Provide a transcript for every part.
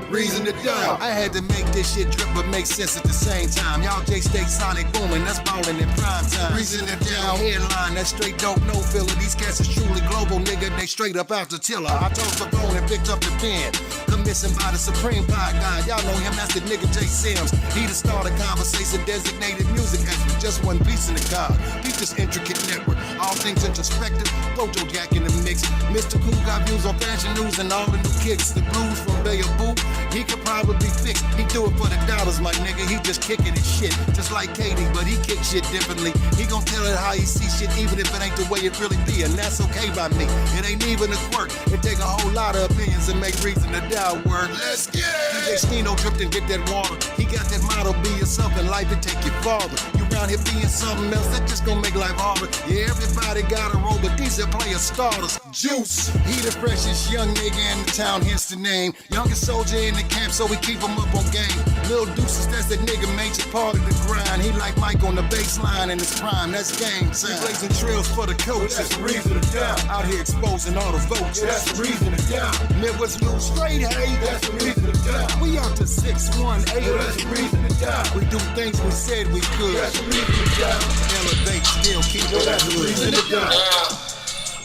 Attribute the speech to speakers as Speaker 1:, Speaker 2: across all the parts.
Speaker 1: Reason to die. I had to make this shit drip but make sense at the same time. Y'all J-State Sonic booming, that's ballin' in prime time. Reason to die. Headline, that's straight dope, no filler. These cats is truly global, nigga. They straight up out the tiller. I tossed the phone and picked up the pen. Commissioned by the Supreme Pie God. Y'all know him, that's the nigga Jay Sims. He the start of conversation, designated music expert. Just one piece in the car. Beat this intricate network. All things introspective. Flojo Jack in the mix. Mr. Cool got views on fashion news and all the new kicks. The blues from Bay of Boo. He could probably fix. He do it for the dollars, my nigga. He just kicking his shit. Just like Katie, but he kick shit differently. He gon' tell it how he see shit, even if it ain't the way it really be. And that's okay by me. It ain't even a quirk. It take a whole lot of opinions and make reason to doubt work. Let's get it. DJ Stino dripped and get that water. He got that motto, be yourself in life and take your father. You around here being something else, that just gon' make life harder. Yeah, everybody got a role, but these are player starters. Juice, he the freshest young nigga in the town, hence the name. Youngest soldier in the camp, so we keep him up on game. Lil Deuces, that's that nigga major part of the grind. He like Mike on the baseline in his prime, that's game time. He blazing trails for the coach, that's the reason to die. Out here exposing all the votes, that's the reason to die. Midwest Lou straight, hey, that's the reason to die. We out to 618, that's the reason to die. We do things we said we could, that's the reason to die. Elevate, still keep it, that's the reason to die.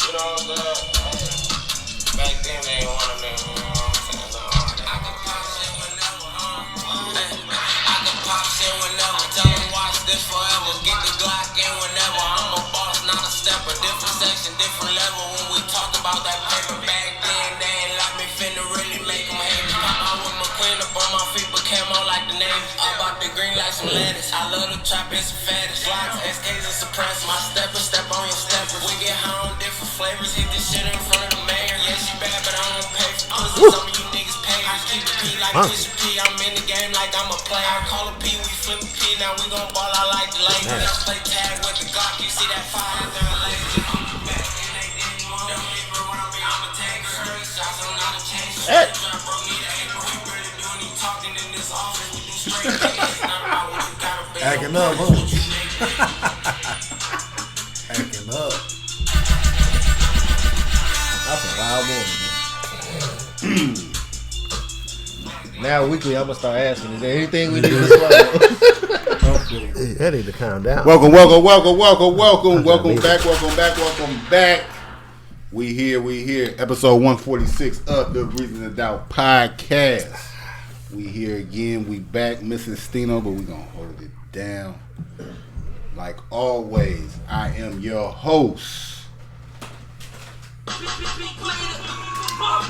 Speaker 2: You know what I'm saying? Back then they ain't wanna be, you know what I'm saying? I can pop shit whenever, I can pop shit whenever. Tell them watch this forever. Get the Glock in whenever. I'm a boss, not a stepper. Different section, different level. When we talk about that paper back then, they ain't like me finna really make them hate me. Pop out with my queen up on my feet, but came on like the Navy. About the green like some lettuce. I love the trap, it's a fetish. Locks, SKs and suppress. My step on your stepper. We get high on different flavors. Hit this shit in front of the mayor. Yeah, she bad, but I don't pay for pussy. Some of you niggas pay. I keep it P like Bishop P. I'm in the game like I'm a player. I call a P, we flip a P. Now we gon' ball out like the Lakers. Let's play tag with the Glock. You see that fire there, laser. I'm back and they didn't want to paper when I'm a tanker. Straight shots, I'm not a chaser. Straight bro, need an apron. We really do any talking in this office. We do straight things. Not about what you gotta be.
Speaker 3: Acting up, huh? Acting up.
Speaker 4: That's a wild morning. Now weekly, I'm gonna start asking: is there anything we need to swallow?
Speaker 5: That need to calm down.
Speaker 3: Welcome back. We here. Episode 146 of the Reason to Doubt podcast. We here again. We back, missing Stino, but we gonna hold it down. Like always, I am your host,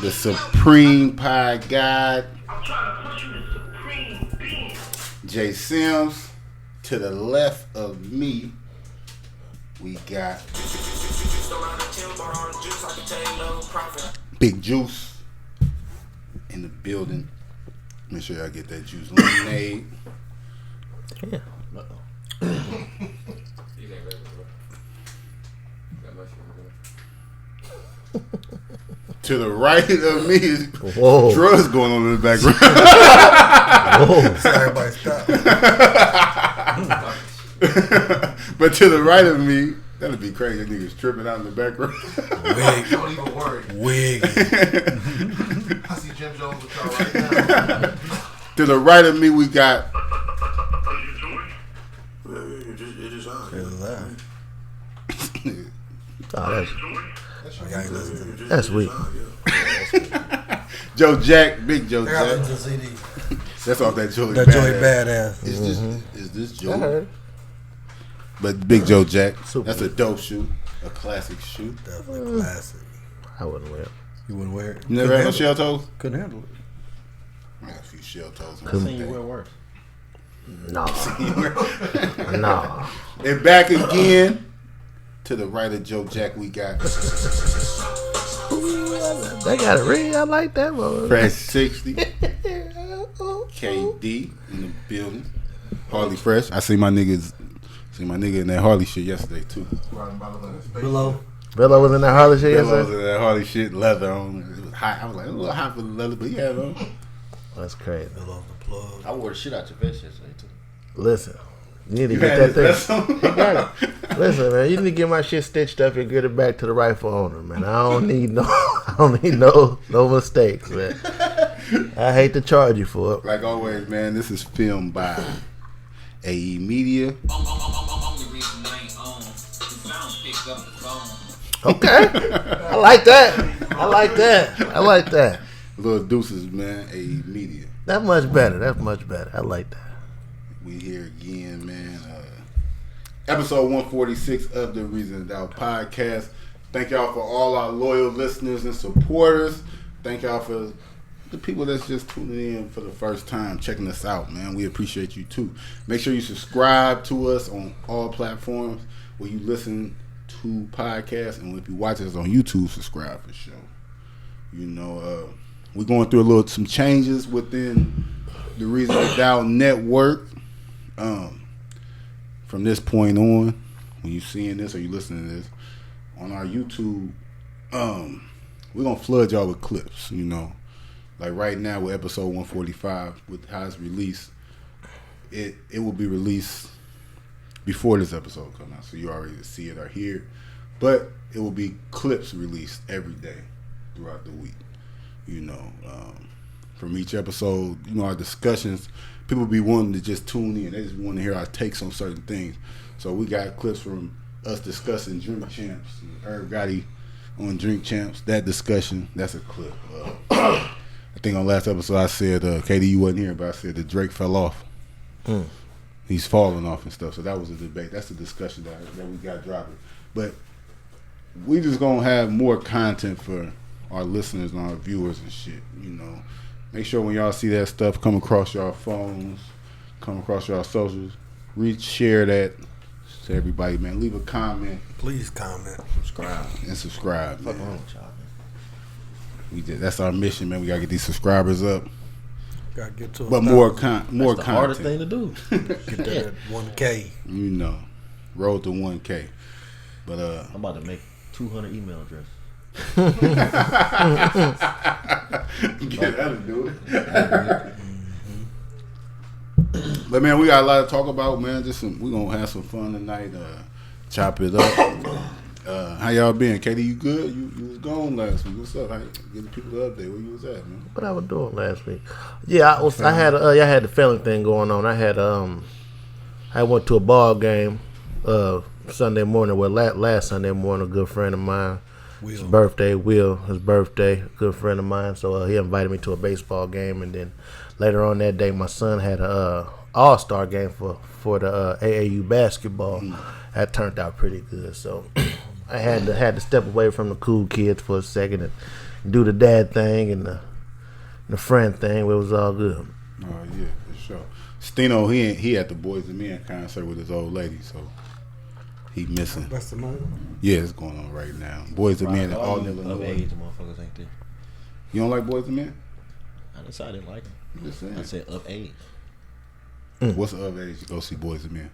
Speaker 3: the Supreme Pie God, Jay Sims. To the left of me, we got Big Juice in the building. Make sure y'all get that juice lemonade.
Speaker 5: Yeah.
Speaker 3: To the right of me is
Speaker 5: Whoa.
Speaker 3: drugs going on in the background.
Speaker 5: Whoa.
Speaker 6: Everybody stop.
Speaker 3: But to the right of me, that'd be crazy. That nigga's tripping out in the background.
Speaker 6: Wig. Don't even worry. Wig. I see Jim Jones with y'all right now.
Speaker 3: To the right of me, we got.
Speaker 6: It is on.
Speaker 5: Oh, that's weak.
Speaker 3: Joe Jack, Big Joe
Speaker 6: I got
Speaker 3: Jack.
Speaker 6: the CD.
Speaker 3: That's off that Joey
Speaker 6: That Joey Badass.
Speaker 3: Is this
Speaker 5: I
Speaker 3: Joe?
Speaker 5: heard.
Speaker 3: But Big Joe Jack.
Speaker 5: Super.
Speaker 3: That's a dope shoe. A classic shoe.
Speaker 6: Definitely classic.
Speaker 5: I wouldn't wear it.
Speaker 6: You wouldn't wear it?
Speaker 3: You never had no shell toes?
Speaker 6: Couldn't handle it.
Speaker 3: I got a few shell toes.
Speaker 4: I've seen you wear worse.
Speaker 5: No. No.
Speaker 3: And back again. To the right of Joe Jack, we got
Speaker 5: They got a ring. I like that one.
Speaker 3: Fresh 60. KD in the building. Harley Fresh. I see my nigga in that Harley shit yesterday too.
Speaker 6: Below.
Speaker 5: Bella was in that Harley shit
Speaker 3: Bill was
Speaker 5: yesterday?
Speaker 3: in that Harley shit, leather on. It was hot. I was like, a little hot for the leather, but yeah, though.
Speaker 5: That's crazy.
Speaker 6: Below the plug.
Speaker 4: I wore the shit out your vest yesterday too.
Speaker 5: Listen. You need to
Speaker 3: You
Speaker 5: get
Speaker 3: had
Speaker 5: that
Speaker 3: his
Speaker 5: thing.
Speaker 3: vest on?
Speaker 5: He got it. Listen, man, you need to get my shit stitched up and get it back to the rightful owner, man. I don't need no mistakes, man. I hate to charge you for it.
Speaker 3: Like always, man, this is filmed by AE Media.
Speaker 2: Only reason I ain't on, the sound picked up the phone.
Speaker 5: Okay. I like that. I like that. I like that.
Speaker 3: Little Deuces, man, AE Media.
Speaker 5: That's much better. That's much better. I like that.
Speaker 3: We here again, man. Episode 146 of the Reason to Doubt podcast. Thank y'all for all our loyal listeners and supporters. Thank y'all for the people that's just tuning in for the first time, checking us out, man. We appreciate you too. Make sure you subscribe to us on all platforms where you listen to podcasts, and if you watch us on YouTube, subscribe for sure. You know, we're going through some changes within the Reason to Doubt network. From this point on, when you seeing this or you listening to this on our YouTube, we're gonna flood y'all with clips. You know, like right now with episode 145, with how it's released, it will be released before this episode come out, so you already see it or hear it. But it will be clips released every day throughout the week. You know, from each episode, you know, our discussions. People be wanting to just tune in. They just want to hear our takes on certain things. So we got clips from us discussing Drink Champs. Herb Gotti on Drink Champs. That discussion, that's a clip. I think on last episode I said, KD, you wasn't here, but I said that Drake fell off. He's falling off and stuff. So that was a debate. That's the discussion that we got dropping. But we just going to have more content for our listeners and our viewers and shit, you know. Make sure when y'all see that stuff come across your phones, come across your socials, share that to everybody, man. Leave a comment.
Speaker 7: Please comment.
Speaker 3: Subscribe, man.
Speaker 4: Fuck wrong with y'all, man.
Speaker 3: That's our mission, man. We gotta get these subscribers up.
Speaker 7: Gotta get to
Speaker 3: But
Speaker 7: 1,000.
Speaker 3: more
Speaker 4: That's the
Speaker 3: content.
Speaker 4: hardest thing to do.
Speaker 7: Get that 1K.
Speaker 3: You know. Road to 1K. But
Speaker 4: I'm about to make 200 email addresses.
Speaker 3: yeah, that'll do it. But man, we got a lot to talk about, man. We gonna have some fun tonight. Chop it up. How y'all been? Katie, you good? You was gone last week. What's up? How give the people the update. Where you was at, man?
Speaker 5: What I was doing last week? Yeah, I had the family thing going on. I went to a ball game Sunday morning. Well, last Sunday morning, a good friend of mine. His birthday, a good friend of mine. So he invited me to a baseball game, and then later on that day, my son had a all-star game for the AAU basketball. That turned out pretty good. So I had to step away from the cool kids for a second and do the dad thing and the friend thing. It was all good.
Speaker 3: Oh yeah, for sure. Stino, he at the Boys and Men concert with his old lady, so. He missing.
Speaker 7: That's the money.
Speaker 3: Yeah, it's going on right now. Boys and Men, all in
Speaker 4: of
Speaker 3: Illinois.
Speaker 4: age, motherfuckers ain't there.
Speaker 3: You don't like Boys and Men?
Speaker 4: I decided I didn't like them.
Speaker 3: I'm just saying.
Speaker 4: I said of age.
Speaker 3: What's the other age to go see Boys and Men?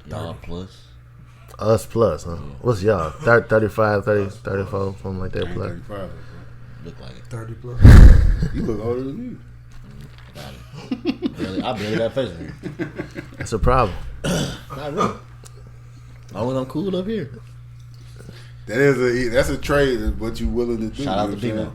Speaker 4: Y'all plus.
Speaker 5: Us plus, huh? What's y'all? 35, 30, 34, something like
Speaker 3: I
Speaker 5: that
Speaker 3: ain't
Speaker 5: plus.
Speaker 3: 35, bro.
Speaker 4: Look like it.
Speaker 7: 30 plus.
Speaker 3: You look older than me.
Speaker 4: Got it. I barely got face hair.
Speaker 5: That's a problem.
Speaker 4: Not really. Always I'm cool up here.
Speaker 3: That's a trade. What you willing to do?
Speaker 4: Shout out to
Speaker 3: you know
Speaker 4: Dino.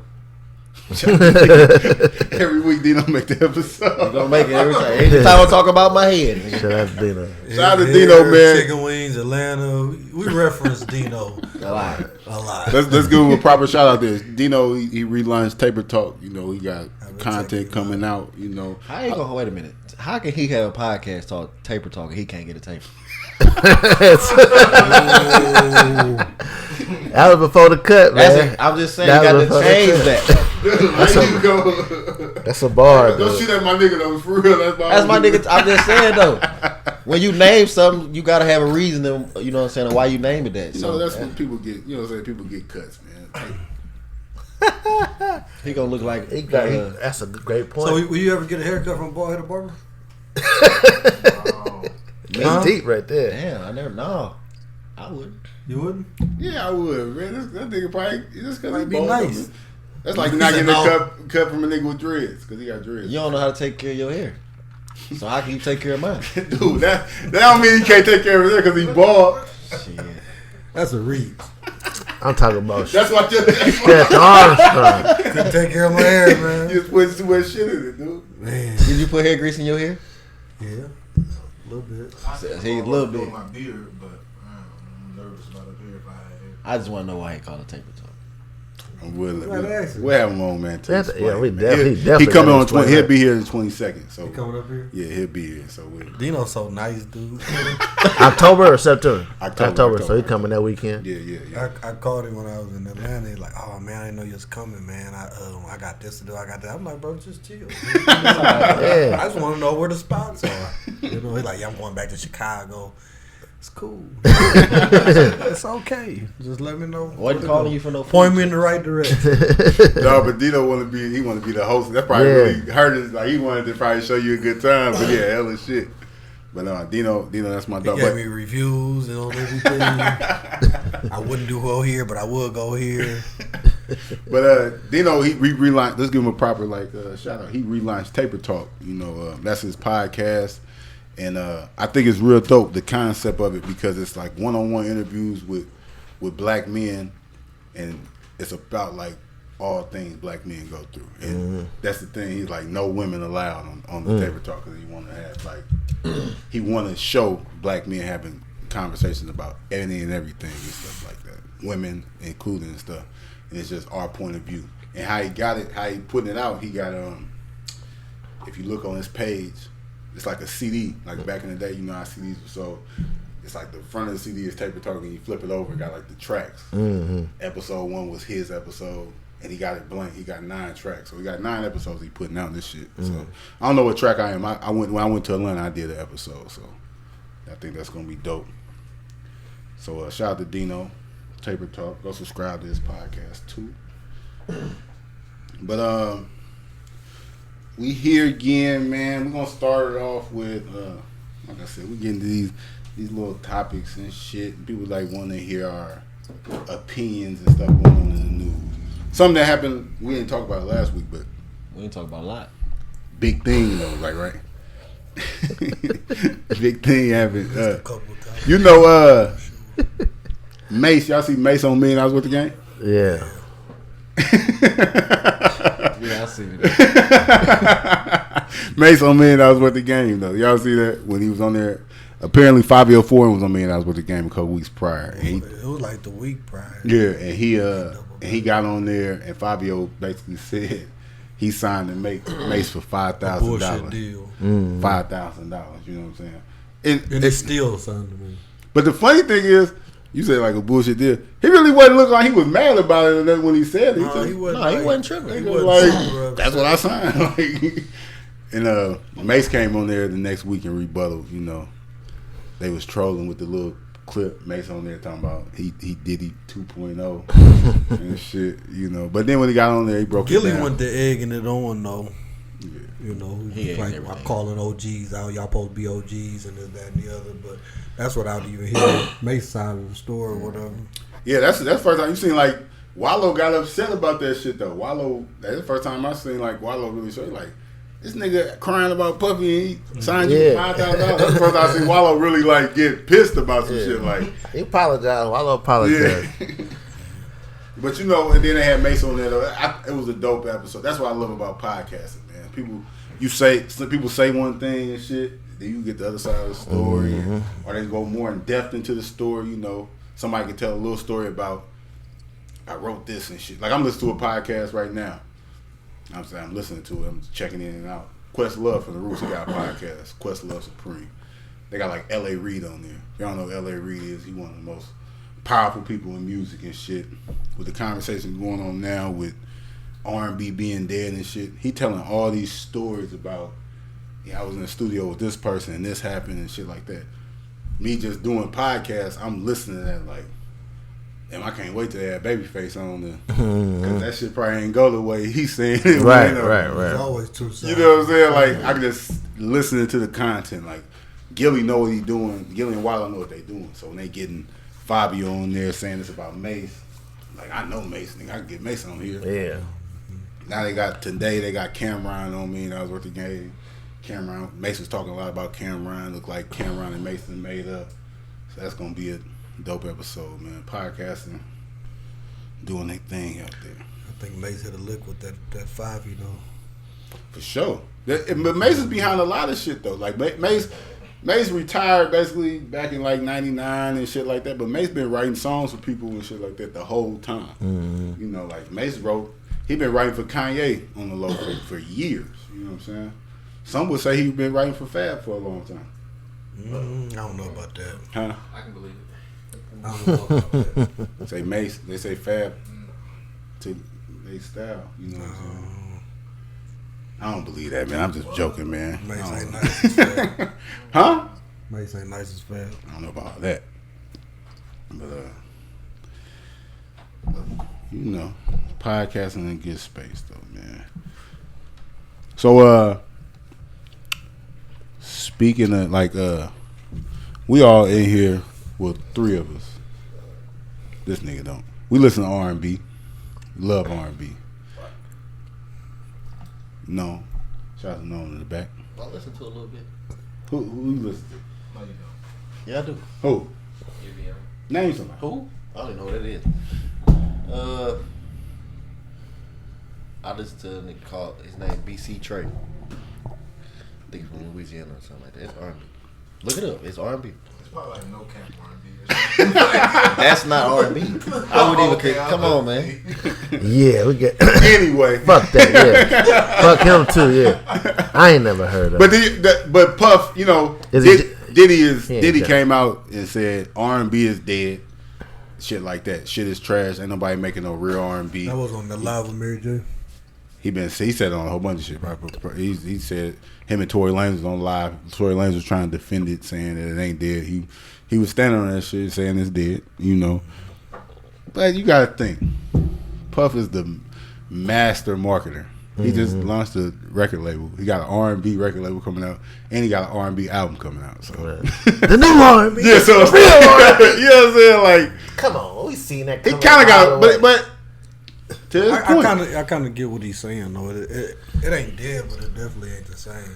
Speaker 3: what I'm saying? Every week Dino make the
Speaker 4: I'm
Speaker 3: episode.
Speaker 4: gonna make it every time. Every time I talk about my head.
Speaker 5: Shout out to Dino.
Speaker 3: Shout out to Dino, man.
Speaker 7: Chicken wings, Atlanta. We reference Dino
Speaker 4: A lot.
Speaker 7: a lot.
Speaker 3: Let's give him a proper shout out there. Dino, he relaunched Taper Talk. You know, he got content coming out. You know,
Speaker 4: How you gonna wait a minute? How can he have a podcast called Taper Talk and he can't get a taper?
Speaker 5: That was before the cut,
Speaker 4: That's
Speaker 5: man.
Speaker 4: it. I'm just saying
Speaker 5: That
Speaker 4: you got
Speaker 5: was
Speaker 4: to
Speaker 5: a
Speaker 4: change
Speaker 5: fucking-
Speaker 4: that.
Speaker 3: there you go.
Speaker 5: That's a bar,
Speaker 3: Don't
Speaker 5: dude.
Speaker 3: shoot at my nigga though. For real,
Speaker 4: That's my nigga. I'm just saying though. When you name something, you gotta have a reason. You know what I'm saying? Why you name it that?
Speaker 3: You
Speaker 4: So
Speaker 3: know, that's when people get. You know, what I'm saying, people get cuts, man.
Speaker 4: he gonna look like.
Speaker 5: That's a great point.
Speaker 7: So, will you ever get a haircut from a bald-headed barber?
Speaker 5: That's deep right there.
Speaker 4: Damn, I never know. I would.
Speaker 7: You wouldn't?
Speaker 3: Yeah, I would, man. That nigga probably just because he
Speaker 7: Might be
Speaker 3: bald.
Speaker 7: nice.
Speaker 3: That's like not getting a cut from a nigga with dreads because he got dreads.
Speaker 4: You don't know how to take care of your hair. So how can you take care of mine?
Speaker 3: Dude, that don't mean he can't take care of his hair because he bald.
Speaker 4: Shit.
Speaker 7: That's a read.
Speaker 5: I'm talking about
Speaker 3: That's what you
Speaker 5: Stretch Armstrong.
Speaker 7: Couldn't take care of my hair, man.
Speaker 3: just put too much shit in it, dude.
Speaker 7: Man,
Speaker 4: Did you put hair grease in your hair?
Speaker 7: yeah, a little bit.
Speaker 4: He a little bit.
Speaker 6: My beard, but I'm nervous about a beard if I had hair.
Speaker 4: I just want to know why he called it taper talk.
Speaker 3: We'll
Speaker 7: gotta ask him.
Speaker 3: have him on, man.
Speaker 5: Yeah, we
Speaker 3: He
Speaker 5: definitely
Speaker 3: coming
Speaker 5: gotta
Speaker 3: on
Speaker 5: explain
Speaker 3: 20. He'll
Speaker 5: that.
Speaker 3: be here in 22nd. So
Speaker 7: Coming up here.
Speaker 3: yeah, he'll be here. So
Speaker 7: Dino's so nice, dude.
Speaker 5: October or September?
Speaker 3: October.
Speaker 5: So he coming that weekend.
Speaker 3: yeah.
Speaker 7: I called him when I was in Atlanta. He's like, "Oh man, I didn't know you was coming, man. I got this to do. I got that." I'm like, "Bro, just chill."
Speaker 5: Yeah.
Speaker 7: I just want to know where the spots are. You know, he's like, "Yeah, I'm going back to Chicago." It's cool. It's okay. Just let me know.
Speaker 4: Wasn't calling you for no
Speaker 7: Point me in the right direction.
Speaker 3: No, but Dino want to be. He want to be the host. That probably really hurt us. Like he wanted to probably show you a good time. But yeah, hella shit. But Dino, that's my
Speaker 7: He
Speaker 3: dog.
Speaker 7: gave
Speaker 3: But
Speaker 7: me reviews and on everything. I wouldn't do well here, but I will go here.
Speaker 3: Dino, he relaunched. Let's give him a proper shout out. He relaunched Taper Talk. You know, that's his podcast. And I think it's real dope, the concept of it, because it's like one-on-one interviews with black men, and it's about like all things black men go through. And that's the thing. He's like, no women allowed on the Taper Talk, because he want to have he want to show black men having conversations about anything and everything and stuff like that, women including and stuff. And it's just our point of view and how he got it, how he putting it out. He got if you look on his page. It's like a CD, like back in the day, you know how CDs were sold. It's like the front of the CD is Taper Talk, and you flip it over, it got like the tracks. Episode 1 was his episode, and he got it blank. He got 9 tracks, so he got 9 episodes. He putting out this shit. So I don't know what track I am. When I went to Atlanta, I did an episode, so I think that's gonna be dope. So shout out to Dino, Taper Talk. Go subscribe to his podcast too. But we here again, man. We're gonna start it off with, like I said, we get into these little topics and shit. People want to hear our opinions and stuff going on in the news. Something that happened, we didn't talk about it last week, but
Speaker 4: We didn't talk about a lot.
Speaker 3: big thing though, right? Big thing happened.
Speaker 7: A couple of times.
Speaker 3: You know, Mace. Y'all see Mace on Me and I Was With the Game?
Speaker 5: Yeah.
Speaker 4: Yeah, I see it.
Speaker 3: Mace on Me and I Was With the Game though. Y'all see that when he was on there? Apparently Fabio Foreign was on Me and I Was With the Game a couple weeks prior. And he,
Speaker 7: It was like the week prior.
Speaker 3: yeah, and he got on there and Fabio basically said he signed to make Mace for
Speaker 7: Bullshit
Speaker 3: $5,000.
Speaker 7: deal.
Speaker 3: $5,000. You know what I'm saying? And
Speaker 7: And it's still something to me.
Speaker 3: but the funny thing is, you said like a bullshit deal. He really wasn't looking like he was mad about it. And then when he said it,
Speaker 7: No, he wasn't.
Speaker 4: he wasn't tripping.
Speaker 7: He
Speaker 3: he was
Speaker 7: wasn't
Speaker 3: like,
Speaker 7: super
Speaker 3: "That's
Speaker 7: upset.
Speaker 3: what I signed." Like, and Mace came on there the next week and rebutted. You know, they was trolling with the little clip Mace on there talking about he Diddy 2.0 and shit. You know, but then when he got on there, he broke
Speaker 7: Gilly
Speaker 3: it down.
Speaker 7: went to egging it on though.
Speaker 3: Yeah.
Speaker 7: You know,
Speaker 4: He ain't
Speaker 7: like
Speaker 4: everything.
Speaker 7: I'm calling OGs out. Y'all supposed to be OGs and this, that, and the other. But that's without even hearing Mace side of the story or whatever.
Speaker 3: Yeah, that's the first time you seen like Wallow got upset about that shit though. Wallow, that's the first time I seen like Wallow really show like this nigga crying about Puffy and he signed you
Speaker 5: Yeah.
Speaker 3: $5,000. That's the first time I seen Wallow really like get pissed about some
Speaker 5: Yeah.
Speaker 3: shit like.
Speaker 5: He apologized. Wallow apologized.
Speaker 3: Yeah. But you know, and then they had Mace on there though. It was a dope episode. That's what I love about podcasting, man. Some people say one thing and shit, then you get the other side of the story, or they go more in depth into the story. You know, somebody can tell a little story about I wrote this and shit. Like I'm listening to a podcast right now. I'm listening to it. I'm checking in and out. Questlove from the Roots got a podcast. Questlove Supreme. They got like L.A. Reid on there. Y'all know who L.A. Reid is. He one of the most powerful people in music and shit. With the conversation going on now with R&B being dead and shit, he telling all these stories about, I was in the studio with this person and this happened and shit like that. Me just doing podcasts, I'm listening to that like, damn, I can't wait to have Babyface on there. Because that shit probably ain't go the way he's saying it.
Speaker 5: Right,
Speaker 3: You know?
Speaker 5: right.
Speaker 7: There's always two sides.
Speaker 3: You know what I'm saying? Like, I can just listen to the content. Like, Gilly know what he doing. Gilly and Wallow know what they doing. So when they getting Fabio on there saying this about Mace, like, I know Mace, nigga. I can get Mace on here.
Speaker 5: Yeah.
Speaker 3: Now they got Cameron on Me and I Was With the Game. Cameron, Mace was talking a lot about Cameron. Looked like Cameron and Mason made up. So that's gonna be a dope episode, man. Podcasting. doing their thing out there.
Speaker 7: I think Mace hit a lick with that 5, you know.
Speaker 3: For sure. But Mace is behind a lot of shit though. Like Mace retired basically back in like '99 and shit like that. But Mace been writing songs for people and shit like that the whole time.
Speaker 5: Mm-hmm.
Speaker 3: You know, like Mace he been writing for Kanye on the low for years. You know what I'm saying? Some would say he's been writing for Fab for a long time.
Speaker 7: I don't know about that.
Speaker 3: Huh?
Speaker 6: I can believe it.
Speaker 7: I don't know about that.
Speaker 3: Say Mace, they say Fab to their style. You know what I'm saying? I don't believe that, man. I'm just joking, man.
Speaker 7: Mace
Speaker 3: I
Speaker 7: ain't
Speaker 3: don't-
Speaker 7: nice as Fab.
Speaker 3: Huh?
Speaker 7: Mace ain't nice as Fab.
Speaker 3: I don't know about that. But you know, podcasting in good space though, man. So speaking of like we all in here, well, 3 of us. This nigga don't. We listen to R&B. Love R&B. No. Shout out to No in the back.
Speaker 4: I listen to a little bit.
Speaker 3: Who you listen to?
Speaker 6: No, you don't.
Speaker 4: Yeah, I do.
Speaker 3: Who?
Speaker 6: UVM.
Speaker 3: Name somebody.
Speaker 4: Who? I don't even know what that is. I listen to a nigga called, his name BC Trey. I think he's from Louisiana or something like that. It's R&B. Look it up. It's R&B.
Speaker 6: It's probably like no cap R&B.
Speaker 4: That's not R&B. I wouldn't even.
Speaker 6: Okay,
Speaker 4: Come on, man.
Speaker 5: Yeah, we get
Speaker 3: Anyway.
Speaker 5: fuck that. Yeah, fuck him too. Yeah, I ain't never heard of.
Speaker 3: But Puff, you know,
Speaker 5: Is it-
Speaker 3: Diddy
Speaker 5: Yeah.
Speaker 3: came out and said R&B is dead, shit like that. Shit is trash. Ain't nobody making no real R&B.
Speaker 7: That was on the live with Mary J.
Speaker 3: He said it on a whole bunch of shit. Right? He said him and Tory Lanez was on live. Tory Lanez was trying to defend it, saying that it ain't dead. He was standing on that shit, saying it's dead. You know, but you gotta think, Puff is the master marketer. He just launched a record label. He got an R&B record label coming out, and he got an R&B album coming out. So
Speaker 5: the new R&B.
Speaker 3: yeah, so you know what I'm saying? Like
Speaker 5: Come on, we seen that.
Speaker 3: he
Speaker 5: coming
Speaker 3: kind of
Speaker 5: all
Speaker 3: got,
Speaker 5: the way.
Speaker 3: but to his point,
Speaker 7: I kind of get what he's saying though. It ain't dead, but it definitely ain't the same.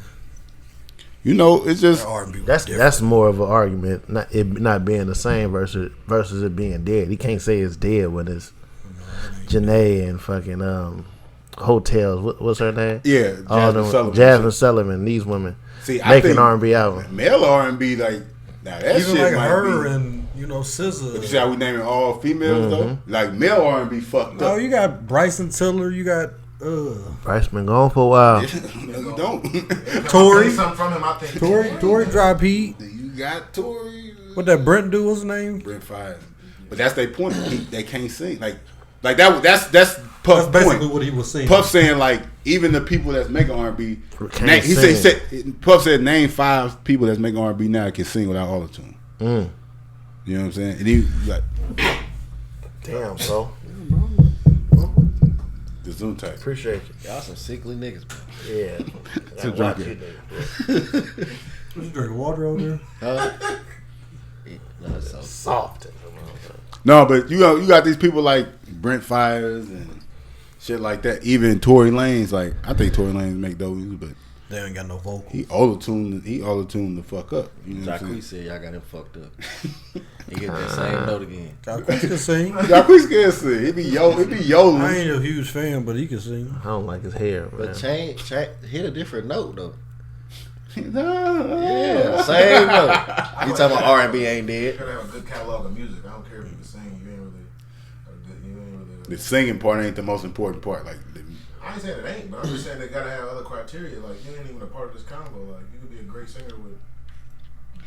Speaker 3: you know, it's just
Speaker 7: The R&B was
Speaker 5: That's
Speaker 7: different.
Speaker 5: more of an argument, not it not being the same versus it being dead. He can't say it's dead when it's Janae and fucking Hotels. What's her name?
Speaker 3: yeah.
Speaker 5: All
Speaker 3: Jasmine
Speaker 5: them,
Speaker 3: Sullivan.
Speaker 5: Jasmine Sullivan. These women
Speaker 3: See, I
Speaker 5: making
Speaker 3: think
Speaker 5: R&B album.
Speaker 3: male R&B, like now that
Speaker 7: Even
Speaker 3: shit
Speaker 7: like
Speaker 3: might
Speaker 7: her
Speaker 3: be.
Speaker 7: and SZA.
Speaker 3: But you see how we naming all females though? Like male R&B fucked
Speaker 7: No,
Speaker 3: up.
Speaker 7: you got Bryson Tiller. You got
Speaker 5: Bryce been gone for a while.
Speaker 3: No, you don't.
Speaker 7: Tory.
Speaker 6: Something from him, I think.
Speaker 7: Tory drop heat.
Speaker 3: You got Tory.
Speaker 7: What that Brent do? What's his name?
Speaker 3: Brent Fires. But that's their point. They can't sing. Like that. That's Puff's
Speaker 7: That's basically
Speaker 3: point.
Speaker 7: what he was saying.
Speaker 3: Puff saying like even the people that's making R&B,
Speaker 5: Can't
Speaker 3: he
Speaker 5: sing.
Speaker 3: said Puff said name 5 people that's making R&B now that can sing without autotune.
Speaker 5: Mm.
Speaker 3: You know what I'm saying? And he like
Speaker 5: Damn, bro.
Speaker 3: the Zoom type.
Speaker 5: Appreciate you.
Speaker 4: Y'all some sickly niggas, bro.
Speaker 5: Yeah.
Speaker 3: To
Speaker 5: Gotta watch
Speaker 3: drink
Speaker 5: you,
Speaker 3: it.
Speaker 5: nigga.
Speaker 7: What you drinking water over there?
Speaker 4: Huh? No, it's so
Speaker 5: Soft.
Speaker 3: No, but you got these people like Brent Fires and shit like that. Even Tory Lanez, like I think Tory Lanez make those, but
Speaker 7: They ain't got no vocals.
Speaker 3: he auto-tuned the fuck up. You know what I'm
Speaker 4: Jacquees
Speaker 3: saying?
Speaker 4: said y'all got him fucked up. He get that same note again.
Speaker 7: Jacquees can sing.
Speaker 3: Jacquees can sing. It be
Speaker 7: I
Speaker 3: yodeling.
Speaker 7: ain't a huge fan, but he can sing.
Speaker 5: I don't like his hair, man.
Speaker 4: But change, hit a different note though.
Speaker 3: Yeah,
Speaker 4: Yeah, same note. You talking about R&B ain't
Speaker 6: You
Speaker 4: dead?
Speaker 6: gotta have a good catalog of music. I don't care if you can sing. You ain't really.
Speaker 3: The singing part ain't the most important part. Like,
Speaker 6: I ain't saying it ain't, but I'm just saying they gotta have other criteria. Like you ain't even a part of this combo. Like you could be a great singer with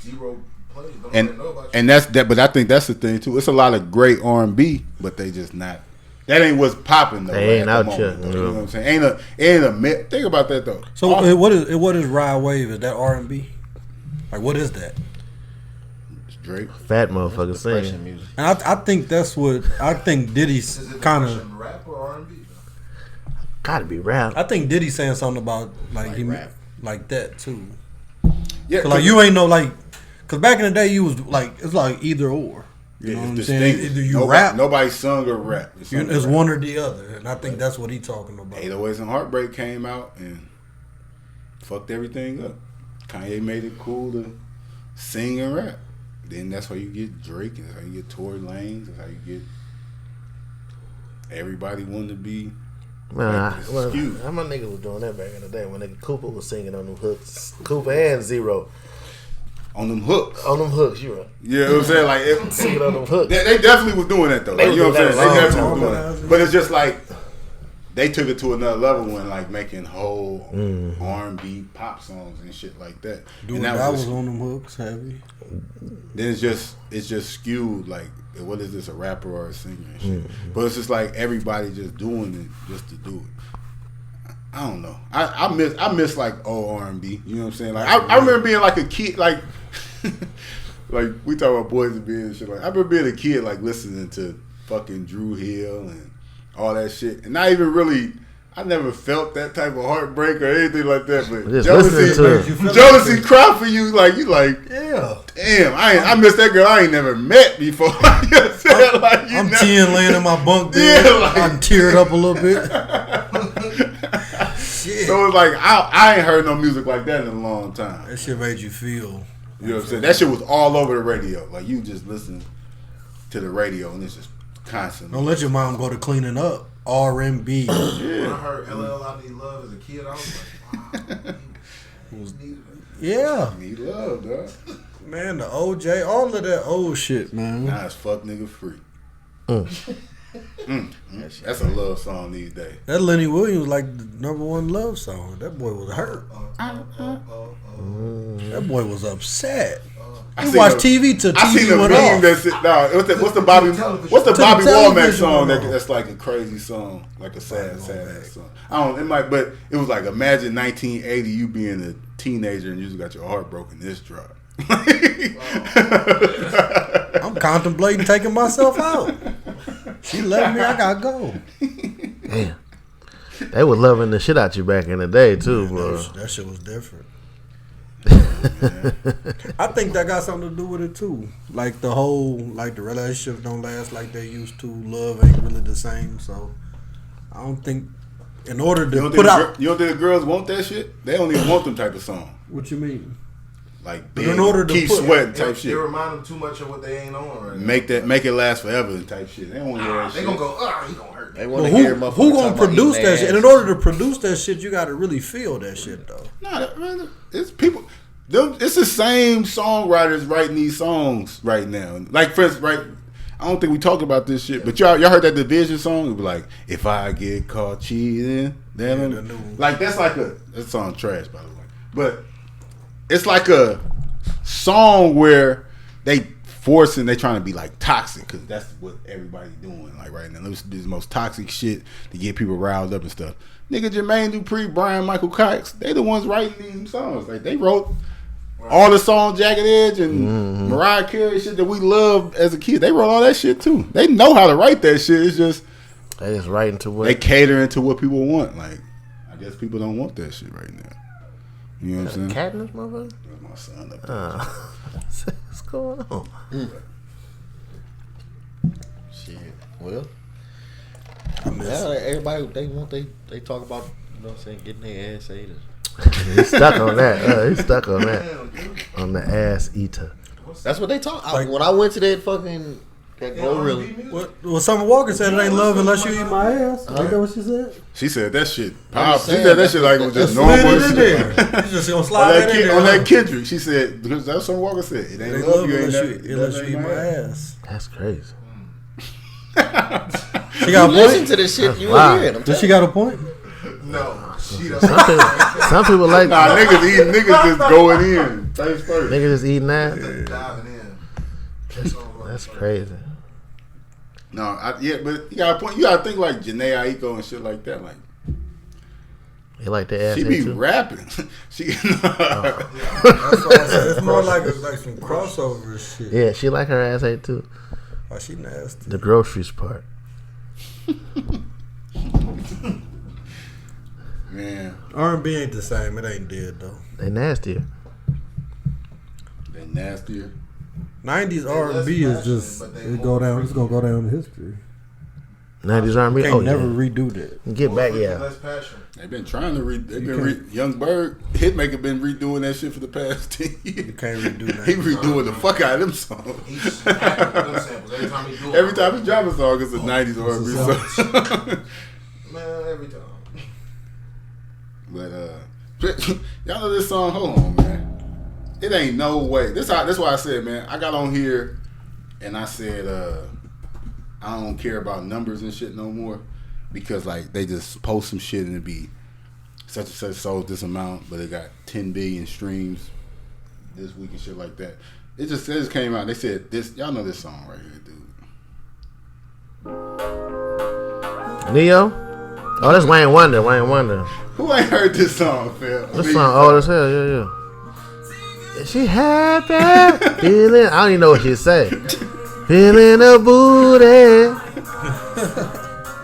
Speaker 6: 0 plays. Don't
Speaker 3: and
Speaker 6: know about you.
Speaker 3: and that's that. But I think that's the thing too. It's a lot of great R&B, but they just not. That ain't what's popping though.
Speaker 5: They ain't
Speaker 3: at the
Speaker 5: out yet,
Speaker 3: moment, though.
Speaker 5: no.
Speaker 3: You know what I'm saying? Ain't a think about that though.
Speaker 7: So what is Ride Wave? Is that R&B? Like what is that?
Speaker 3: Drake.
Speaker 5: Fat motherfucker
Speaker 4: Depression
Speaker 5: singing.
Speaker 4: music.
Speaker 7: And I think that's what I think Diddy's
Speaker 6: Is it
Speaker 7: kind of.
Speaker 6: depression rap or R&B?
Speaker 5: Gotta be rap.
Speaker 7: I think Diddy's saying something about like he
Speaker 4: rap.
Speaker 7: like that too.
Speaker 3: Yeah,
Speaker 7: 'Cause, like you ain't know like, cause back in the day you was like it's like either or. You
Speaker 3: Yeah,
Speaker 7: know what I'm
Speaker 3: it's
Speaker 7: saying?
Speaker 3: distinct.
Speaker 7: Either you rap,
Speaker 3: Nobody sung or rap.
Speaker 7: it's one or the other, and I think that's what he's talking about.
Speaker 3: 808s and Heartbreak came out and fucked everything up. Kanye made it cool to sing and rap. Then that's how you get Drake, and that's how you get Tory Lanez, that's how you get everybody wanted to be.
Speaker 5: Man,
Speaker 3: Excuse.
Speaker 5: how my nigga was doing that back in the day when nigga Cooper was singing on them hooks. Cooper and Zero
Speaker 3: On them hooks.
Speaker 5: on them hooks. You right?
Speaker 3: You know what I'm saying? Like
Speaker 5: Singing on them hooks.
Speaker 3: they definitely was doing that though. Like,
Speaker 5: They
Speaker 3: you know what I'm
Speaker 5: was
Speaker 3: saying?
Speaker 5: doing
Speaker 3: They
Speaker 5: that
Speaker 3: definitely was
Speaker 7: long
Speaker 3: doing
Speaker 7: time.
Speaker 3: that. But it's just like they took it to another level when like making whole R&B pop songs and shit like that.
Speaker 7: Dude,
Speaker 3: And
Speaker 7: that was
Speaker 3: just-
Speaker 7: on them hooks heavy.
Speaker 3: then it's just skewed like what is this, a rapper or a singer and shit. But it's just like everybody just doing it just to do it. I don't know. I miss like old R&B. You know what I'm saying? Like I remember being like a kid, like like we talk about Boys and Men and shit. Like I remember being a kid, like listening to fucking Drew Hill and all that shit, and not even really. I never felt that type of heartbreak or anything like that. But
Speaker 5: Just listening to
Speaker 3: Jodeci cry for you, like you like.
Speaker 7: Yeah.
Speaker 3: Damn, I miss that girl I ain't never met before. You know what I'm saying? Like, you
Speaker 7: I'm
Speaker 3: know-
Speaker 7: 10 laying in my bunk bed.
Speaker 3: Yeah, like-
Speaker 7: I'm teared up a little bit. Shit.
Speaker 3: So it's like I ain't heard no music like that in a long time.
Speaker 7: That shit made you feel.
Speaker 3: You know what I'm saying? That shit was all over the radio. Like you just listen to the radio and it's just constant.
Speaker 7: Don't let your mom go to cleaning up. R&B.
Speaker 6: When I heard LL I Need Love as a kid, I was like, wow.
Speaker 7: Yeah.
Speaker 3: Need love, dog.
Speaker 7: Man, the OJ, all of that old shit, man.
Speaker 3: Now it's fuck nigga free. That's a love song these days.
Speaker 7: That Lenny Williams like the #1 love song. That boy was hurt. That boy was upset.
Speaker 3: I
Speaker 7: He
Speaker 3: seen
Speaker 7: watched
Speaker 3: a-
Speaker 7: TV till
Speaker 3: I seen
Speaker 7: TV
Speaker 3: a
Speaker 7: went
Speaker 3: meme
Speaker 7: off.
Speaker 3: that said, nah, what's the Bobby
Speaker 7: television
Speaker 3: Womack song
Speaker 7: went off.
Speaker 3: that's like a crazy song, like a sad ass song. I don't. It might, but it was like imagine 1980, you being a teenager and you just got your heart broken. This drop.
Speaker 7: I'm contemplating taking myself out. She left me, I gotta go.
Speaker 5: Damn. They was loving the shit out you back in the day too, bro.
Speaker 7: That shit was different. I think that got something to do with it too. Like the whole, like the relationships don't last like they used to. Love ain't really the same. So I don't think, in order to
Speaker 3: You don't
Speaker 7: put out,
Speaker 3: you don't think the girls want that shit? They don't even want them type of song.
Speaker 7: what you mean?
Speaker 3: Like
Speaker 7: But in order to
Speaker 3: keep
Speaker 7: put-
Speaker 3: sweating type
Speaker 6: It
Speaker 3: shit.
Speaker 6: remind them too much of what they ain't on right now.
Speaker 3: Make it last forever type shit. They don't want to hear that
Speaker 6: They
Speaker 3: shit.
Speaker 6: gonna go, he gonna hurt me.
Speaker 4: They want
Speaker 7: But
Speaker 4: to hear
Speaker 7: who
Speaker 4: motherfuckers
Speaker 7: gonna
Speaker 4: talking about
Speaker 7: produce
Speaker 4: eating
Speaker 7: that shit? And in
Speaker 4: ass.
Speaker 7: order to produce that shit, you got to really feel that shit though.
Speaker 3: Nah, it's people. It's the same songwriters writing these songs right now. Like, for instance, right? I don't think we talked about this shit, but y'all heard that Division song? It was like, if I get caught cheating, then
Speaker 7: the new one.
Speaker 3: like that song trash, by the way. But it's like a song where they trying to be like toxic because that's what everybody's doing like right now. This is the most toxic shit to get people riled up and stuff. Nigga, Jermaine Dupri, Brian Michael Cox, they the ones writing these songs. Like they wrote all the songs, Jagged Edge and Mariah Carey shit that we loved as a kid. They wrote all that shit too. They know how to write that shit. It's just
Speaker 5: They just right into what
Speaker 3: they catering to what people want. Like I guess people don't want that shit right now. You know what I'm saying?
Speaker 5: cat in this motherfucker.
Speaker 3: That's my son up there.
Speaker 5: What's going on?
Speaker 4: Shit. Well, yeah, everybody they talk about, you know what I'm saying, getting their ass ate.
Speaker 5: He's stuck on that. He's stuck on that. On the ass eater.
Speaker 4: That's what they talk. When I went to that fucking that Glorilla,
Speaker 7: What Summer Walker said, it ain't love unless you eat my ass. Ain't that what she said?
Speaker 3: She said that shit.
Speaker 4: I'm just
Speaker 3: She
Speaker 4: saying,
Speaker 3: said that shit like it was just
Speaker 7: Slid
Speaker 3: normal
Speaker 7: it in
Speaker 3: shit.
Speaker 7: there. You just gonna slide that in there.
Speaker 3: On that Kendrick, she said because that's what Walker said. It ain't
Speaker 7: Ain't
Speaker 3: love
Speaker 7: love
Speaker 3: you, ain't
Speaker 7: unless you eat my ass.
Speaker 5: That's crazy.
Speaker 7: She got a
Speaker 4: listen
Speaker 7: point.
Speaker 4: to this shit you
Speaker 5: wild.
Speaker 4: hear it. I'm
Speaker 7: Does she
Speaker 4: telling
Speaker 7: got a point?
Speaker 6: No, she
Speaker 5: Some
Speaker 6: doesn't.
Speaker 5: people, some people like
Speaker 3: Nah, niggas just going in face first.
Speaker 5: niggas just eating that.
Speaker 6: Diving in.
Speaker 5: That's crazy.
Speaker 3: No, but you got a point. You gotta think like Janae Aiko and shit like that. Like
Speaker 5: They like the ass
Speaker 3: she be
Speaker 5: too.
Speaker 3: rapping. She
Speaker 7: That's what I said. It's more like some crossover shit.
Speaker 5: Yeah, she like her ass ate too.
Speaker 7: Oh, she nasty.
Speaker 5: The groceries part.
Speaker 3: man,
Speaker 7: R&B ain't the same. It ain't dead though.
Speaker 5: They nastier.
Speaker 3: they nastier.
Speaker 7: 90s R&B is just
Speaker 6: but they
Speaker 7: it
Speaker 6: more
Speaker 7: go down. It's gonna go down in history.
Speaker 5: 90s R&B.
Speaker 7: Can't
Speaker 5: Oh
Speaker 7: never
Speaker 5: yeah.
Speaker 7: redo that.
Speaker 5: Get back, yeah.
Speaker 6: Less passion.
Speaker 3: They've been trying to Young Berg. Hitmaker been redoing that shit for the past 10 years.
Speaker 7: You can't redo that.
Speaker 3: He redoing the fuck out of them songs.
Speaker 6: He's happy with them samples every time he do it.
Speaker 3: Every time he drop a song, it's a 90s R&B song.
Speaker 6: Man, every time.
Speaker 3: But y'all know this song. Hold on, man. It ain't no way. This why I said, man. I got on here and I said, I don't care about numbers and shit no more because like they just post some shit and it be such and such sold this amount, but it got 10 billion streams this week and shit like that. It just came out. They said this. Y'all know this song right here, dude.
Speaker 5: Neo? Oh, that's Wayne Wonder. Wayne Wonder.
Speaker 3: Who ain't heard this song, Phil?
Speaker 5: This song old as hell. Yeah. Is she happy? Feeling. I don't even know what she say. Feeling a booty.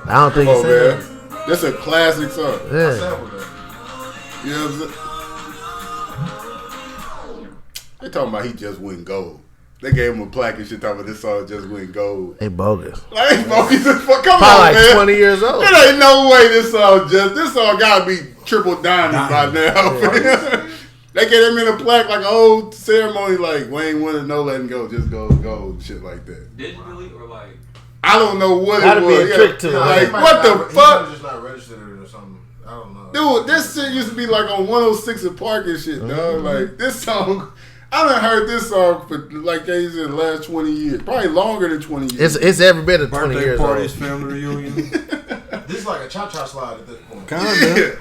Speaker 5: I don't think
Speaker 3: Come
Speaker 5: he
Speaker 3: on,
Speaker 5: said.
Speaker 3: man. That's a classic song.
Speaker 5: Yeah.
Speaker 6: Sample that.
Speaker 3: You know what I'm saying? They talking about he just went gold. They gave him a plaque and shit talking about this song just went gold.
Speaker 5: They bogus.
Speaker 3: Like, bogus as fuck. Come
Speaker 5: Probably
Speaker 3: on,
Speaker 5: like
Speaker 3: man.
Speaker 5: 20 years old.
Speaker 3: There ain't no way this song gotta be triple diamond by now. They gave him in a plaque like an old ceremony like Wayne Wonder no letting go, just goes gold, shit like that.
Speaker 8: Digitally or like?
Speaker 3: I don't know what
Speaker 5: Gotta
Speaker 3: it
Speaker 5: be
Speaker 3: was.
Speaker 5: a trick to it.
Speaker 3: Like,
Speaker 6: He might
Speaker 3: what the
Speaker 6: not- he
Speaker 3: fuck?
Speaker 6: might just not registered it or something. I don't know.
Speaker 3: Dude, this shit used to be like on 106 and Park and shit, dog. Like, this song, I done heard this song for like they said the last 20 years. Probably longer than 20 years.
Speaker 5: It's every bit of 20
Speaker 7: Birthday
Speaker 5: years
Speaker 7: parties,
Speaker 5: old.
Speaker 7: family reunion.
Speaker 6: This is like a cha-cha slide at this point.
Speaker 7: Kinda.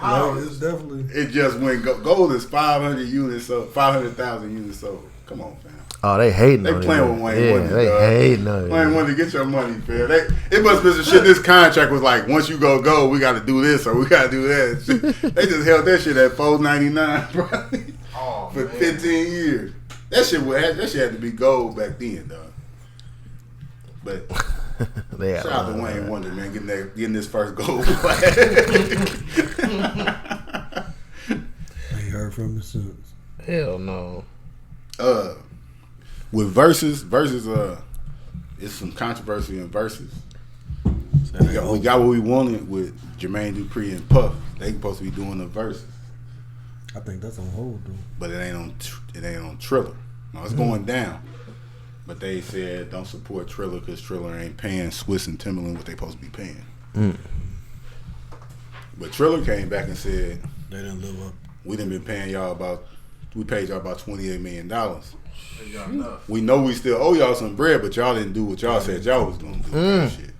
Speaker 3: Yeah.
Speaker 7: No, it's definitely.
Speaker 3: It just went gold is 500 units sold, 500,000 units sold. Come on, fam.
Speaker 5: Oh, they hating
Speaker 3: They
Speaker 5: on
Speaker 3: playing
Speaker 5: it.
Speaker 3: with Wayne
Speaker 5: Yeah,
Speaker 3: Wonder,
Speaker 5: they
Speaker 3: dog.
Speaker 5: hating on
Speaker 3: Wayne
Speaker 5: it.
Speaker 3: Wonder, get your money, fam. It must be some shit. This contract was like, once you go gold, we got to do this or we got to do that. They just held that shit at $4.99, bro,
Speaker 6: Oh,
Speaker 3: for
Speaker 6: man.
Speaker 3: 15 years. That shit had to be gold back then, dog. But
Speaker 5: They
Speaker 3: shout out to Wayne Wonder, man, getting this first gold plaque.
Speaker 7: I ain't heard from him since.
Speaker 5: Hell no.
Speaker 3: With verses, it's some controversy in verses. We got what we wanted with Jermaine Dupri and Puff. They supposed to be doing the verses,
Speaker 7: I think that's on hold, though.
Speaker 3: but it ain't on Triller. No, it's going down. But they said don't support Triller because Triller ain't paying Swiss and Timberland what they supposed to be paying. But Triller came back and said
Speaker 7: They didn't live up.
Speaker 3: we done been paying y'all we paid y'all about $28 million.
Speaker 6: They got enough.
Speaker 3: We know we still owe y'all some bread, but y'all didn't do what y'all said y'all was gonna do. That shit.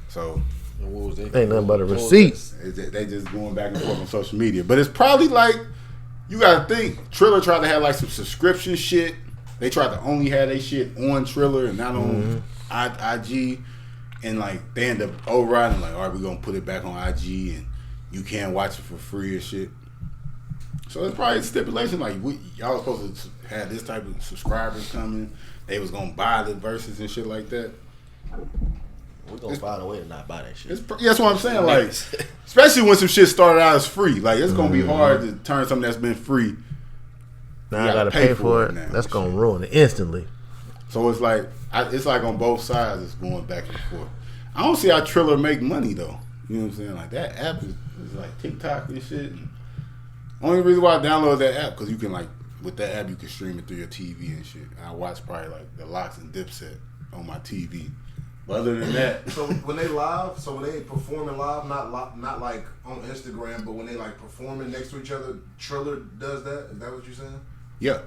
Speaker 3: So
Speaker 4: And what was that?
Speaker 5: Ain't nothing but a
Speaker 4: What was
Speaker 5: receipt.
Speaker 3: they just going back and forth on social media. But it's probably like you gotta think Triller tried to have like some subscription shit. They tried to only have their shit on Triller and not on IG, and like they end up overriding like, all right, we're gonna put it back on IG and you can't watch it for free or shit. So it's probably a stipulation like y'all supposed to have this type of subscribers coming. They was gonna buy the verses and shit like that.
Speaker 4: We're gonna find a way to not buy that shit.
Speaker 3: That's what I'm saying. Like, especially when some shit started out as free. Like, it's gonna be hard to turn something that's been free.
Speaker 5: Now
Speaker 3: You
Speaker 5: I gotta pay for it.
Speaker 3: now.
Speaker 5: That's gonna ruin it instantly.
Speaker 3: So it's like on both sides. It's going back and forth. I don't see how Triller make money though. You know what I'm saying? Like that app is like TikTok and shit. Only reason why I downloaded that app because you can like with that app you can stream it through your TV and shit. I watch probably like the Locks and Dipset on my TV. But other than that,
Speaker 6: So when they performing live, not like on Instagram, but when they like performing next to each other, Triller does that. Is that what you're saying?
Speaker 3: yeah.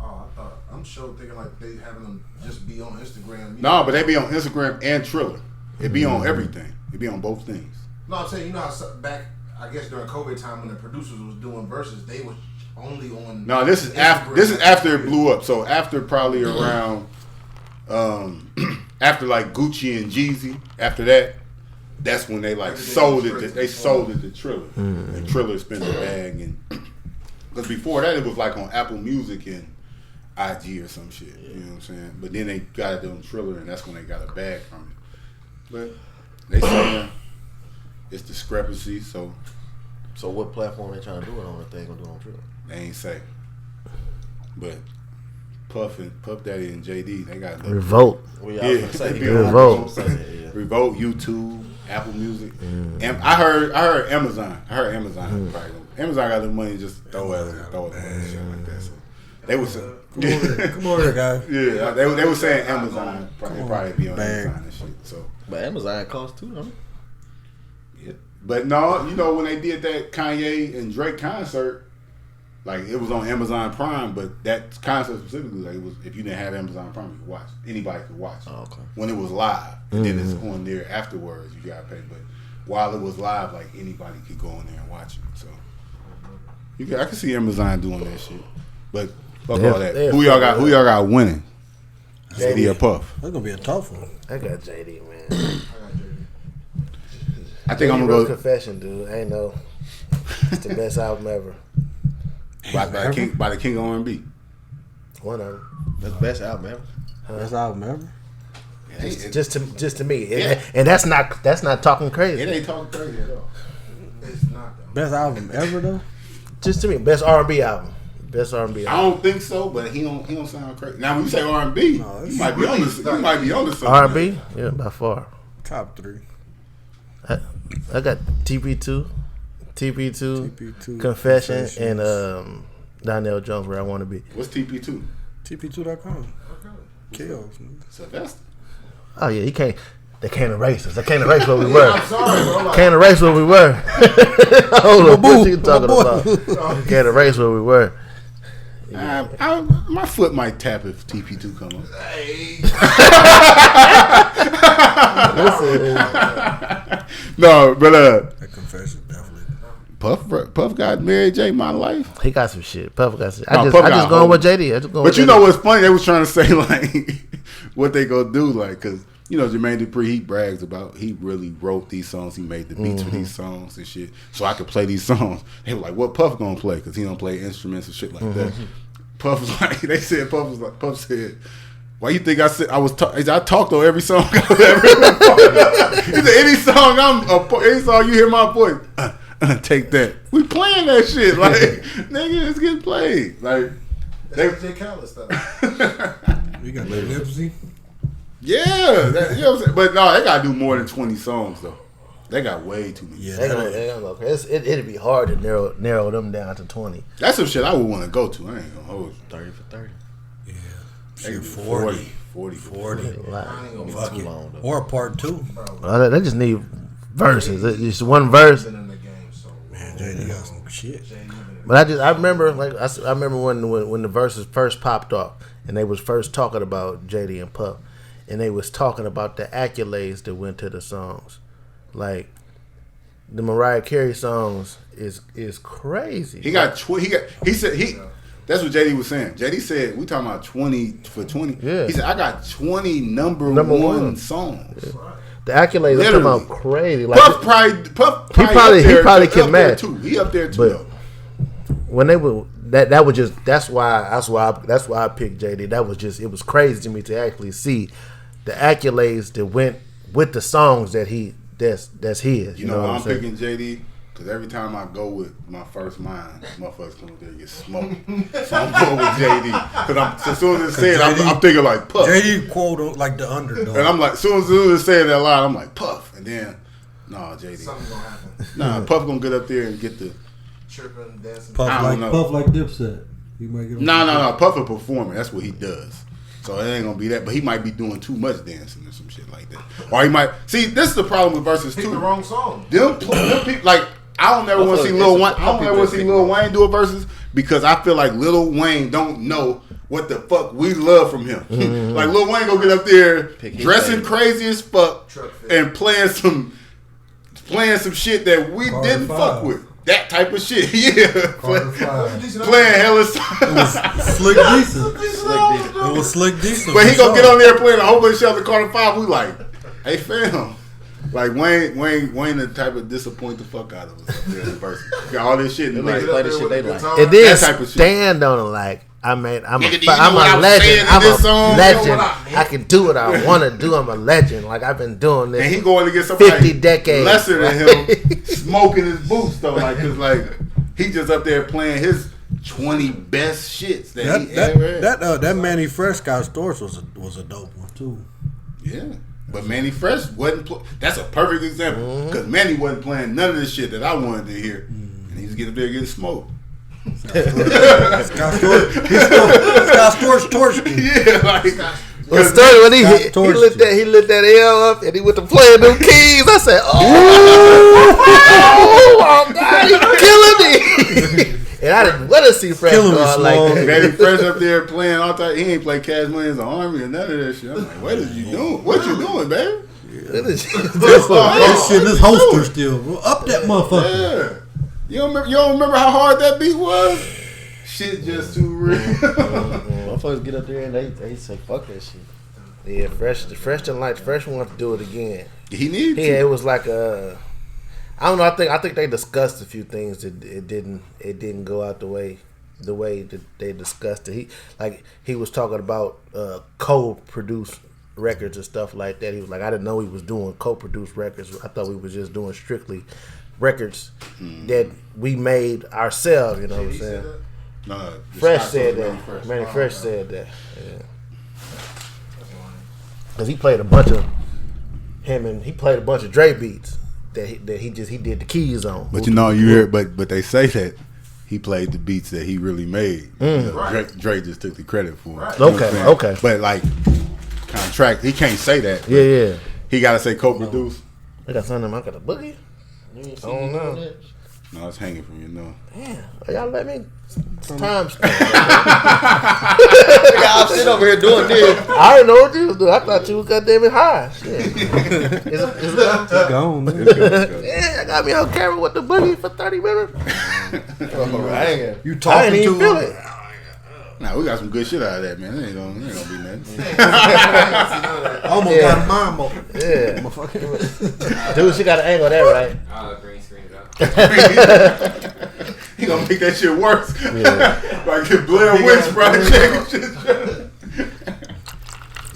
Speaker 6: Oh, I'm sure thinking like they having them just be on Instagram.
Speaker 3: No, but they be on Instagram and Triller. It be on everything. It be on both things.
Speaker 6: No, I'm saying you know how back I guess during COVID time when the producers was doing verses, they was only on.
Speaker 3: No, this is after. This is after it blew up. So after probably around, after like Gucci and Jeezy. After that, that's when they like sold it. They sold it to Triller, and Triller spent the bag. And because before that, it was like on Apple Music and IG or some shit. You know what I'm saying? But then they got it on Triller, and that's when they got a bag from it. But they saying it's discrepancy, so
Speaker 4: So what platform they trying to do it on if they ain't gonna do it on Triller?
Speaker 3: they ain't say. But Puff Daddy and JD, they got
Speaker 5: Revolt.
Speaker 4: Well, yeah, I was gonna say,
Speaker 3: Yeah.
Speaker 4: he gonna
Speaker 5: Revolt.
Speaker 4: say that, yeah.
Speaker 3: Revolt, YouTube, Apple Music. And I heard Amazon. Probably Amazon got the money just throw it and shit like that. So they was
Speaker 7: Come on here, guy.
Speaker 3: yeah, they were saying Amazon probably be on Amazon and shit. So
Speaker 4: But Amazon costs too, don't it?
Speaker 3: yeah. But no, you know when they did that Kanye and Drake concert, like it was on Amazon Prime, but that concert specifically, like it was if you didn't have Amazon Prime, you could watch. Anybody could watch.
Speaker 4: Oh, okay.
Speaker 3: When it was live, and then it's on there afterwards. You gotta pay, but while it was live, like anybody could go in there and watch it. So I can see Amazon doing that shit. But fuck all that. Who y'all got winning? JD or Puff?
Speaker 7: That's gonna be a tough one.
Speaker 5: I got JD, man.
Speaker 3: I think I'm gonna
Speaker 5: Real
Speaker 3: go
Speaker 5: Confession, dude. I ain't know. It's the best album ever.
Speaker 3: by the King of R&B.
Speaker 5: One of them.
Speaker 4: That's the best album ever.
Speaker 7: Best album ever.
Speaker 5: Just to me, and that's not talking crazy.
Speaker 3: It ain't talking crazy at all.
Speaker 6: It's not though.
Speaker 7: Best album ever though.
Speaker 5: Just to me, best R&B album. Best R&B
Speaker 3: I
Speaker 5: album.
Speaker 3: don't think so, but he don't sound crazy. Now when you say R&B,
Speaker 7: No,
Speaker 3: you might be on this. You might be on this.
Speaker 5: R&B, yeah, by far.
Speaker 7: Top 3.
Speaker 5: I got TP2,
Speaker 7: TP2,
Speaker 5: Confession,
Speaker 7: Confessions.
Speaker 5: and Donnell Jones, Where I Want to Be.
Speaker 3: What's TP2?
Speaker 7: TP2.com. Kills.
Speaker 3: Sylvester.
Speaker 5: Oh yeah, they can't erase us. They can't erase what we were.
Speaker 6: I'm sorry, bro. Like,
Speaker 5: Can't erase what we were. Hold on, what you talking about? Can't erase what we were.
Speaker 3: My foot might tap if TP2 come up. No, but
Speaker 7: That Confession definitely.
Speaker 3: Puff got Mary J. My Life.
Speaker 5: He got some shit. Puff got some.
Speaker 3: No,
Speaker 5: I
Speaker 3: Puff got
Speaker 5: just going
Speaker 3: hoes.
Speaker 5: with JD. I just going
Speaker 3: But
Speaker 5: with
Speaker 3: you
Speaker 5: JD.
Speaker 3: know what's funny? They was trying to say like what they gonna do, like, cause you know Jermaine Dupri, he brags about he really wrote these songs, he made the beats for these songs and shit, so I could play these songs. They were like, what Puff gonna play? Cause he don't play instruments and shit like that. Puff was like, Puff said, why you think I said I talked on every song I ever He said any song any song you hear my voice, take that. We playing that shit like nigga, it's getting played like.
Speaker 6: that's J. Khaled stuff.
Speaker 7: We got Nipsey.
Speaker 3: Yeah, you know what I'm saying? But no, they gotta do more than 20 songs though. They got way too many.
Speaker 7: Yeah,
Speaker 5: They gonna go crazy. It'd be hard to narrow them down to 20.
Speaker 3: That's some shit I would want to go to. I ain't gonna hold you.
Speaker 4: 30 for 30.
Speaker 3: They
Speaker 7: Shit,
Speaker 3: be
Speaker 7: 40.
Speaker 3: 40.
Speaker 5: Like,
Speaker 6: I ain't gonna
Speaker 4: It's
Speaker 7: Fuck
Speaker 4: too
Speaker 7: it.
Speaker 4: long though.
Speaker 7: Or part 2.
Speaker 5: they just need verses. It's just one verse.
Speaker 6: been in the game, so
Speaker 7: Man, JD got some shit.
Speaker 5: But I remember I remember when the verses first popped off and they was first talking about JD and Puff, and they was talking about the accolades that went to the songs, like the Mariah Carey songs is crazy.
Speaker 3: He said that's what JD was saying. JD said we talking about 20 for 20.
Speaker 5: Yeah.
Speaker 3: He said I got 20 number
Speaker 5: Number
Speaker 3: one
Speaker 5: one.
Speaker 3: songs.
Speaker 5: The accolades are
Speaker 3: Literally.
Speaker 5: talking about crazy. Like
Speaker 3: Puff probably
Speaker 5: he probably can
Speaker 3: up there
Speaker 5: match.
Speaker 3: too. He up there too.
Speaker 5: But
Speaker 3: though.
Speaker 5: when they were that was just that's why I picked JD. That was just, it was crazy to me to actually see the accolades that went with the songs that that's his.
Speaker 3: You know why
Speaker 5: what
Speaker 3: I'm
Speaker 5: saying?
Speaker 3: picking JD? Because every time I go with my first mind, motherfuckers come up there and get smoked. So I'm going with JD. Because as soon as it said, I'm thinking like Puff.
Speaker 7: JD quote like the underdog.
Speaker 3: And I'm like, as soon as it said that line, I'm like, Puff. And then, nah, JD.
Speaker 6: something's gonna happen.
Speaker 3: Nah, Puff gonna get up there and get the.
Speaker 6: Tripping, dancing.
Speaker 7: Puff
Speaker 3: I don't
Speaker 7: like
Speaker 3: know.
Speaker 7: Puff like Dipset. He might get
Speaker 3: No. Puff a performer. That's what he does. So it ain't gonna be that. But he might be doing too much dancing or some shit like that. Or he might. See, this is the problem with verses
Speaker 6: Pick the
Speaker 3: too.
Speaker 6: wrong song.
Speaker 3: Them people, like, I don't never want to see Lil Wayne. I don't ever want to see Lil Wayne do a verses because I feel like Lil Wayne don't know what the fuck we love from him. Like Lil Wayne gonna get up there
Speaker 4: Pick his
Speaker 3: dressing
Speaker 4: favorite.
Speaker 3: crazy as fuck
Speaker 6: Truck fit.
Speaker 3: and playing some shit that we
Speaker 7: Carter
Speaker 3: didn't fuck
Speaker 7: Five.
Speaker 3: with. That type of shit, yeah.
Speaker 7: Carter Five.
Speaker 3: Playing hella
Speaker 7: Slick Decent. It was Slick Decent.
Speaker 3: But he
Speaker 7: for
Speaker 3: gonna
Speaker 7: sure.
Speaker 3: get on there playing a whole bunch of shit on the Carter 5. We like, hey fam. Like Wayne the type of disappoint the fuck out of us up there in the verse. Got all this shit and
Speaker 4: They
Speaker 3: like,
Speaker 4: play the shit they like.
Speaker 5: And then
Speaker 3: That type of shit.
Speaker 5: stand on it like, I mean, I'm
Speaker 3: Nigga, do you know
Speaker 5: a
Speaker 3: what I was
Speaker 5: legend.
Speaker 3: saying in
Speaker 5: I'm
Speaker 3: this
Speaker 5: a
Speaker 3: song?
Speaker 5: legend.
Speaker 3: You know what
Speaker 5: I can do what I want to do. I'm a legend. Like, I've been doing this.
Speaker 3: and he going to get somebody
Speaker 5: 50 decades.
Speaker 3: lesser than him smoking his boots though, like, cause like he just up there playing his 20 best shits that he ever had.
Speaker 7: That Manny Fresh Scott Storch was a dope one too.
Speaker 3: Yeah. But Manny Fresh wasn't. That's a perfect example because Manny wasn't playing none of the shit that I wanted to hear, and he was getting up there getting smoked.
Speaker 7: Scott Storch torched him.
Speaker 3: Yeah, like.
Speaker 5: Well, Sturdy, when he
Speaker 7: torched
Speaker 5: lit
Speaker 7: you.
Speaker 5: that L up and he went to playing them keys. I said, oh my God, he's killing me. And I didn't want to see Fresh
Speaker 7: Killing me
Speaker 5: going like
Speaker 7: slow.
Speaker 5: that.
Speaker 3: Manny Fresh up there playing all time. He ain't play Cash Money as an Army or none of that shit. I'm like, what is you doing? What you doing, baby?
Speaker 7: This shit, this holster still up that motherfucker.
Speaker 3: Yeah. You don't remember how hard that beat was? Shit just too real.
Speaker 4: Motherfuckers get up there and they say fuck that shit.
Speaker 5: Yeah, Fresh wanted to do it again.
Speaker 3: He needs
Speaker 5: Yeah,
Speaker 3: to.
Speaker 5: it was like I don't know. I think they discussed a few things that it didn't go out the way that they discussed it. He was talking about co-produced records and stuff like that. He was like, I didn't know he was doing co-produced records. I thought we was just doing strictly records that we made ourselves. You know what I'm saying?
Speaker 3: No,
Speaker 5: Fresh said that. Manny Fresh said that. Yeah. Cause he played a bunch of Dre beats that he did the keys on.
Speaker 3: But you know, you hear, but they say that he played the beats that he really made. You know, Dre just took the credit for it.
Speaker 6: Right.
Speaker 3: You know what I'm saying?
Speaker 5: Okay.
Speaker 3: But like contract, he can't say that.
Speaker 5: Yeah.
Speaker 3: He gotta say co-produce.
Speaker 5: I got something. I got a boogie.
Speaker 4: You ain't
Speaker 5: I don't know.
Speaker 4: that?
Speaker 3: No, it's hanging from your nose.
Speaker 5: Damn, y'all let me. It's time stamp.
Speaker 4: I'm sitting over here doing this.
Speaker 5: I didn't know what you was doing. I thought you was goddamn it high. Shit. It's
Speaker 7: Gone, man.
Speaker 5: yeah, I got me on camera with the boogie for 30 minutes.
Speaker 7: You
Speaker 5: I
Speaker 7: talking
Speaker 5: didn't even
Speaker 7: to
Speaker 5: feel
Speaker 7: him?
Speaker 5: it.
Speaker 3: Nah, we got some good shit out of that, man. It ain't gonna be nothing.
Speaker 7: I almost got a mime up.
Speaker 5: Yeah. Dude, she got an angle there, right?
Speaker 8: Green screen it up.
Speaker 3: He gonna make that shit worse.
Speaker 5: Yeah.
Speaker 3: Like the Blair Witch Project.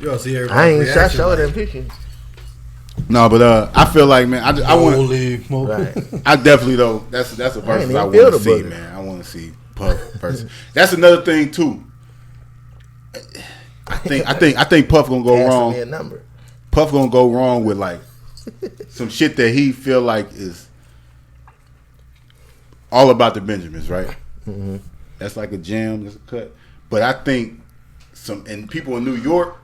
Speaker 7: You all see everybody.
Speaker 5: I ain't shot show them pictures.
Speaker 3: No, but I feel like, man, I want.
Speaker 7: Holy smoke.
Speaker 5: Right.
Speaker 3: I definitely though. That's a versus
Speaker 5: even
Speaker 3: I
Speaker 5: feel
Speaker 3: want
Speaker 5: the
Speaker 3: to see,
Speaker 5: booger.
Speaker 3: man. I want to see Puff versus. That's another thing too. I think Puff gonna go
Speaker 5: Asking
Speaker 3: wrong.
Speaker 5: me a number.
Speaker 3: Puff gonna go wrong with like some shit that he feel like is all about the Benjamins, right?
Speaker 5: Mm-hmm.
Speaker 3: That's like a jam, that's a cut. But I think and people in New York,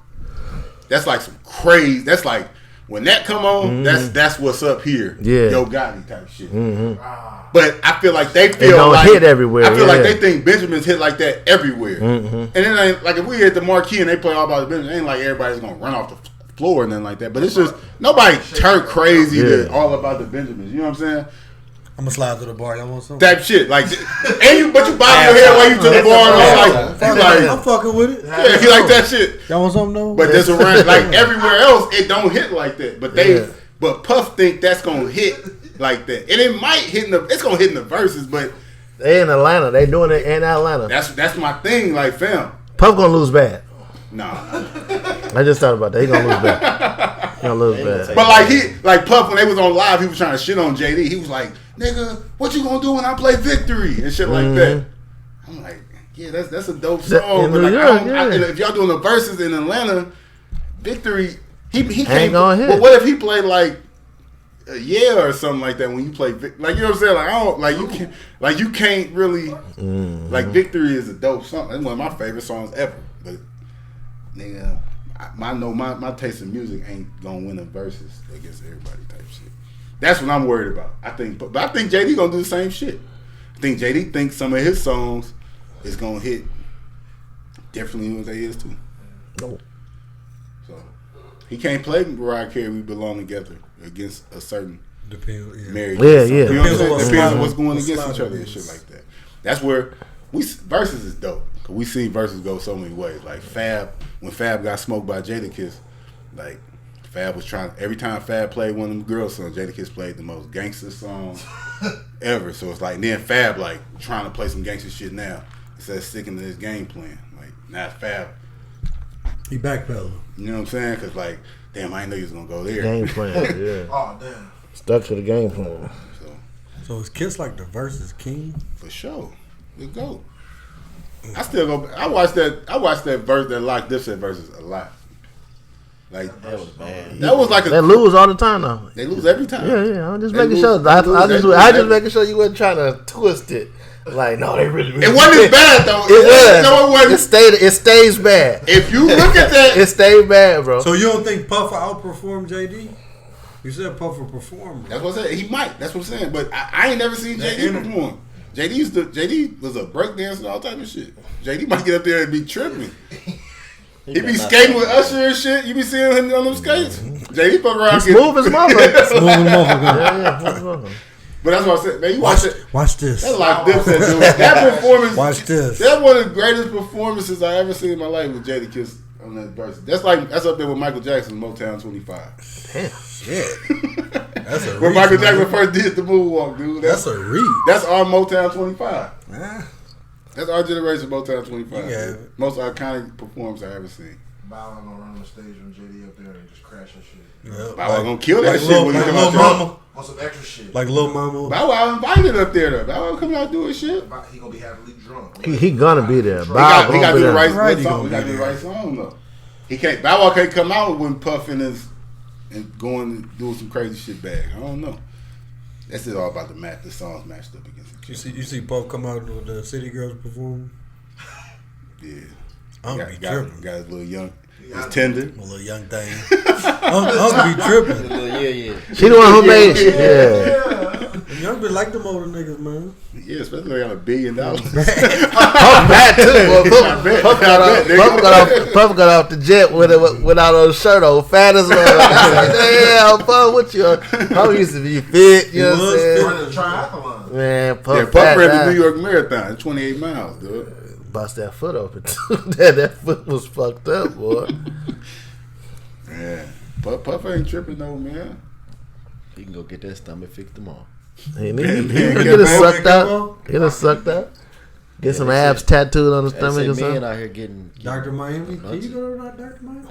Speaker 3: that's like some crazy. That's like when that come on, that's what's up here.
Speaker 5: Yeah.
Speaker 3: Yo Gotti type shit. But I feel like they feel
Speaker 5: don't
Speaker 3: like
Speaker 5: hit everywhere,
Speaker 3: I feel like
Speaker 5: yeah.
Speaker 3: they think Benjamins hit like that everywhere. And then like if we hit the marquee and they play all about the Benjamins, it ain't like everybody's gonna run off the floor and nothing like that. But it's just nobody turned crazy to all about the Benjamins. You know what I'm saying?
Speaker 7: I'm gonna slide to the bar. Y'all want something?
Speaker 3: Type shit. Like, and you bob your head while you to the bar and
Speaker 7: I'm
Speaker 3: like,
Speaker 7: fucking with it.
Speaker 3: yeah, he like that shit.
Speaker 7: Y'all want something though?
Speaker 3: But there's around like everywhere else, it don't hit like that. But but Puff think that's gonna hit like that, and it might hit it's gonna hit in the verses. But
Speaker 5: They in Atlanta. They doing it in Atlanta.
Speaker 3: that's my thing. Like, fam,
Speaker 5: Puff gonna lose bad.
Speaker 3: nah.
Speaker 5: I just thought about that. He gonna lose bad. He gonna lose bad.
Speaker 3: But like Puff when they was on live, he was trying to shit on JD. He was like, "Nigga, what you gonna do when I play Victory and shit like that?" I'm like, yeah, that's a dope song.
Speaker 5: in
Speaker 3: But
Speaker 5: New
Speaker 3: like,
Speaker 5: York, yeah.
Speaker 3: if y'all doing the verses in Atlanta, Victory, he can't.
Speaker 5: gonna hit.
Speaker 3: But what if he played like or something like that when you play like, you know what I'm saying? Like, I don't like you can't really like Victory is a dope song. It's one of my favorite songs ever. But nigga, my taste in music ain't gonna win the verses against everybody type shit. That's what I'm worried about. I think JD gonna do the same shit. I think JD thinks some of his songs is gonna hit differently than what they is too.
Speaker 5: No.
Speaker 3: So he can't play Mariah Carey "We Belong Together" against a certain
Speaker 7: Depends. Yeah.
Speaker 3: married.
Speaker 5: Yeah,
Speaker 3: song.
Speaker 5: yeah.
Speaker 3: You know what I'm saying?
Speaker 7: Depends on
Speaker 3: Depends on
Speaker 7: what
Speaker 3: what's going
Speaker 7: slide-
Speaker 3: against
Speaker 7: what
Speaker 3: each other
Speaker 7: slide
Speaker 3: and
Speaker 7: it
Speaker 3: shit
Speaker 7: is.
Speaker 3: like that. That's where verses is dope. Cause we seen verses go so many ways. Like when Fab got smoked by Jadakiss, like Fab was trying. Every time Fab played one of them girl songs, Jadakiss played the most gangster song ever. So it's like then Fab like trying to play some gangster shit now instead of sticking to his game plan. Like now Fab,
Speaker 7: He backpedaled.
Speaker 3: you know what I'm saying? Cause like damn, I didn't know you was gonna go there.
Speaker 5: Game plan. Yeah.
Speaker 6: Oh damn.
Speaker 5: Stuck to the game plan.
Speaker 3: So
Speaker 7: So is Kiss like the versus king?
Speaker 3: for sure, we go. I still go. I watched that verse, that Lock Dipset versus a lot. Like
Speaker 4: That was bad.
Speaker 3: that was like
Speaker 5: They
Speaker 3: a
Speaker 5: lose all the time though.
Speaker 3: they lose every time.
Speaker 5: Yeah. I'm just
Speaker 3: They
Speaker 5: making
Speaker 3: lose-
Speaker 5: sure.
Speaker 3: they
Speaker 5: I
Speaker 3: lose
Speaker 5: just
Speaker 3: every-
Speaker 5: making sure you wasn't trying to twist it. Like no, they really.
Speaker 3: It wasn't as bad though.
Speaker 5: It was.
Speaker 3: No, it wasn't.
Speaker 5: It stays bad.
Speaker 3: If you look at that,
Speaker 5: It stayed bad, bro.
Speaker 7: So you don't think Puffer outperformed JD? You said Puffer performed.
Speaker 3: that's what I said. He might. That's what I'm saying. But I ain't never seen
Speaker 7: That
Speaker 3: JD
Speaker 7: energy.
Speaker 3: perform. JD was a breakdancer and all type of shit. JD might get up there and be tripping. He be skating with Usher and shit. You be seeing him on them skates. JD fuck around.
Speaker 5: He's smooth as motherfucker.
Speaker 7: Smooth him over, go.
Speaker 5: Yeah, smooth as motherfucker.
Speaker 3: But that's what I said. Man, you watch it.
Speaker 7: Watch this.
Speaker 3: That's like Dipset dude. That performance.
Speaker 7: Watch this.
Speaker 3: That's one of the greatest performances I ever seen in my life with Jada Kiss on that verse. That's up there with Michael Jackson's Motown 25.
Speaker 5: Damn.
Speaker 7: Shit. That's a
Speaker 3: When
Speaker 7: reach,
Speaker 3: Michael
Speaker 7: man.
Speaker 3: Jackson first did the moonwalk, dude.
Speaker 7: That's a reach.
Speaker 3: That's our Motown 25.
Speaker 7: Ah,
Speaker 3: That's our generation Motown 25.
Speaker 7: You got
Speaker 3: dude.
Speaker 7: it.
Speaker 3: Most iconic performance I ever seen.
Speaker 6: Bow Wow gonna run on the stage when JD up there and just crash that shit.
Speaker 7: yep.
Speaker 3: Bow Wow gonna kill that
Speaker 7: like
Speaker 3: shit
Speaker 7: Lil,
Speaker 3: when he
Speaker 7: like
Speaker 3: come
Speaker 7: Lil
Speaker 3: out there.
Speaker 7: Mama.
Speaker 6: On some extra shit.
Speaker 7: Like Lil Mama.
Speaker 3: Bow Wow invited up there though. Bow Wow coming out doing shit.
Speaker 6: He gonna be heavily drunk.
Speaker 5: He gonna be there.
Speaker 3: He
Speaker 5: Bow
Speaker 3: got to do the right,
Speaker 7: Right, he
Speaker 3: song.
Speaker 7: gonna
Speaker 3: We got to
Speaker 7: be
Speaker 3: do the
Speaker 7: there.
Speaker 3: right song though. He can't. Bow Wow can't come out when Puffin is and going and doing some crazy shit back. I don't know. That's it all about the match. The songs matched up against each other.
Speaker 7: You see Puff come out with the City Girls perform?
Speaker 3: Yeah.
Speaker 7: I'm
Speaker 3: got,
Speaker 7: gonna be
Speaker 3: got,
Speaker 7: tripping.
Speaker 3: got his little young, his tender.
Speaker 7: A little young thing. I'm gonna be tripping.
Speaker 4: Yeah.
Speaker 5: She the one who made. Yeah.
Speaker 7: Young be like them older niggas, man.
Speaker 3: Yeah, especially when they got $1 billion.
Speaker 5: Puff bad too. Boy.
Speaker 3: I bet.
Speaker 5: Puff got off the jet without a shirt on, fat as well. I said, damn, Puff, what you? Puff used to be fit. You know what I'm
Speaker 7: was
Speaker 5: saying?
Speaker 6: Running the triathlon.
Speaker 5: Man, Puff,
Speaker 3: Yeah, Puff
Speaker 5: fat
Speaker 3: ran the
Speaker 5: guy.
Speaker 3: New York Marathon, 28 miles, dude.
Speaker 5: Bust that foot open too. that foot was fucked up, boy.
Speaker 3: Yeah. Puff ain't tripping though, man.
Speaker 4: He can go get that stomach fixed tomorrow.
Speaker 5: He
Speaker 3: Man,
Speaker 5: get
Speaker 3: get
Speaker 5: it
Speaker 3: back.
Speaker 5: sucked out. Get it sucked out. Get some abs tattooed on the
Speaker 4: They
Speaker 5: stomach
Speaker 4: say
Speaker 5: or
Speaker 4: men
Speaker 5: something.
Speaker 4: out here getting
Speaker 7: Dr. Miami. Can
Speaker 4: nuts.
Speaker 7: you go to Dr. Miami?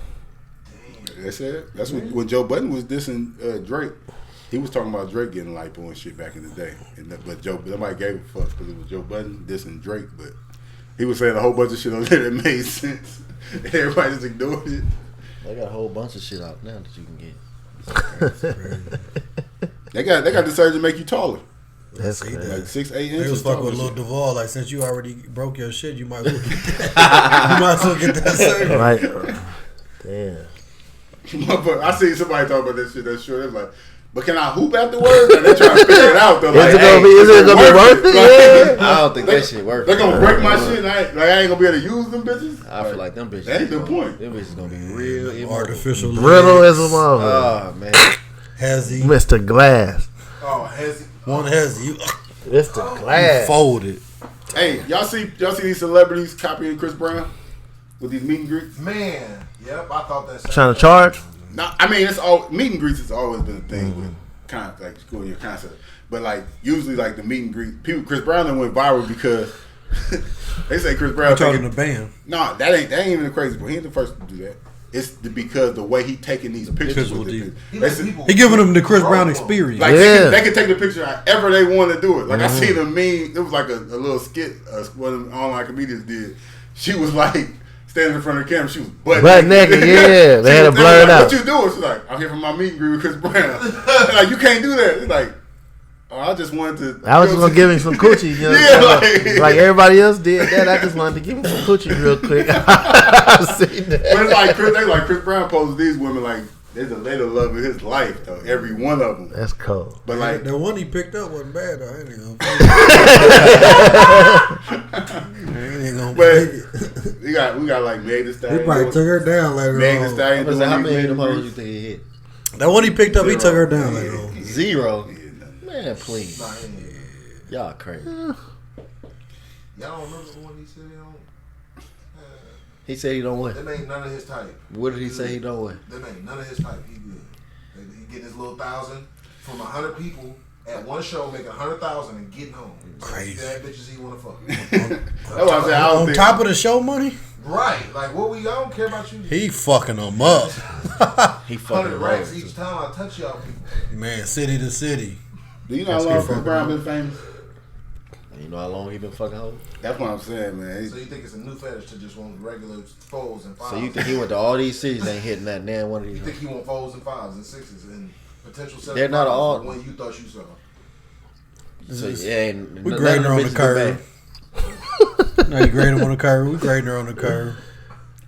Speaker 3: That's it. That's when Joe Budden was dissing Drake. He was talking about Drake getting lipo and shit back in the day. But nobody gave a fuck because it was Joe Budden dissing Drake. But he was saying a whole bunch of shit on there that made sense. Everybody just ignored it.
Speaker 4: They got a whole bunch of shit out now that you can get.
Speaker 3: They got the surgery to make you taller.
Speaker 5: That's
Speaker 7: See
Speaker 5: crazy.
Speaker 7: that.
Speaker 3: Like 6, 8
Speaker 7: They
Speaker 3: inches.
Speaker 7: was fucking
Speaker 3: taller
Speaker 7: with Lil
Speaker 3: shit.
Speaker 7: Duval. Like, since you already broke your shit, you might as well get that. You might as well get that surgery.
Speaker 5: Right. Damn.
Speaker 3: Motherfucker, I seen somebody talk about that shit. That short. They was like, but can I hoop afterwards? And they trying to figure it out. Though. Like,
Speaker 5: Is it gonna be worth it? Yeah.
Speaker 4: I don't think that shit works.
Speaker 3: They're gonna break my shit. And I ain't gonna be able to use them bitches.
Speaker 4: I feel like them bitches.
Speaker 3: That ain't the point.
Speaker 4: Them bitches gonna be real immobile.
Speaker 7: Artificial
Speaker 5: Brittle
Speaker 7: legs.
Speaker 5: as a motherfucker.
Speaker 4: Oh man,
Speaker 7: Has he?
Speaker 5: Mr. Glass.
Speaker 6: Oh, has he?
Speaker 7: One has he.
Speaker 5: Mr. Glass.
Speaker 7: Folded.
Speaker 3: Hey, y'all see these celebrities copying Chris Brown with these meet and greets?
Speaker 6: Man, yep, I thought that.
Speaker 5: Trying to charge?
Speaker 3: No, I mean it's all meet and greets has always been a thing with like school year concert. But like usually like the meet and greet people, Chris Brown then went viral because they say Chris Brown
Speaker 7: I'm talking
Speaker 3: taking,
Speaker 7: the band.
Speaker 3: no, that ain't even the crazy part. He ain't the first to do that. It's because the way he taking these pictures
Speaker 7: Pictures
Speaker 3: with
Speaker 7: with
Speaker 3: it.
Speaker 6: He
Speaker 3: They
Speaker 6: let
Speaker 3: say-
Speaker 6: people
Speaker 7: He giving them the Chris
Speaker 6: grow
Speaker 7: Brown
Speaker 6: up.
Speaker 7: experience.
Speaker 3: Like
Speaker 5: Yeah.
Speaker 3: they can take the picture however they want to do it. Like I seen a meme. It was like a little skit one of the online comedians did. She was like standing in front of the camera. She was butt
Speaker 5: naked, yeah. They had to blur it out.
Speaker 3: What you doing? She's like, I'm here for my meet and greet with Chris Brown. Like you can't do that. It's like, oh, I just wanted to.
Speaker 5: I was just gonna give him some coochie, you know
Speaker 3: Yeah,
Speaker 5: what I'm saying?
Speaker 3: like-
Speaker 5: like everybody else did that. I just wanted to give him some coochie real quick. I seen
Speaker 3: But
Speaker 5: that.
Speaker 3: it's like Chris Brown poses these women like they're the love of his life though. Every one of them.
Speaker 5: That's cold.
Speaker 3: But like
Speaker 7: The one he picked up wasn't bad though. I ain't gonna
Speaker 3: But
Speaker 7: fake it.
Speaker 3: we got like Meg Thee
Speaker 7: He
Speaker 3: Stallion.
Speaker 7: probably took her down later
Speaker 3: Meg Thee
Speaker 7: on.
Speaker 3: Stallion.
Speaker 4: I how
Speaker 3: doing
Speaker 4: many
Speaker 3: these
Speaker 4: of them
Speaker 3: meet and
Speaker 4: hoes you
Speaker 3: greets.
Speaker 4: think he hit?
Speaker 7: That one he picked up, he took her down later on.
Speaker 4: 0.
Speaker 3: Yeah, nothing.
Speaker 4: Man, please,
Speaker 6: Nah, he ain't.
Speaker 4: y'all crazy.
Speaker 6: Y'all don't remember when he said he don't?
Speaker 4: He said he don't win.
Speaker 6: Them ain't none of his type.
Speaker 4: What did he say he don't win?
Speaker 6: Them ain't none of his type. He good. He getting his little 1,000 from 100 people at one show, making 100,000 and getting home.
Speaker 7: Crazy.
Speaker 6: Bad bitches he wanna fuck.
Speaker 3: That's what I said. I don't
Speaker 7: On
Speaker 3: think.
Speaker 7: top of the show money,
Speaker 6: Right. Like what we I don't care about you.
Speaker 7: he fucking them up.
Speaker 4: He
Speaker 6: 100
Speaker 4: fucking
Speaker 6: racks
Speaker 4: racks.
Speaker 6: each time I touch y'all people.
Speaker 7: Man, city to city.
Speaker 3: Do you know how long Chris Brown been famous?
Speaker 4: You know how long he been fucking hoes?
Speaker 3: That's what I'm saying, man.
Speaker 6: So you think it's a new fetish to just want regular 4s and 5s?
Speaker 4: So you think he went to all these cities, ain't hitting that damn one of these?
Speaker 6: You think he want 4s and 5s and 6s and potential 7s?
Speaker 4: They're not all-
Speaker 6: when you thought you saw.
Speaker 4: So yeah, ain't
Speaker 7: We
Speaker 4: none
Speaker 7: grading
Speaker 4: of
Speaker 7: her
Speaker 4: the
Speaker 7: on the
Speaker 4: bitches been
Speaker 7: curve. No, you grading her on the curve. We grading her on the curve.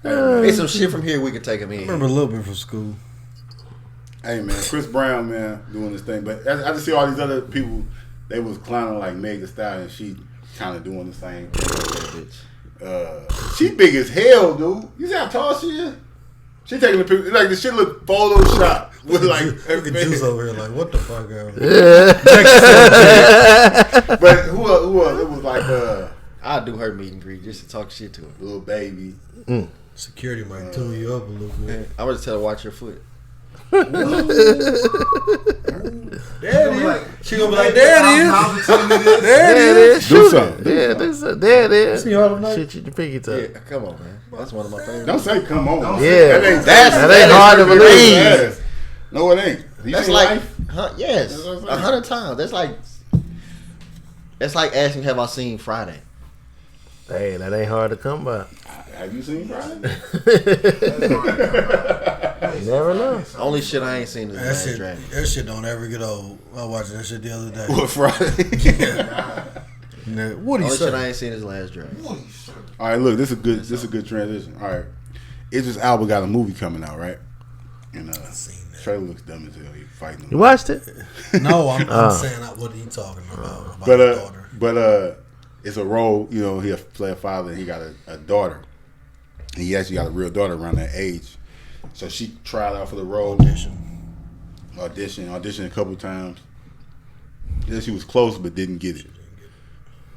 Speaker 4: bad. Hey, some shit from here we can take him
Speaker 7: I
Speaker 4: in.
Speaker 7: remember a little bit from school.
Speaker 3: Hey man, Chris Brown, man, doing this thing. But I just see all these other people. They was clowning like Meg Thee Stallion. She kind of doing the same thing.
Speaker 4: Bitch.
Speaker 3: She big as hell, dude. You see how tall she is? She taking the picture like the shit look Photoshop with like.
Speaker 7: Look at Juice over here like, what the fuck, girl?
Speaker 3: But who else? It was like
Speaker 4: I'll do her meet and greet just to talk shit to her.
Speaker 3: Lil Baby.
Speaker 7: Security might tune you up a little bit.
Speaker 4: I would just tell her watch your foot.
Speaker 7: There it is. She gonna be like, there it is.
Speaker 5: There it is.
Speaker 3: Do
Speaker 5: Shoot
Speaker 3: something.
Speaker 5: it. Yeah, there it is.
Speaker 7: See all them nights?
Speaker 5: Shit, you can pick it up.
Speaker 4: Yeah, come on, man. That's one of my favorites.
Speaker 3: Don't say come on.
Speaker 5: Yeah, that ain't hard to believe.
Speaker 3: No, it ain't. You
Speaker 4: That's
Speaker 3: seen
Speaker 4: like,
Speaker 3: Life?
Speaker 4: yes,
Speaker 3: That's what I'm saying.
Speaker 4: 100 times. That's like asking, have I seen Friday?
Speaker 5: Hey, that ain't hard to come by.
Speaker 3: Have you seen Friday?
Speaker 5: You never know.
Speaker 4: Only shit I ain't seen is
Speaker 7: That
Speaker 4: Last
Speaker 7: shit,
Speaker 4: Dragon.
Speaker 7: that shit don't ever get old. I watched that shit the other day.
Speaker 3: What Friday?
Speaker 7: What he
Speaker 4: Only shit I
Speaker 7: say?
Speaker 4: ain't seen is Last Dragon.
Speaker 3: All right, look, this is a good transition. All right, Idris Elba got a movie coming out, right? And trailer looks dumb as hell. He fighting
Speaker 5: You
Speaker 3: them.
Speaker 5: watched it?
Speaker 7: No, I'm saying what he talking about
Speaker 3: But
Speaker 7: his daughter.
Speaker 3: it's a role. You know, he'll play a father, and he got a daughter. And he actually got a real daughter around that age. So she tried out for the role. Auditioned a couple times. Then she was close, but didn't get it.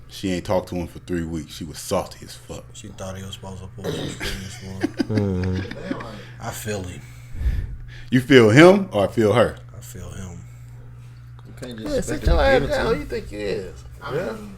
Speaker 3: She ain't talked to him for 3 weeks. She was salty as fuck.
Speaker 7: She thought he was supposed to pull some strings for him. I feel him.
Speaker 3: You feel him or I feel her?
Speaker 7: I feel him.
Speaker 4: You can't
Speaker 5: Yeah,
Speaker 4: just
Speaker 5: sit
Speaker 4: expect
Speaker 5: your
Speaker 4: to
Speaker 5: ass
Speaker 4: give it to
Speaker 5: down. Who
Speaker 4: him.
Speaker 5: you think you is?
Speaker 6: I mean,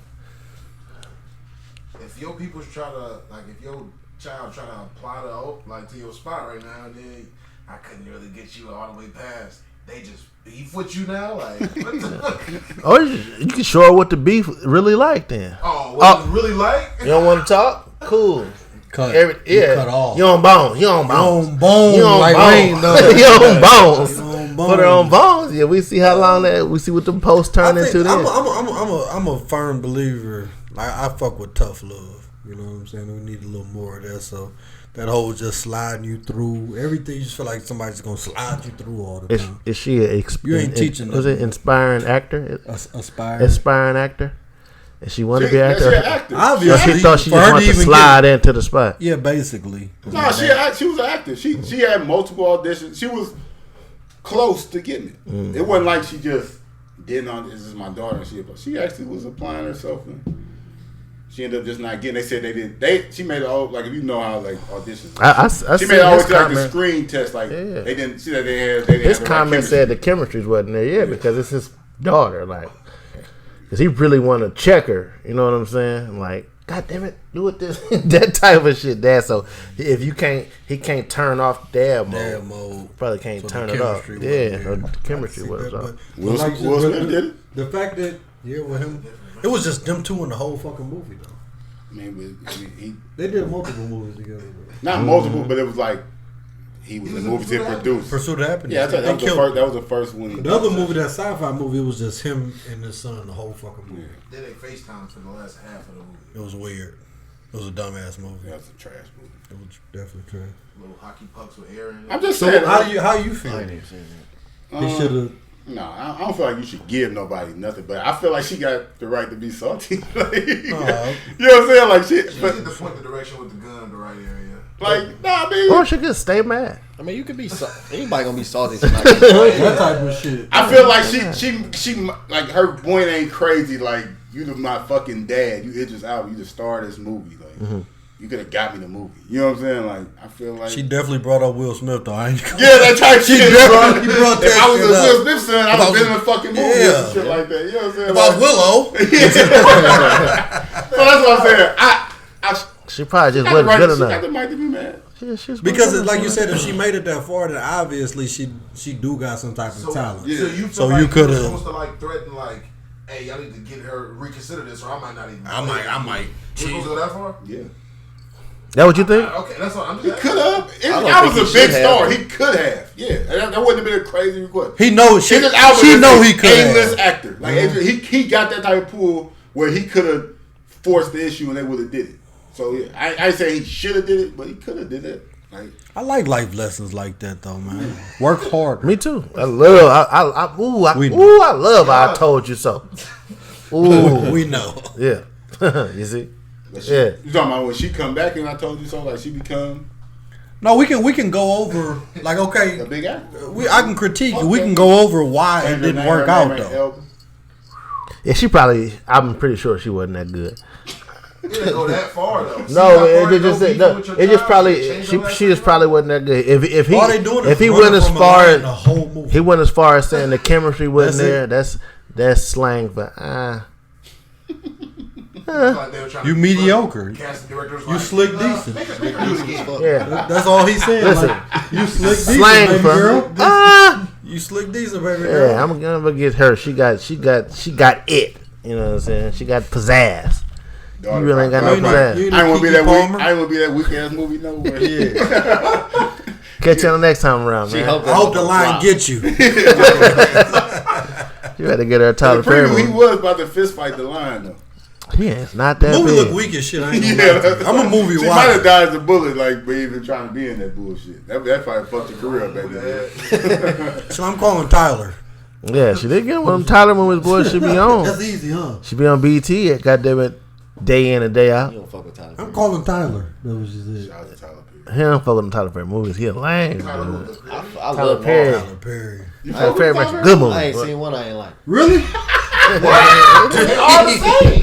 Speaker 6: if your people try to, like, if your child try to apply to your spot right now, then I couldn't really get you all the way past. They just beef with you now, like what the fuck?
Speaker 5: Oh, you can show her what the beef really like then.
Speaker 6: Oh, what it's really like?
Speaker 5: You don't want to talk? Cool.
Speaker 7: Cut.
Speaker 5: Yeah.
Speaker 7: You cut off.
Speaker 5: You on bones. You on bones.
Speaker 7: on bone
Speaker 5: You on
Speaker 7: like
Speaker 5: bones.
Speaker 7: Wayne does.
Speaker 5: You on bones.
Speaker 7: You on
Speaker 5: Put her on bones. Yeah, we see how long that. We see what the post turn
Speaker 7: I
Speaker 5: into.
Speaker 7: think
Speaker 5: Then
Speaker 7: I'm a firm believer. Like I fuck with tough love. You know what I'm saying? We need a little more of that. So that whole just sliding you through everything. You just feel like somebody's gonna slide you through all the time.
Speaker 5: is she a
Speaker 7: You ain't teaching
Speaker 5: Was
Speaker 7: them.
Speaker 5: it inspiring actor?
Speaker 7: Aspire.
Speaker 5: Aspiring actor. And she wanted to be an
Speaker 3: She
Speaker 5: actor.
Speaker 3: an actor.
Speaker 5: Or
Speaker 7: Obviously,
Speaker 5: she thought she
Speaker 7: for
Speaker 5: just
Speaker 7: her
Speaker 5: wanted to
Speaker 7: even
Speaker 5: slide into the spot.
Speaker 7: Yeah, basically.
Speaker 3: No, she was an actor. She had multiple auditions. She was close to getting it. It wasn't like she just didn't on this is my daughter and she actually was applying herself and she ended up just not getting. They said they didn't. She made it all like if you know how like auditions.
Speaker 5: I
Speaker 3: She
Speaker 5: seen
Speaker 3: made it always
Speaker 5: his
Speaker 3: like the
Speaker 5: comment.
Speaker 3: screen test. Like
Speaker 5: Yeah.
Speaker 3: they didn't see that they had. They didn't
Speaker 5: His
Speaker 3: have the right
Speaker 5: comment
Speaker 3: chemistry.
Speaker 5: said the chemistry wasn't there yet because it's his daughter. Like, because he really want to check her. You know what I'm saying? I'm like, God damn it, do it this that type of shit, Dad. So if you can't, he can't turn off dad mode.
Speaker 7: Dad mode.
Speaker 5: Probably can't
Speaker 7: So the
Speaker 5: turn it off.
Speaker 7: chemistry
Speaker 5: Yeah,
Speaker 7: wasn't
Speaker 5: or
Speaker 7: there.
Speaker 5: the chemistry was off.
Speaker 3: Will Smith did it.
Speaker 7: The fact that with him, it was just them two in the whole fucking movie though.
Speaker 3: I mean, he
Speaker 7: They did multiple movies together. Though.
Speaker 3: not multiple, but it was like he was in movies he produced.
Speaker 7: Pursuit of Happiness.
Speaker 3: Yeah, I thought
Speaker 7: They
Speaker 3: that was the
Speaker 7: killed
Speaker 3: first. That was the first one.
Speaker 7: The other movie, that sci-fi movie, it was just him and his son the whole fucking movie.
Speaker 6: Then they FaceTime for the last half of the movie.
Speaker 7: It was weird. It was a dumbass movie.
Speaker 3: That was a trash movie.
Speaker 7: It was definitely trash.
Speaker 6: Little hockey pucks with air in it.
Speaker 3: I'm just
Speaker 7: So
Speaker 3: saying.
Speaker 7: how you
Speaker 4: I
Speaker 7: feel?
Speaker 4: ain't even seen that.
Speaker 7: They should have.
Speaker 3: No, I don't feel like you should give nobody nothing, but I feel like she got the right to be salty. Like, you know what I'm saying? Like shit,
Speaker 6: She
Speaker 3: but
Speaker 6: need to point the direction with the gun in the right area.
Speaker 3: like, nah, I mean,
Speaker 5: Or she could stay mad.
Speaker 4: I mean, you could be anybody gonna be salty tonight.
Speaker 7: That type of shit.
Speaker 3: I feel like she like her point ain't crazy. Like you my fucking dad. You Idris Elba. You just star this movie. Like you could have got me the movie. You know what I'm saying? Like I feel like
Speaker 7: She definitely brought up Will Smith though. I ain't
Speaker 3: yeah, that type shit, bro.
Speaker 7: He brought
Speaker 3: If
Speaker 7: that
Speaker 3: I was a
Speaker 7: shit up.
Speaker 3: Will Smith son, I'd have
Speaker 7: I
Speaker 3: been in
Speaker 7: was-
Speaker 3: a fucking movie
Speaker 7: Yeah.
Speaker 3: or some shit like that. You know what I'm saying?
Speaker 7: If I was Willow,
Speaker 3: So that's what I'm saying. I
Speaker 5: She probably just
Speaker 3: got the
Speaker 5: wasn't
Speaker 3: right.
Speaker 5: good
Speaker 3: She got
Speaker 5: enough.
Speaker 3: the right to be mad.
Speaker 5: She's
Speaker 7: because it's like you said, if she made it that far, then obviously she do got some type of talent.
Speaker 6: So you feel
Speaker 7: So
Speaker 6: like
Speaker 7: you
Speaker 6: you
Speaker 7: coulda-
Speaker 6: were supposed to like threaten like, hey, y'all need to get her reconsider this, or I might not even.
Speaker 7: I might.
Speaker 6: You supposed to go that far?
Speaker 3: Yeah.
Speaker 5: That what you think?
Speaker 6: Okay, that's what I'm
Speaker 3: He
Speaker 6: just
Speaker 3: could have.
Speaker 4: don't
Speaker 3: That
Speaker 4: think
Speaker 3: was
Speaker 4: he
Speaker 3: a big
Speaker 4: should have.
Speaker 3: star. He could have. Yeah. That wouldn't have been a crazy request.
Speaker 7: He knows she
Speaker 3: Idris Elba
Speaker 7: she
Speaker 3: is
Speaker 7: know
Speaker 3: a
Speaker 7: he could
Speaker 3: A-list
Speaker 7: have.
Speaker 3: actor. Like he got that type of pull where he could have forced the issue and they would have did it. So yeah, I ain't say he should have did it, but he could have did it. Like,
Speaker 7: I like life lessons like that though, man. Work hard.
Speaker 5: Me too. I love. I love. I told you so. Ooh,
Speaker 7: We know.
Speaker 5: yeah. You see?
Speaker 3: but she,
Speaker 5: Yeah.
Speaker 3: you talking about when she come back and I told you so? Like she become
Speaker 7: No, we can go over like
Speaker 3: a
Speaker 7: okay.
Speaker 3: big actor.
Speaker 7: I can critique it. We can go over why it didn't work out though.
Speaker 5: Yeah, she probably. I'm pretty sure she wasn't that good.
Speaker 6: It didn't go that far though. See
Speaker 5: No,
Speaker 6: how far
Speaker 5: it
Speaker 6: go
Speaker 5: just
Speaker 6: beefing
Speaker 5: no,
Speaker 6: with your
Speaker 5: it just
Speaker 6: child?
Speaker 5: probably
Speaker 6: Change
Speaker 5: she
Speaker 6: your life
Speaker 5: she just
Speaker 6: around?
Speaker 5: probably wasn't that good. If he
Speaker 7: All they doing is
Speaker 5: if he
Speaker 7: running
Speaker 5: went as
Speaker 7: from a
Speaker 5: far
Speaker 7: line
Speaker 5: as
Speaker 7: the whole movie.
Speaker 5: he went as far as saying the chemistry wasn't
Speaker 7: That's it.
Speaker 5: there, that's slang for
Speaker 6: Like they were trying
Speaker 7: You
Speaker 6: to-
Speaker 7: mediocre.
Speaker 6: Casting directors
Speaker 7: You
Speaker 6: like,
Speaker 7: slick
Speaker 6: nah,
Speaker 7: decent.
Speaker 6: Make her do it again.
Speaker 5: yeah.
Speaker 7: That's all he said.
Speaker 5: Listen,
Speaker 7: Like, you slick decent,
Speaker 5: Slang
Speaker 7: baby
Speaker 5: for
Speaker 7: girl. You slick decent, baby girl.
Speaker 5: Yeah, I'm gonna get her. She got it. You know what I'm saying? She got pizzazz. You really ain't got no
Speaker 7: You know,
Speaker 5: pizzazz.
Speaker 7: you
Speaker 3: I ain't want to be that
Speaker 7: Palmer.
Speaker 3: weak. I ain't want to be that weak ass movie no more.
Speaker 7: Yeah.
Speaker 5: Catch you on the next time around,
Speaker 4: She
Speaker 5: man.
Speaker 4: hope
Speaker 7: I hope the line gets you.
Speaker 5: You better get her a
Speaker 3: The
Speaker 5: Tyler Perry
Speaker 3: preview, he
Speaker 5: movie.
Speaker 3: was about to fist fight the lion though.
Speaker 5: Yeah, it's not that
Speaker 7: Movie
Speaker 5: big.
Speaker 7: look weak as shit. I ain't gonna
Speaker 3: Yeah,
Speaker 7: lie to you. I'm a movie
Speaker 3: She might have
Speaker 7: watcher.
Speaker 3: dodged the bullet, like, by even trying to be in that bullshit. That probably fucked your career up, baby.
Speaker 7: So I'm calling Tyler.
Speaker 5: Yeah, she did get one of them Tyler movies, boy. She be on.
Speaker 7: That's easy, huh?
Speaker 5: She be on BT. Goddamn it, day in and day out.
Speaker 4: You don't fuck with Tyler.
Speaker 7: I'm calling Tyler. That was just it.
Speaker 3: Shout out to Tyler Perry.
Speaker 5: He don't fuck with them Tyler Perry movies. He a lame. Dude.
Speaker 4: I
Speaker 5: Tyler
Speaker 4: love
Speaker 5: Perry.
Speaker 4: Perry.
Speaker 7: Tyler Perry.
Speaker 5: Tyler Perry makes good movies.
Speaker 4: I ain't
Speaker 5: but-
Speaker 4: seen one I ain't like.
Speaker 7: Really?
Speaker 6: They all the same.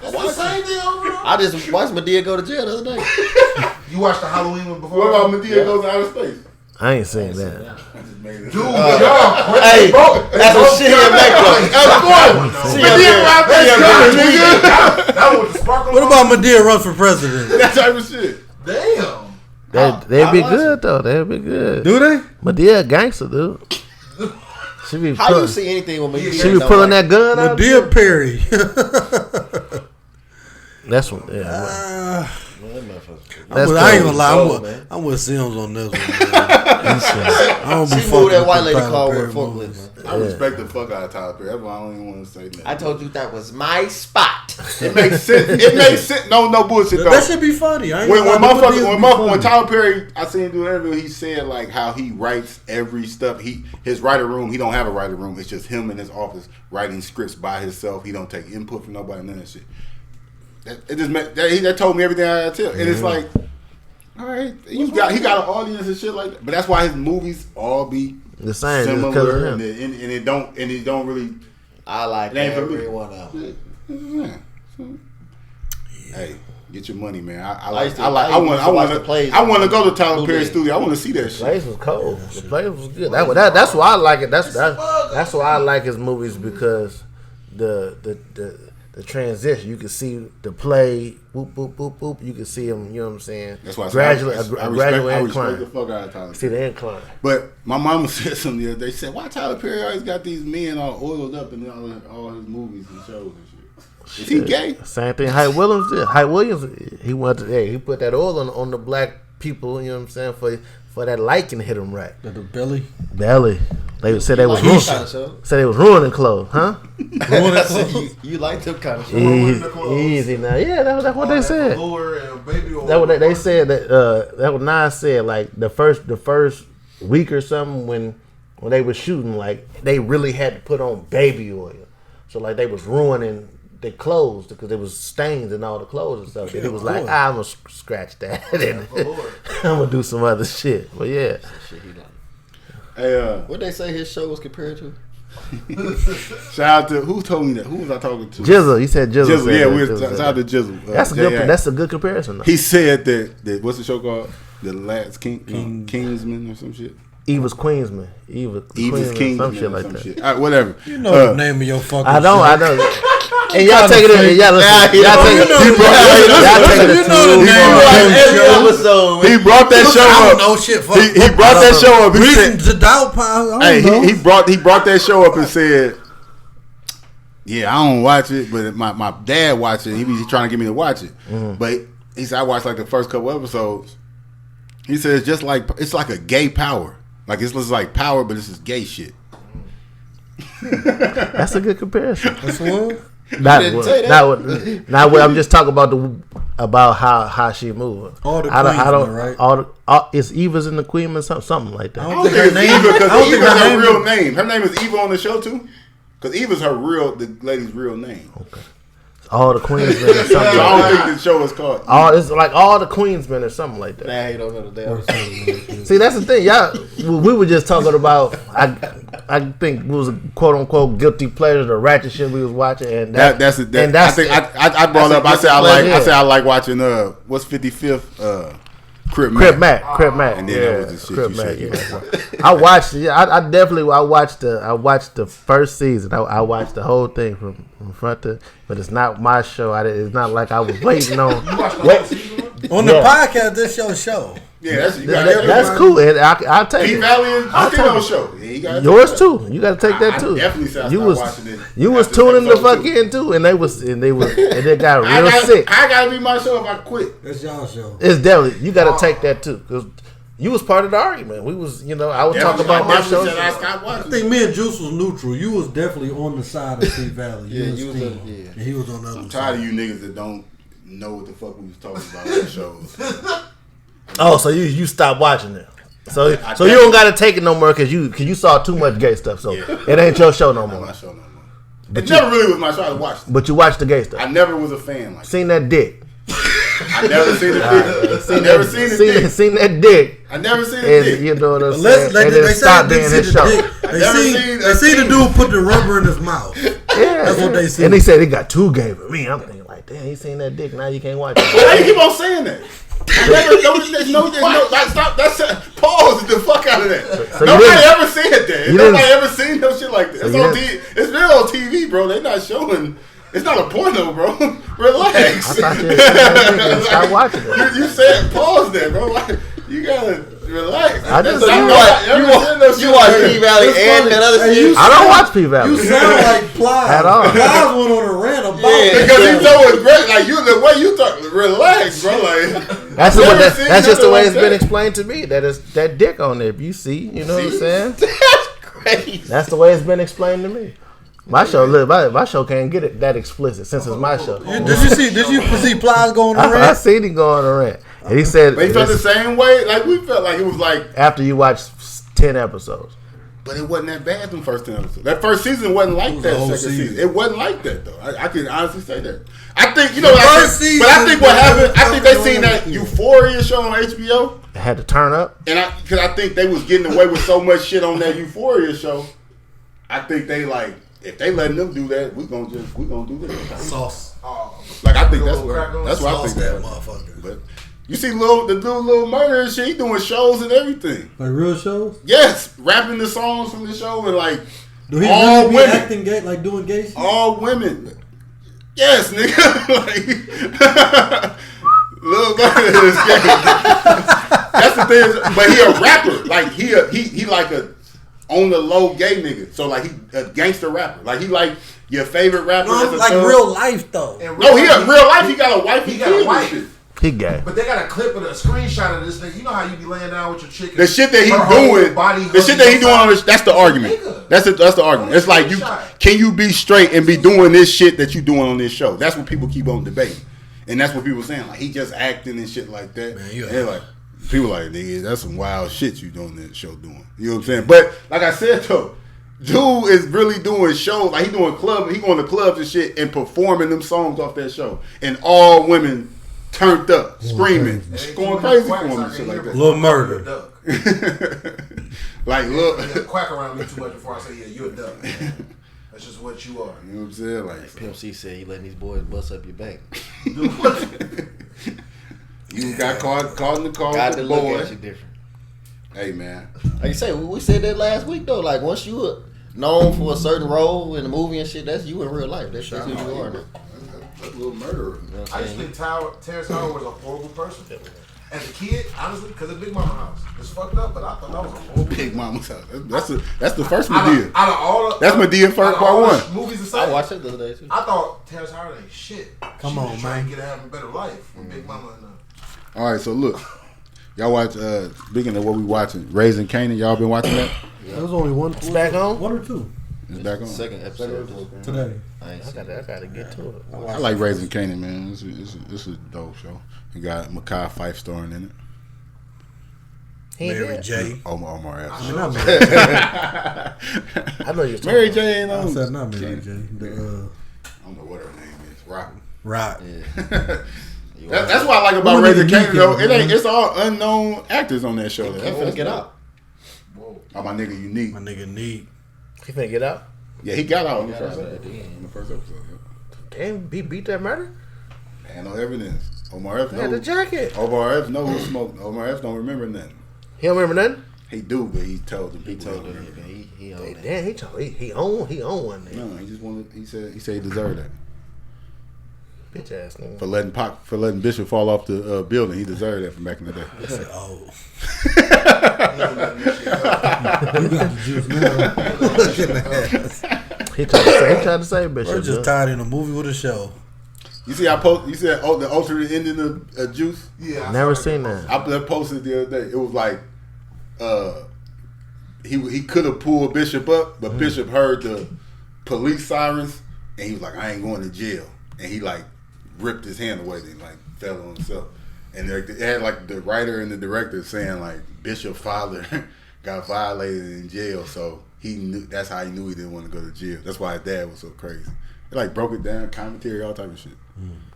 Speaker 6: It's the same thing overall.
Speaker 4: I just watched Madea go to jail the other day.
Speaker 6: You watched the Halloween one before?
Speaker 3: What about Medea goes to outer space?
Speaker 5: I ain't seen that.
Speaker 3: I just made it.
Speaker 6: Dude, y'all.
Speaker 4: Hey, that's some shit in makeup.
Speaker 3: Of course.
Speaker 4: See
Speaker 3: Medea
Speaker 4: up
Speaker 3: out
Speaker 4: there.
Speaker 3: there, nigga.
Speaker 6: That was the sparkle.
Speaker 7: What about Madea run for president?
Speaker 3: That type of shit.
Speaker 6: Damn.
Speaker 5: They'd be good though. They'd be good.
Speaker 7: Do they?
Speaker 5: Madea a gangster, dude. She be
Speaker 4: How you
Speaker 5: pulling,
Speaker 4: see anything with Madea?
Speaker 5: she be pulling that gun out.
Speaker 7: Madea Perry.
Speaker 5: That's what. Yeah.
Speaker 7: I ain't gonna lie.
Speaker 4: cold, man.
Speaker 7: I'm with Sims on this one. Man. I don't be
Speaker 4: She
Speaker 7: fucking
Speaker 4: moved that
Speaker 7: with
Speaker 4: white
Speaker 7: the
Speaker 4: lady
Speaker 7: Tyler
Speaker 4: car
Speaker 7: Perry
Speaker 4: with a forklift,
Speaker 7: movies.
Speaker 4: man.
Speaker 3: I respect the fuck out of Tyler Perry. That's why I don't even want to say that.
Speaker 4: I told you that was my spot.
Speaker 3: It makes sense. It makes sense. No bullshit though.
Speaker 7: That should be funny. I ain't
Speaker 3: When
Speaker 7: gonna lie, them Madeas be funny.
Speaker 3: when Tyler Perry, I seen him do an interview. He said like how he writes every stuff. His writer room. He don't have a writer room. It's just him in his office writing scripts by himself. He don't take input from nobody. None of that shit. That told me everything I had to tell. And it's like, all right, he got an audience and shit like that. But that's why his movies all be
Speaker 5: The same, just 'cause of
Speaker 3: similar,
Speaker 5: him.
Speaker 3: and it don't really.
Speaker 4: I like
Speaker 3: It ain't for me.
Speaker 4: every one of them.
Speaker 3: Yeah. Hey, get your money, man. I
Speaker 4: I used to-
Speaker 3: want
Speaker 4: I used to watch the plays
Speaker 3: to go to Tyler
Speaker 4: Blue
Speaker 3: Perry
Speaker 4: Day.
Speaker 3: studio. I want to see that
Speaker 5: The
Speaker 3: shit.
Speaker 5: place was cold. The place was good. That's why I like it. That's why I like his movies because the transition. You can see the play. Boop boop boop boop. You can see him. You know what I'm saying?
Speaker 3: That's why I
Speaker 5: gradually
Speaker 3: said
Speaker 5: a gradual
Speaker 3: I respect
Speaker 5: incline.
Speaker 3: the fuck out of Tyler.
Speaker 5: See the incline.
Speaker 3: But my mama said something the other day. They said, why Tyler Perry always got these men all oiled up in all his movies and shows and shit? Is he gay?
Speaker 5: Same thing. Hype Williams did. Hype Williams. He went to. Hey, he put that oil on the black people. You know what I'm saying? For that liking hit him right.
Speaker 7: The belly.
Speaker 5: Belly. They said they was
Speaker 4: Like
Speaker 5: ruining.
Speaker 4: them kind of shows.
Speaker 5: Said they was ruining clothes, huh?
Speaker 4: I said, you like them kind of shows.
Speaker 5: Easy now. Yeah, that's what they said.
Speaker 6: Velour and baby oil.
Speaker 5: That what they said that what Nas said like the first week or something when they was shooting like they really had to put on baby oil, so like they was ruining their clothes because there was stains in all the clothes and stuff. And it was like I'm gonna scratch that and I'm gonna do some other shit. But yeah,
Speaker 4: Shit, he like.
Speaker 3: Hey,
Speaker 4: What they say his show was compared to?
Speaker 3: shout out to who told me that? Who was I talking to?
Speaker 5: Jizzle. He said Jizzle.
Speaker 3: Jizzle.
Speaker 5: said
Speaker 3: Yeah,
Speaker 5: that.
Speaker 3: we
Speaker 5: Jizzle
Speaker 3: was
Speaker 5: said
Speaker 3: shout out to
Speaker 5: that.
Speaker 3: Jizzle.
Speaker 5: That's a
Speaker 3: J.A.
Speaker 5: good. That's a good comparison. Though.
Speaker 3: He said that what's the show called? The Last Kingsman or some shit.
Speaker 5: Eva's Queensman. Eva's
Speaker 3: Eva's
Speaker 5: Queensman.
Speaker 3: Kingsman
Speaker 5: Some shit like that.
Speaker 3: All right, whatever.
Speaker 7: You know the name of your fucking
Speaker 5: I know.
Speaker 7: shit.
Speaker 5: I know. And y'all take it in. Y'all listen. Y'all take it. Y'all take it.
Speaker 7: You know the name of
Speaker 4: Every
Speaker 7: your show.
Speaker 4: episode.
Speaker 3: He brought that show
Speaker 7: I
Speaker 3: up.
Speaker 7: don't know shit. Fuck.
Speaker 3: He brought that show up. He
Speaker 7: Reason
Speaker 3: said,
Speaker 7: to doubt. I don't
Speaker 3: hey,
Speaker 7: know.
Speaker 3: he brought that show up and said Yeah, I don't watch it, but my dad watch it. He be trying to get me to watch it, but he said I watched like the first couple episodes. He said it's like a gay Power. Like it's just like Power, but this is gay shit.
Speaker 5: That's a good comparison.
Speaker 7: That's one.
Speaker 5: Not what I'm just talking about how she moving.
Speaker 7: All the
Speaker 5: I don't
Speaker 7: Queensmen, right?
Speaker 5: all it's Eva's in the Queen something like that.
Speaker 7: I
Speaker 3: I
Speaker 7: don't
Speaker 3: don't
Speaker 7: think
Speaker 3: think
Speaker 7: her
Speaker 3: it's
Speaker 7: name.
Speaker 3: Eva because
Speaker 7: I don't think
Speaker 3: Eva's
Speaker 7: her
Speaker 3: her
Speaker 7: name.
Speaker 3: real name. Her name is Eva on the show too. Because Eva's the lady's real name.
Speaker 5: All the Queensmen or
Speaker 3: So
Speaker 5: something.
Speaker 3: I don't think the show is called.
Speaker 5: It's like all the Queensmen or something like that.
Speaker 4: Nah, you don't know the damn.
Speaker 5: See, that's the thing, y'all. We were just talking about. I think it was a quote unquote guilty pleasure, the ratchet shit we was watching, and
Speaker 3: That's I think I brought up. I said I like watching what's 55th Crip Mac.
Speaker 5: Crip Mac.
Speaker 3: And then that was the shit
Speaker 5: Crip
Speaker 3: you
Speaker 5: Mac.
Speaker 3: said you
Speaker 5: Yeah. I watched. Yeah, I definitely. I watched the first season. I watched the whole thing from front to. But it's not my show. It's not like I was waiting on.
Speaker 7: On the podcast, this your show.
Speaker 3: Yeah,
Speaker 5: That's cool. And I'll take
Speaker 3: P
Speaker 5: it.
Speaker 3: Valley is Tino's show. Yeah, you gotta
Speaker 5: Yours
Speaker 3: take
Speaker 5: too. You got to take that too.
Speaker 3: I definitely said I
Speaker 5: you
Speaker 3: started
Speaker 5: was
Speaker 3: watching it.
Speaker 5: you was
Speaker 3: after
Speaker 5: tuning the
Speaker 3: episode
Speaker 5: fuck
Speaker 3: 2.
Speaker 5: in too, and they got
Speaker 3: I
Speaker 5: real sick.
Speaker 3: gotta be my show if I quit.
Speaker 7: That's y'all show.
Speaker 5: It's definitely you got to take that too because you was part of the argument. We was I was talking about my show.
Speaker 3: I stopped
Speaker 7: I
Speaker 3: watching.
Speaker 7: think me and Juice was neutral. You was definitely on the side of P Valley.
Speaker 4: Yeah,
Speaker 7: and
Speaker 4: you was
Speaker 7: Steve.
Speaker 4: yeah.
Speaker 7: And he was on the other
Speaker 3: I'm
Speaker 7: side.
Speaker 3: tired of you niggas that don't know what the fuck we was talking about on the shows.
Speaker 5: Oh, so you stopped watching it. So you
Speaker 3: definitely-
Speaker 5: don't got to take it no more because you saw too much gay stuff. So it ain't your show no
Speaker 3: Not
Speaker 5: more.
Speaker 3: my show no more. It never really was my show. I watched it.
Speaker 5: But you watched the gay stuff.
Speaker 3: I never was a fan like that.
Speaker 5: Seen that dick.
Speaker 3: I never seen the dick. I never seen the dick.
Speaker 5: Seen that dick.
Speaker 3: I never seen the
Speaker 5: And
Speaker 3: dick.
Speaker 5: you know what I'm
Speaker 7: Let's
Speaker 5: saying?
Speaker 7: let
Speaker 5: And
Speaker 7: they
Speaker 5: then
Speaker 7: say
Speaker 5: stop
Speaker 7: they
Speaker 5: being
Speaker 7: see
Speaker 5: his
Speaker 7: the
Speaker 5: show.
Speaker 7: dick. They see the dude put the rubber in his mouth.
Speaker 5: Yeah,
Speaker 7: That's what they see.
Speaker 5: And he said he got too gay for me. I'm thinking like, damn, he seen that dick. Now you can't watch it.
Speaker 3: Why you keep on saying that? There's no, like, stop. Pause the fuck out of that.
Speaker 5: So you
Speaker 3: Nobody
Speaker 5: didn't-
Speaker 3: ever said that.
Speaker 5: you
Speaker 3: Nobody
Speaker 5: didn't-
Speaker 3: ever seen no shit like that. It's
Speaker 5: you
Speaker 3: on
Speaker 5: didn't-
Speaker 3: TV. It's been on TV, bro. They're not showing. It's not a porno, bro. Relax.
Speaker 5: I thought you had seen that dick and stop watching it.
Speaker 3: You said pause there, bro. Like, you gotta relax.
Speaker 5: I just-
Speaker 4: You watch P Valley and that other shit.
Speaker 5: I don't watch P Valley.
Speaker 7: You sound like Plies.
Speaker 5: At all.
Speaker 7: Plies went on a rant about
Speaker 4: Yeah.
Speaker 3: Because he's so great. Like the way you talk, relax, bro. Like
Speaker 5: That's
Speaker 3: I've
Speaker 5: what
Speaker 3: never seen
Speaker 5: that's just the
Speaker 3: nothing
Speaker 5: way
Speaker 3: like
Speaker 5: it's been
Speaker 3: that.
Speaker 5: explained to me. That is that dick on there. If you see, you know what I'm
Speaker 3: See?
Speaker 5: saying?
Speaker 4: That's crazy.
Speaker 5: That's the way it's been explained to me. My show, my show can't get it that explicit since it's my show.
Speaker 7: Did you see Plies go on a
Speaker 5: I
Speaker 7: rant?
Speaker 5: seen him go on a rant, and he said
Speaker 3: But he felt the
Speaker 5: this-
Speaker 3: same way. Like we felt like it was like,
Speaker 5: after you watch 10 episodes.
Speaker 3: but it wasn't that bad. Them first 10 episodes. That first season wasn't like
Speaker 7: was
Speaker 3: that.
Speaker 7: the whole
Speaker 3: Second season,
Speaker 7: season.
Speaker 3: it wasn't like that though. I can honestly say that. I think you know. What I
Speaker 7: first
Speaker 3: think,
Speaker 7: season
Speaker 3: but I think what
Speaker 7: was
Speaker 3: happened. I think they
Speaker 7: fucking
Speaker 3: seen that
Speaker 7: on.
Speaker 3: Euphoria show on HBO,
Speaker 5: It had to turn up.
Speaker 3: and because I think they was getting away with so much shit on that Euphoria show. I think they like if they letting them do that, we gonna do this.
Speaker 7: Sauce.
Speaker 3: Like I think that's
Speaker 6: Little crack on
Speaker 3: what I
Speaker 7: Sauce
Speaker 3: think
Speaker 7: that
Speaker 3: that.
Speaker 7: motherfucker.
Speaker 3: But you see, the dude, Lil Murder and shit, he doing shows and everything.
Speaker 7: Like real shows?
Speaker 3: Yes, rapping the songs from the show and like
Speaker 7: Do he
Speaker 3: all
Speaker 7: really be
Speaker 3: women,
Speaker 7: acting gay, like doing gay shit?
Speaker 3: all women. Yes, nigga. Like Lil Murder is gay. That's the thing. But he a rapper. Like he like a on the low gay nigga. So like he a gangster rapper. Like he like your favorite rapper.
Speaker 7: No,
Speaker 3: that's a
Speaker 7: like
Speaker 3: thug.
Speaker 7: real life though.
Speaker 6: In
Speaker 3: No, he
Speaker 6: life,
Speaker 3: in real life. He got a wife.
Speaker 6: He
Speaker 3: He
Speaker 6: got a
Speaker 3: got a
Speaker 6: wife.
Speaker 3: wife.
Speaker 5: He gay.
Speaker 6: But they got a clip of a screenshot of this thing. You know how you be laying down with your chick.
Speaker 3: The shit that he
Speaker 6: her whole
Speaker 3: doing,
Speaker 6: body
Speaker 3: the shit that he doing on this, that's the argument.
Speaker 6: Nigga.
Speaker 3: That's the argument. It's like can you be straight and be doing this shit that you doing on this show? That's what people keep on debating, and that's what people saying. Like he just acting and shit like that.
Speaker 7: Man, you
Speaker 3: And they're like people like nigga, that's some wild shit you doing this show doing. You know what I'm saying? But like I said though, dude is really doing shows. Like he doing club. He going to clubs and shit and performing them songs off that show, and all women turned up, screaming, going crazy for him and shit like that.
Speaker 7: Little murder.
Speaker 6: Duck.
Speaker 3: Like look.
Speaker 6: You quack around me too much before I say, yeah, you're a duck. Man. That's just what you are.
Speaker 3: You know what I'm saying? Like,
Speaker 4: Pimp C said he letting these boys bust up your bank.
Speaker 3: you got caught in the car
Speaker 4: God
Speaker 3: with
Speaker 4: to
Speaker 3: the
Speaker 4: look
Speaker 3: boy.
Speaker 4: at you different.
Speaker 3: Hey, man.
Speaker 4: Like you say, we said that last week though. Like once you are known for a certain role in the movie and shit, that's you in real life. That's who you are now.
Speaker 3: That's a little murderer.
Speaker 4: You know what
Speaker 6: I
Speaker 4: I'm
Speaker 6: just
Speaker 4: saying?
Speaker 6: think Terrence Howard was a horrible person. as a kid, honestly, because of Big Mama House. It's fucked up, but I thought that was a whole
Speaker 3: Big Mama's house. That's the first
Speaker 6: Out
Speaker 3: Medea.
Speaker 6: of all the,
Speaker 3: That's Medea first
Speaker 6: out of
Speaker 3: part
Speaker 6: all the
Speaker 3: one.
Speaker 6: movies
Speaker 4: I
Speaker 6: aside,
Speaker 4: watched it the other day too.
Speaker 6: I thought Terrence Howard ain't shit.
Speaker 7: Come
Speaker 6: She
Speaker 7: on,
Speaker 6: just trying
Speaker 7: man.
Speaker 6: to get having a better life with Big Mama and
Speaker 3: All right, so look, y'all watch. Speaking of what we watching, Raising Kanan. Y'all been watching that?
Speaker 7: There was only one.
Speaker 5: It's back on?
Speaker 7: One or two
Speaker 3: It's back on.
Speaker 4: Second episode.
Speaker 7: today.
Speaker 4: I ain't
Speaker 5: I
Speaker 4: seen
Speaker 5: gotta get to it.
Speaker 3: I like Raising Kanan, man. It's a dope show. You got Mekhi Phife starring in it.
Speaker 5: He ain't
Speaker 7: Mary
Speaker 5: dead.
Speaker 7: J.
Speaker 3: Omar Epps.
Speaker 7: I mean, not Mary J.
Speaker 5: I know you're talking
Speaker 3: Mary
Speaker 5: about.
Speaker 3: J ain't
Speaker 7: I
Speaker 3: on.
Speaker 7: said not Mary J.
Speaker 3: I don't know what her name is. Rock.
Speaker 7: Right.
Speaker 3: That's what I like about
Speaker 7: Who
Speaker 3: Raising
Speaker 7: did you
Speaker 3: Kanan though.
Speaker 7: get,
Speaker 3: It ain't.
Speaker 7: man?
Speaker 3: It's all unknown actors on that show.
Speaker 4: He finna get out.
Speaker 3: Oh, my nigga, Unique.
Speaker 7: My nigga Neat.
Speaker 5: He finna get out?
Speaker 3: Yeah, he got out in the
Speaker 4: got
Speaker 3: first
Speaker 4: out at
Speaker 3: episode.
Speaker 4: the end.
Speaker 3: In the first episode. Yeah.
Speaker 5: Damn, he beat that murder?
Speaker 3: Man, no evidence. Omar Epps
Speaker 5: He had the
Speaker 3: knows.
Speaker 5: jacket.
Speaker 3: Omar Epps know who smoked. Omar Epps don't remember nothing.
Speaker 5: He don't remember nothing?
Speaker 3: He do, but he told them.
Speaker 4: He
Speaker 3: people
Speaker 4: told
Speaker 3: don't
Speaker 4: him
Speaker 3: remember.
Speaker 4: he owned it.
Speaker 5: Damn, he own one nigga.
Speaker 3: No, he just wanted. He said he deserved that
Speaker 5: Bitch ass nigga.
Speaker 3: for letting Bishop fall off the building. He deserved that from back in the day.
Speaker 7: I said, oh.
Speaker 6: You
Speaker 7: You got the juice now. Look at that.
Speaker 5: He tried to say Bishop.
Speaker 7: We're just
Speaker 5: yeah.
Speaker 7: tied in a movie with a show.
Speaker 3: You see, you said the alternate ending of Juice.
Speaker 6: Yeah, I
Speaker 5: Never
Speaker 6: saw
Speaker 5: seen
Speaker 6: that.
Speaker 5: that.
Speaker 3: I posted the other day. It was like, he could have pulled Bishop up, but Bishop heard the police sirens, and he was like, I ain't going to jail, and he like ripped his hand away, and like fell on himself, and they had like the writer and the director saying like Bishop's father got violated in jail, so he knew that's how he knew he didn't want to go to jail. That's why his dad was so crazy. It like broke it down, commentary, all type of shit.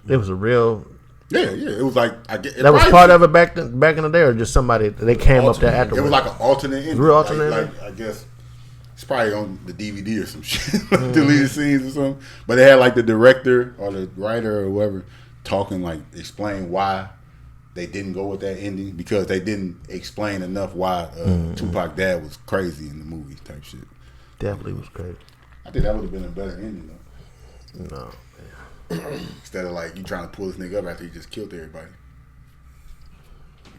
Speaker 5: It was a real.
Speaker 3: Yeah. It was like I get
Speaker 5: That was part of it back in the day, or just somebody they came up there
Speaker 3: It
Speaker 5: afterwards.
Speaker 3: was like an alternate ending.
Speaker 5: Real alternate
Speaker 3: like I guess it's probably on the DVD or some shit, deleted scenes or something. But they had like the director or the writer or whoever talking, like explain why they didn't go with that ending, because they didn't explain enough why Tupac dad was crazy in the movie type shit.
Speaker 5: Definitely was great.
Speaker 3: I think that would have been a better ending though.
Speaker 5: No.
Speaker 3: Instead of like you trying to pull this nigga up after he just killed everybody.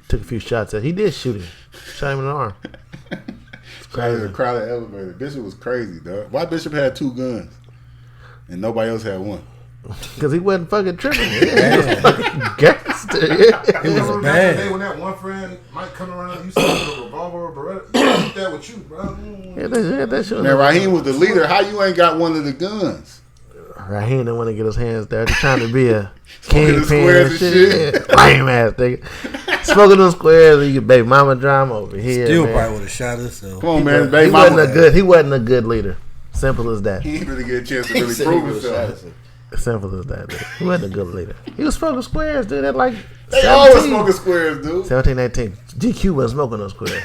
Speaker 5: Took a few shots at. He did shoot him. Shot him in the arm.
Speaker 3: Crazy. Crowded elevator. Bishop was crazy, dog. Why Bishop had 2 guns and nobody else had one?
Speaker 5: Because he wasn't fucking tripping. Yeah, he was fucking gangster. Yeah.
Speaker 7: He was a
Speaker 6: Remember back in the
Speaker 7: bad.
Speaker 6: day when that one friend might come around, you saw a revolver or Beretta. I did that with you, bro.
Speaker 5: Yeah, that shit.
Speaker 3: Man, Raheem was the leader. How you ain't got one of the guns?
Speaker 5: Raheem didn't want to get his hands dirty, trying to be a
Speaker 3: Smoking the
Speaker 5: kingpin
Speaker 3: squares
Speaker 5: and
Speaker 3: and
Speaker 5: shit. Yeah. Lame ass nigga. Smoking those squares, you get baby mama drama over here.
Speaker 7: Still
Speaker 5: man.
Speaker 7: probably would have shot himself.
Speaker 3: Come on, man.
Speaker 5: He
Speaker 3: Baby
Speaker 5: wasn't
Speaker 3: mama.
Speaker 5: he wasn't a good leader. Simple as that.
Speaker 3: He ain't really get a chance to
Speaker 4: He
Speaker 3: really
Speaker 4: said he
Speaker 3: prove
Speaker 4: would've shot
Speaker 3: himself.
Speaker 4: himself.
Speaker 5: Simple as that. Dude. He wasn't a good leader. He was smoking squares, dude. At like
Speaker 3: They always
Speaker 5: 17,
Speaker 3: smoking squares, dude.
Speaker 5: 17, 18. GQ wasn't smoking those squares.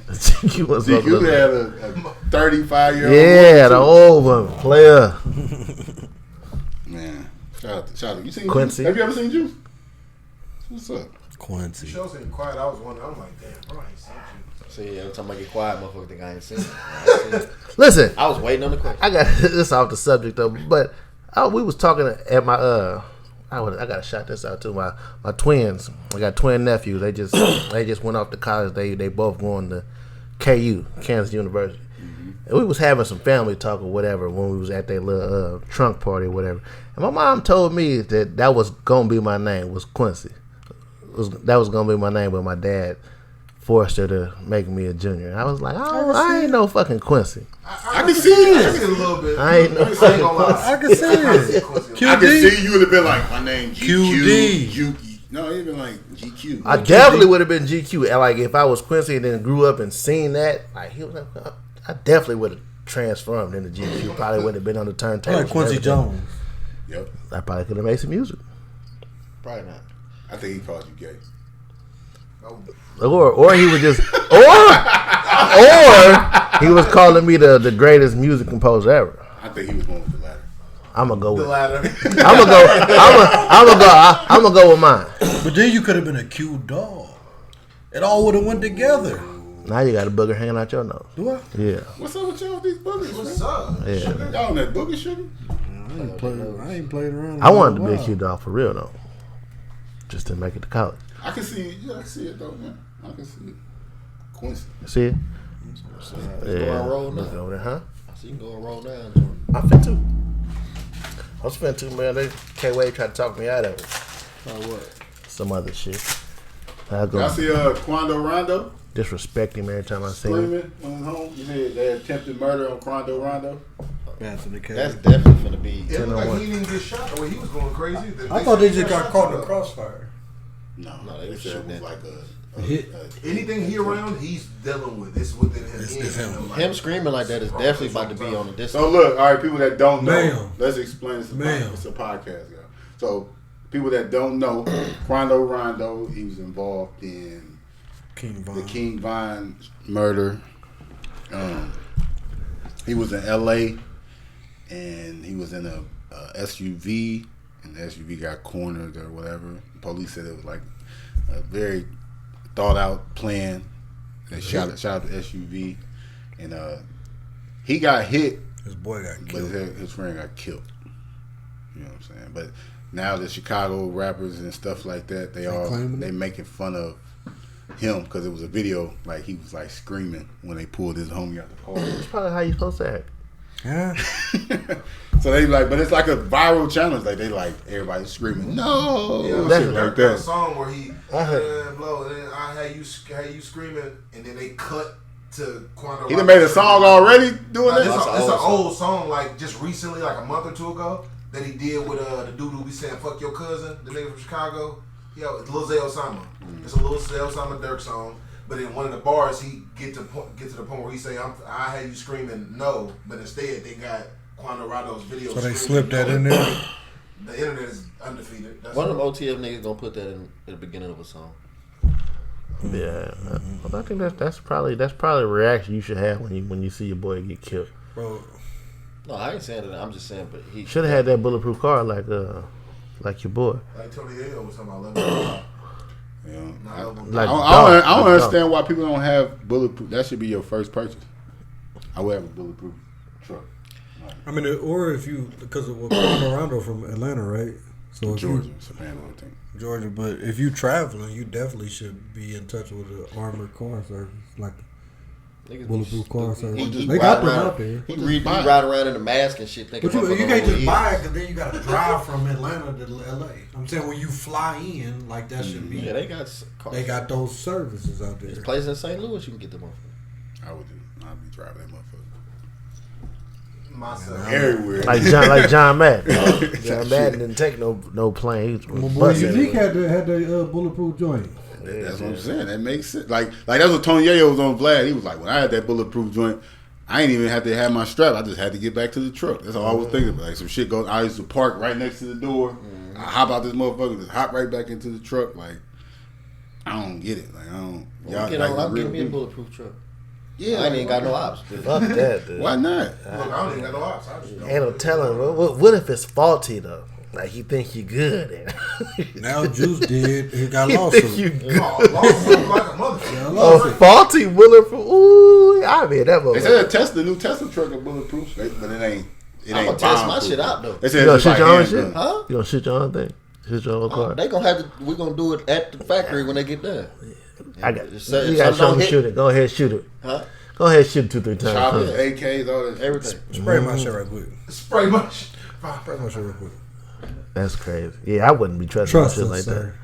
Speaker 5: GQ wasn't smoking
Speaker 3: GQ
Speaker 5: those
Speaker 3: had
Speaker 5: squares.
Speaker 3: a 35-year-old.
Speaker 5: Yeah, the old one. Player.
Speaker 3: Man, shout out. You seen
Speaker 5: Quincy.
Speaker 3: Juice? Have you ever seen Juice? What's up?
Speaker 6: The
Speaker 7: Quincy.
Speaker 6: show seemed quiet. I was wondering. I'm like, damn, bro, I ain't seen you.
Speaker 4: See, every time I get quiet, motherfucker think I ain't seen it. I ain't seen it.
Speaker 5: Listen,
Speaker 4: I was waiting on the question.
Speaker 5: I got this off the subject though, but we was talking at my I gotta shout this out too. My twins, I got twin nephews. They just went off to college. They both going to KU, Kansas University. And we was having some family talk or whatever when we was at their little trunk party or whatever. And my mom told me that was gonna be my name, was Quincy. That was gonna be my name, but my dad forced her to make me a junior. And I was like, oh, I ain't no fucking Quincy.
Speaker 3: I can see
Speaker 6: I
Speaker 3: it.
Speaker 6: see it a little bit.
Speaker 5: I ain't no
Speaker 6: I ain't gonna lie.
Speaker 7: I can see it.
Speaker 3: I can see you would have been like, my name
Speaker 7: QD.
Speaker 3: GQ. No, you'd been like GQ.
Speaker 5: I definitely would have been GQ. And like if I was Quincy and then grew up and seen that, like I definitely would have transformed into GQ. Probably wouldn't have been on the turntable.
Speaker 7: Like Quincy Jones.
Speaker 3: Yep.
Speaker 5: I probably could have made some music.
Speaker 4: Probably not.
Speaker 3: I think he called you gay.
Speaker 5: Or he was just or he was calling me the greatest music composer ever.
Speaker 3: I think he was going with the latter.
Speaker 5: I'm gonna go
Speaker 6: The
Speaker 5: with
Speaker 6: ladder.
Speaker 5: I'm gonna go with mine.
Speaker 7: But then you could have been a cute dog. It all would have went together.
Speaker 5: Now you got a booger hanging out your nose.
Speaker 7: Do I?
Speaker 5: Yeah.
Speaker 3: What's up with y'all with these boogers?
Speaker 6: What's up?
Speaker 5: Yeah.
Speaker 3: Y'all on that booger sugar?
Speaker 7: I ain't played around.
Speaker 5: I wanted to be a cute dog for real though. just didn't make it to college.
Speaker 3: I can see it. Yeah, I can see it though, man. I can see it. Quincy.
Speaker 5: See it?
Speaker 4: Go and roll
Speaker 5: Look
Speaker 4: now.
Speaker 5: over there, huh?
Speaker 4: So you can go and roll down, Jordan.
Speaker 5: I'm fit too. I'm spent too, man. They can't wait to try to talk me out of it.
Speaker 4: Oh, what?
Speaker 5: Some other shit. I go
Speaker 3: Y'all see Quando Rondo
Speaker 5: disrespect him every time I see him.
Speaker 3: screaming on his home? You said they attempted murder on Quando Rondo?
Speaker 7: Anthony
Speaker 4: That's
Speaker 7: Cavs.
Speaker 4: definitely finna be.
Speaker 6: It looked like he didn't get shot the way he was going crazy.
Speaker 7: I thought they just got caught in the crossfire.
Speaker 3: No,
Speaker 4: No, they
Speaker 3: they
Speaker 4: was
Speaker 3: said it
Speaker 4: shooting
Speaker 3: was
Speaker 4: at-
Speaker 3: like a
Speaker 7: hit.
Speaker 6: Anything he around, he's dealing with. It's within him.
Speaker 7: It's him.
Speaker 4: Him screaming like that is definitely about to be on the distance.
Speaker 3: So look, all right, people that don't know,
Speaker 7: Ma'am.
Speaker 3: let's explain this.
Speaker 7: Ma'am.
Speaker 3: It's a podcast, y'all. So people that don't know, Quando Rondo, he was involved in
Speaker 7: King Von.
Speaker 3: the King Von murder. He was in L.A. and he was in a SUV, and the SUV got cornered or whatever. The police said it was like a very thought out plan. They shot the SUV, and he got hit,
Speaker 7: His boy got
Speaker 3: but
Speaker 7: killed.
Speaker 3: his friend got killed. You know what I'm saying? But now the Chicago rappers and stuff like that,
Speaker 7: claiming
Speaker 3: they
Speaker 7: it?
Speaker 3: making fun of him because it was a video like he was like screaming when they pulled his homie out the car.
Speaker 5: That's probably how you supposed to act.
Speaker 7: Yeah.
Speaker 3: So they like, but it's like a viral challenge. Like they like everybody screaming, no,
Speaker 6: Yeah,
Speaker 5: That's
Speaker 3: shit
Speaker 6: that
Speaker 3: like that.
Speaker 6: song where he
Speaker 5: I heard-
Speaker 6: blow, and then I had you screaming, and then they cut to Quando.
Speaker 3: He done made a song already doing
Speaker 6: Like,
Speaker 3: that.
Speaker 6: it's an old song, like just recently, like a month or two ago, that he did with the dude who be saying "fuck your cousin," the nigga from Chicago. Yo, it's Lil Zay Osama. It's a Lil Zay Osama Dirk song. But in one of the bars, he get to the point where he say, "I had you screaming no," but instead they got Quando Rondo's video.
Speaker 7: So they
Speaker 6: screaming
Speaker 7: slipped that
Speaker 6: no.
Speaker 7: in there.
Speaker 6: The internet is undefeated. That's
Speaker 4: One of them
Speaker 6: what-
Speaker 4: OTF niggas gonna put that in at the beginning of a song.
Speaker 5: Yeah, I think that's probably a reaction you should have when you see your boy get killed.
Speaker 7: Bro,
Speaker 4: No, I ain't saying that. I'm just saying, but he
Speaker 5: Should have had that bulletproof car like your boy.
Speaker 6: Like Tony Ayo was talking about level.
Speaker 3: You know,
Speaker 6: Not
Speaker 3: I,
Speaker 6: level.
Speaker 5: Like
Speaker 3: I don't,
Speaker 5: dog,
Speaker 3: I don't
Speaker 5: like
Speaker 3: understand why people don't have bulletproof. That should be your first purchase. I would have a bulletproof truck.
Speaker 7: I mean, or if you, because of Quando Rondo from Atlanta, right? So if
Speaker 3: Georgia, Savannah, I think.
Speaker 7: you, Georgia, but if you traveling, you definitely should be in touch with the armored car service, like
Speaker 4: niggas
Speaker 7: bulletproof car service.
Speaker 4: He
Speaker 7: They got
Speaker 4: ride
Speaker 7: them
Speaker 4: around-
Speaker 7: out there.
Speaker 4: He ride around in a mask and shit. Thinking
Speaker 7: But you
Speaker 4: motherfucker
Speaker 7: can't
Speaker 4: know
Speaker 7: just
Speaker 4: who
Speaker 7: buy
Speaker 4: he
Speaker 7: it because then you got to drive from Atlanta to LA. I'm saying when you fly in, like that should be.
Speaker 4: is. Yeah, they got
Speaker 7: those services out there.
Speaker 4: There's places in St. Louis you can get them off.
Speaker 3: I would do. I'd be driving that motherfucker.
Speaker 6: Myself.
Speaker 3: Everywhere.
Speaker 5: Like John Madden. John Madden didn't take no plane. He
Speaker 7: My
Speaker 5: was
Speaker 7: boy
Speaker 5: busting
Speaker 7: Unique
Speaker 5: it.
Speaker 7: had the bulletproof joint.
Speaker 3: That's what I'm saying. That makes sense. Like that's what Tony Yayo was on Vlad. He was like, when I had that bulletproof joint, I ain't even have to have my strap. I just had to get back to the truck. That's all I was thinking about. Like some shit goes. I used to park right next to the door. I hop out this motherfucker, just hop right back into the truck. Like I don't get it. Like I don't.
Speaker 4: I'm
Speaker 3: real
Speaker 4: getting me a
Speaker 3: people.
Speaker 4: bulletproof truck.
Speaker 3: Yeah,
Speaker 4: I ain't even got no ops.
Speaker 5: Fuck that, dude.
Speaker 3: Why not?
Speaker 6: Look, I don't even got no ops. I just don't.
Speaker 5: Ain't no telling. What if it's faulty though? Like you think you good?
Speaker 7: Now Juice did. He got
Speaker 5: you
Speaker 7: lawsuit.
Speaker 5: think you good?
Speaker 6: Oh, lost like a motherfucker.
Speaker 5: A faulty bulletproof? Ooh, I mean that
Speaker 3: They
Speaker 5: motherfucker.
Speaker 3: said the new Tesla truck is bulletproof, but it ain't. It
Speaker 4: I'm
Speaker 3: ain't
Speaker 4: gonna test my
Speaker 3: bomb-proof.
Speaker 4: shit out though.
Speaker 3: They
Speaker 5: You
Speaker 3: said
Speaker 5: gonna
Speaker 3: it's
Speaker 5: shoot
Speaker 3: like
Speaker 5: your own
Speaker 3: handgun.
Speaker 5: shit?
Speaker 4: Huh?
Speaker 5: You gonna shoot your own thing? Shoot your own car?
Speaker 4: They gonna have to. We gonna do it at the factory when they get done.
Speaker 5: I got.
Speaker 4: If
Speaker 5: You gotta show
Speaker 4: don't
Speaker 5: me
Speaker 4: hit-
Speaker 5: shoot it. Go ahead, shoot it.
Speaker 4: Huh?
Speaker 5: Go ahead, shoot it 2-3 times.
Speaker 3: Choppers, AKs, all that.
Speaker 4: Everything.
Speaker 7: Spray my shit right quick.
Speaker 6: Spray much.
Speaker 7: Spray my shit real quick.
Speaker 5: That's crazy. Yeah, I wouldn't be trusting
Speaker 7: Trust
Speaker 5: shit
Speaker 7: us,
Speaker 5: like
Speaker 7: sir.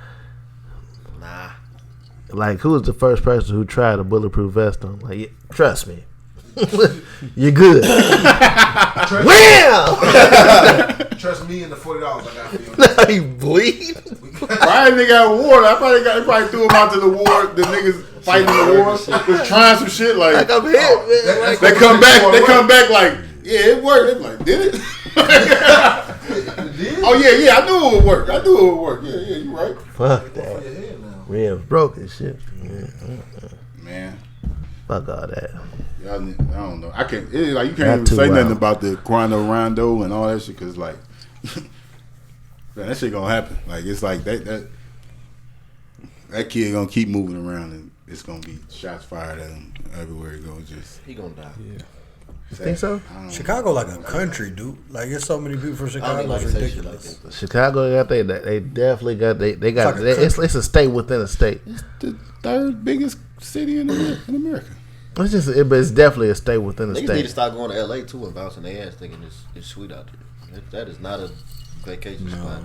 Speaker 4: Nah.
Speaker 5: that. Like, who was the first person who tried a bulletproof vest on? Like, yeah, trust me, you're good. Wham!
Speaker 6: Trust me and the $40 I got for you.
Speaker 5: He bleed.
Speaker 3: Why nigga got award? They probably threw him out to the war. The niggas fighting in the war was trying some shit like.
Speaker 5: Like I'm hit, man. Like,
Speaker 3: They come back like, yeah, it worked. They like, did it? Oh yeah, I knew it would work. Yeah, you right.
Speaker 5: fuck that.
Speaker 6: Your head now.
Speaker 5: Ribs broke and shit. Yeah.
Speaker 3: Man,
Speaker 5: Fuck all that.
Speaker 3: y'all, I don't know. I can't. It's like you
Speaker 5: Not
Speaker 3: can't even
Speaker 5: too
Speaker 3: say nothing
Speaker 5: wild.
Speaker 3: about the Quando Rondo and all that shit because like, man, that shit gonna happen. Like it's like that kid gonna keep moving around and it's gonna be shots fired at him everywhere he goes. Just
Speaker 4: He gonna die.
Speaker 7: Yeah.
Speaker 5: You think so?
Speaker 7: Chicago like a country, dude. Like it's so many people from
Speaker 4: I
Speaker 7: Chicago.
Speaker 4: don't like
Speaker 7: It's
Speaker 4: to say shit like
Speaker 7: ridiculous.
Speaker 4: that.
Speaker 5: Chicago got they definitely got they got
Speaker 7: It's like a
Speaker 5: it's a state within a state.
Speaker 3: It's the third biggest city in America.
Speaker 5: It's just but it's definitely a state within a
Speaker 4: Niggas need to
Speaker 5: state.
Speaker 4: start going to LA too and bouncing their ass thinking it's sweet out there. That is not a vacation spot.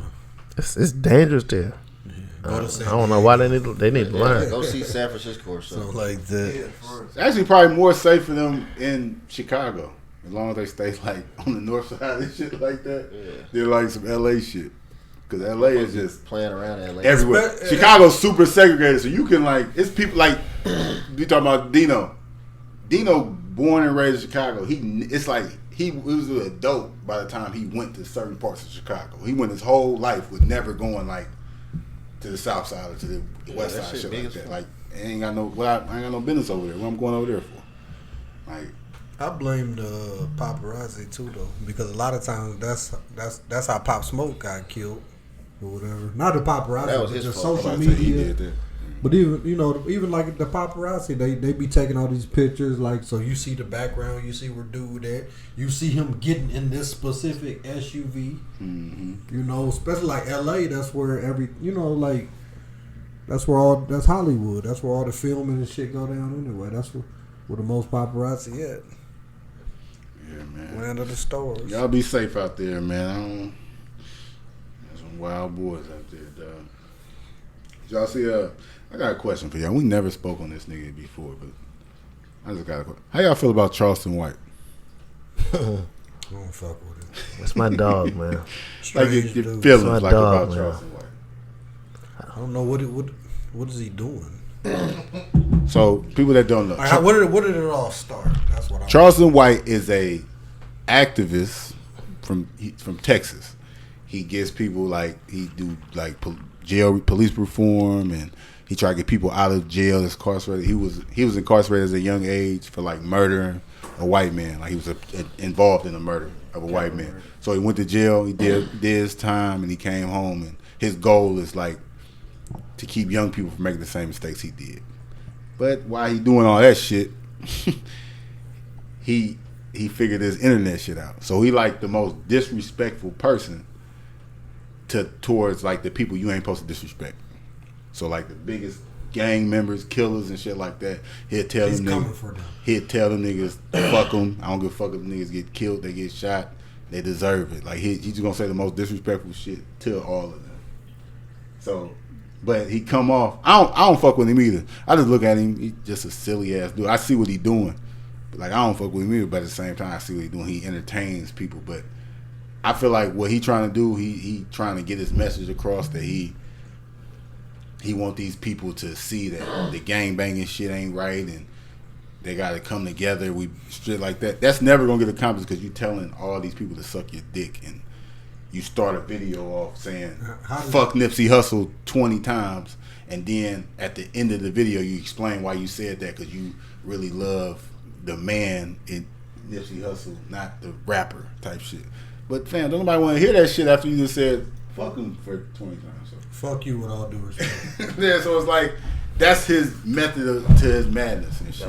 Speaker 5: It's dangerous there.
Speaker 7: Go to
Speaker 5: I
Speaker 7: San
Speaker 5: don't know why they need to
Speaker 4: Yeah,
Speaker 5: learn.
Speaker 4: go see San Francisco or something.
Speaker 7: Something like that.
Speaker 6: Yeah, for real.
Speaker 3: It's actually probably more safe for them in Chicago, as long as they stay like on the north side and shit like that.
Speaker 4: Yeah.
Speaker 3: They're like some LA shit, because LA is just
Speaker 4: Playing around in LA.
Speaker 3: everywhere. Chicago's super segregated, so you can like it's people like you talking about Dino. Dino, born and raised in Chicago. It's like he was an adult by the time he went to certain parts of Chicago. He went his whole life with never going like to the south side or to the west
Speaker 4: that
Speaker 3: side,
Speaker 4: shit
Speaker 3: shit
Speaker 4: big
Speaker 3: like
Speaker 4: as
Speaker 3: that.
Speaker 4: fuck.
Speaker 3: Like I ain't got no business over there. What I'm going over there for? Like
Speaker 7: I blame the paparazzi too, though, because a lot of times that's how Pop Smoke got killed or whatever. Not the paparazzi,
Speaker 4: That was
Speaker 7: but
Speaker 4: his
Speaker 7: just
Speaker 4: fault.
Speaker 7: social
Speaker 3: I said he
Speaker 7: media.
Speaker 3: did that.
Speaker 7: But even like the paparazzi, they be taking all these pictures. Like, so you see the background, you see where dude at, you see him getting in this specific SUV.
Speaker 3: Mm-hmm.
Speaker 7: You know, especially like LA, that's where like that's Hollywood. That's where all the filming and shit go down anyway. That's where the most paparazzi at.
Speaker 3: Yeah, man.
Speaker 7: Land of the stars.
Speaker 3: Y'all be safe out there, man. There's some wild boys out there, dog. Did y'all see? I got a question for y'all. We never spoke on this nigga before, but I just got a question. How y'all feel about Charleston White?
Speaker 7: I don't fuck with it.
Speaker 5: That's my dog, man.
Speaker 3: Like
Speaker 7: Strange
Speaker 3: your
Speaker 7: dude.
Speaker 3: feelings
Speaker 5: my
Speaker 3: like
Speaker 5: dog,
Speaker 3: about
Speaker 5: man.
Speaker 3: Charleston White.
Speaker 7: I don't know what is he doing.
Speaker 3: So people that don't know,
Speaker 7: Like, what did it all start? That's what I'm.
Speaker 3: Charleston White is a activist from Texas. He gets people like he do like police reform, and he tried to get people out of jail that's incarcerated. He was incarcerated at a young age for like murdering a white man. Like he was involved in the murder of a white man. So he went to jail. He did his time, and he came home. And his goal is like to keep young people from making the same mistakes he did. But while he doing all that shit, he figured this internet shit out. So he like the most disrespectful person towards like the people you ain't supposed to disrespect. So like the biggest gang members, killers and shit like that, he'll tell
Speaker 7: He's
Speaker 3: them
Speaker 7: coming
Speaker 3: niggas,
Speaker 7: for them.
Speaker 3: he'll tell them niggas, fuck them. I don't give a fuck if niggas get killed, they get shot, they deserve it. Like he's just gonna say the most disrespectful shit to all of them. So, but he come off. I don't fuck with him either. I just look at him. He's just a silly ass dude. I see what he doing, but like I don't fuck with him either. But at the same time, I see what he doing. He entertains people, but I feel like what he trying to do, he trying to get his message across that he want these people to see that the gang banging shit ain't right and they got to come together. We shit like that. That's never gonna get accomplished because you telling all these people to suck your dick and you start a video off saying fuck Nipsey Hussle 20 times and then at the end of the video you explain why you said that because you really love the man in Nipsey Hussle, not the rapper type shit. But fam, don't nobody want to hear that shit after you just said fuck him for 20 times. So.
Speaker 7: Fuck you with all due respect.
Speaker 3: Yeah, so it's like that's his method to his madness and shit.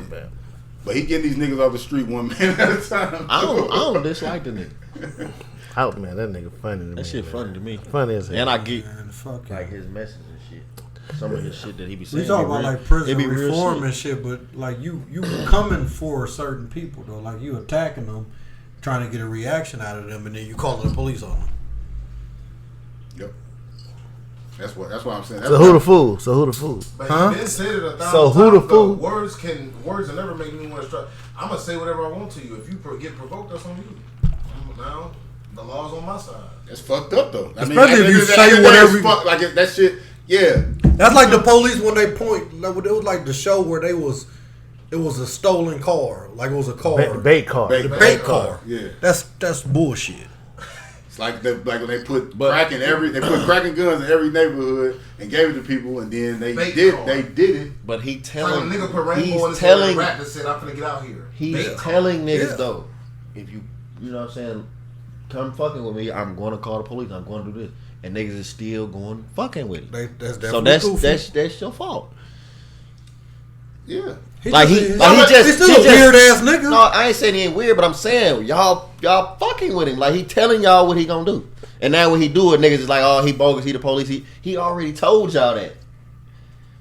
Speaker 3: But he getting these niggas off the street one man at a time.
Speaker 4: I don't dislike the nigga.
Speaker 5: Out, man. That nigga funny to me.
Speaker 4: That shit
Speaker 5: man.
Speaker 4: funny to me.
Speaker 5: Funny as hell.
Speaker 4: And I get
Speaker 7: Man, fuck you.
Speaker 4: like his message and shit. Some of the shit that he be saying.
Speaker 7: We talk
Speaker 4: be
Speaker 7: about
Speaker 4: real-
Speaker 7: like prison
Speaker 4: it be real
Speaker 7: reform
Speaker 4: shit.
Speaker 7: and shit, but like you coming for certain people though, like you attacking them, trying to get a reaction out of them, and then you calling the police on them.
Speaker 3: Yep. That's what I'm saying. That's
Speaker 5: So who the fool? So who the fool?
Speaker 6: But
Speaker 7: Huh?
Speaker 6: you been said it 1,000
Speaker 5: So who the
Speaker 6: times, though.
Speaker 5: fool?
Speaker 6: Words will never make me want to strike. I'm gonna say whatever I want to you. If you get provoked, that's on you. Now the law's on my side.
Speaker 3: That's fucked up though.
Speaker 7: Especially if you say whatever you-
Speaker 3: Fuck, like that shit. Yeah.
Speaker 7: That's like the police when they point. Like, it was like the show where it was a stolen car, like it was a car,
Speaker 5: Bait car.
Speaker 3: Bait-
Speaker 7: the bait car.
Speaker 3: Yeah.
Speaker 7: That's bullshit.
Speaker 3: It's like when they put crack in guns in every neighborhood and gave it to people, and then they
Speaker 6: Bait
Speaker 3: did
Speaker 6: car.
Speaker 3: it.
Speaker 4: But he
Speaker 6: It's like a
Speaker 4: telling
Speaker 6: nigga put rainbow in
Speaker 4: he's
Speaker 6: his
Speaker 4: telling
Speaker 6: rap that said, "I'm finna get out here."
Speaker 4: he's
Speaker 6: Bait car.
Speaker 4: telling niggas
Speaker 7: Yeah.
Speaker 4: though, if you know what I'm saying, come fucking with me, I'm going to call the police. I'm going to do this, and niggas is still going fucking with it.
Speaker 7: That's
Speaker 4: So
Speaker 7: definitely
Speaker 4: that's
Speaker 7: goofy.
Speaker 4: that's your fault.
Speaker 3: Yeah.
Speaker 7: He's still
Speaker 4: he
Speaker 7: a weird ass nigga.
Speaker 4: No, I ain't saying he ain't weird, but I'm saying y'all fucking with him. Like he telling y'all what he gonna do, and now when he do it, niggas is like, oh, he bogus, he the police. He already told y'all that.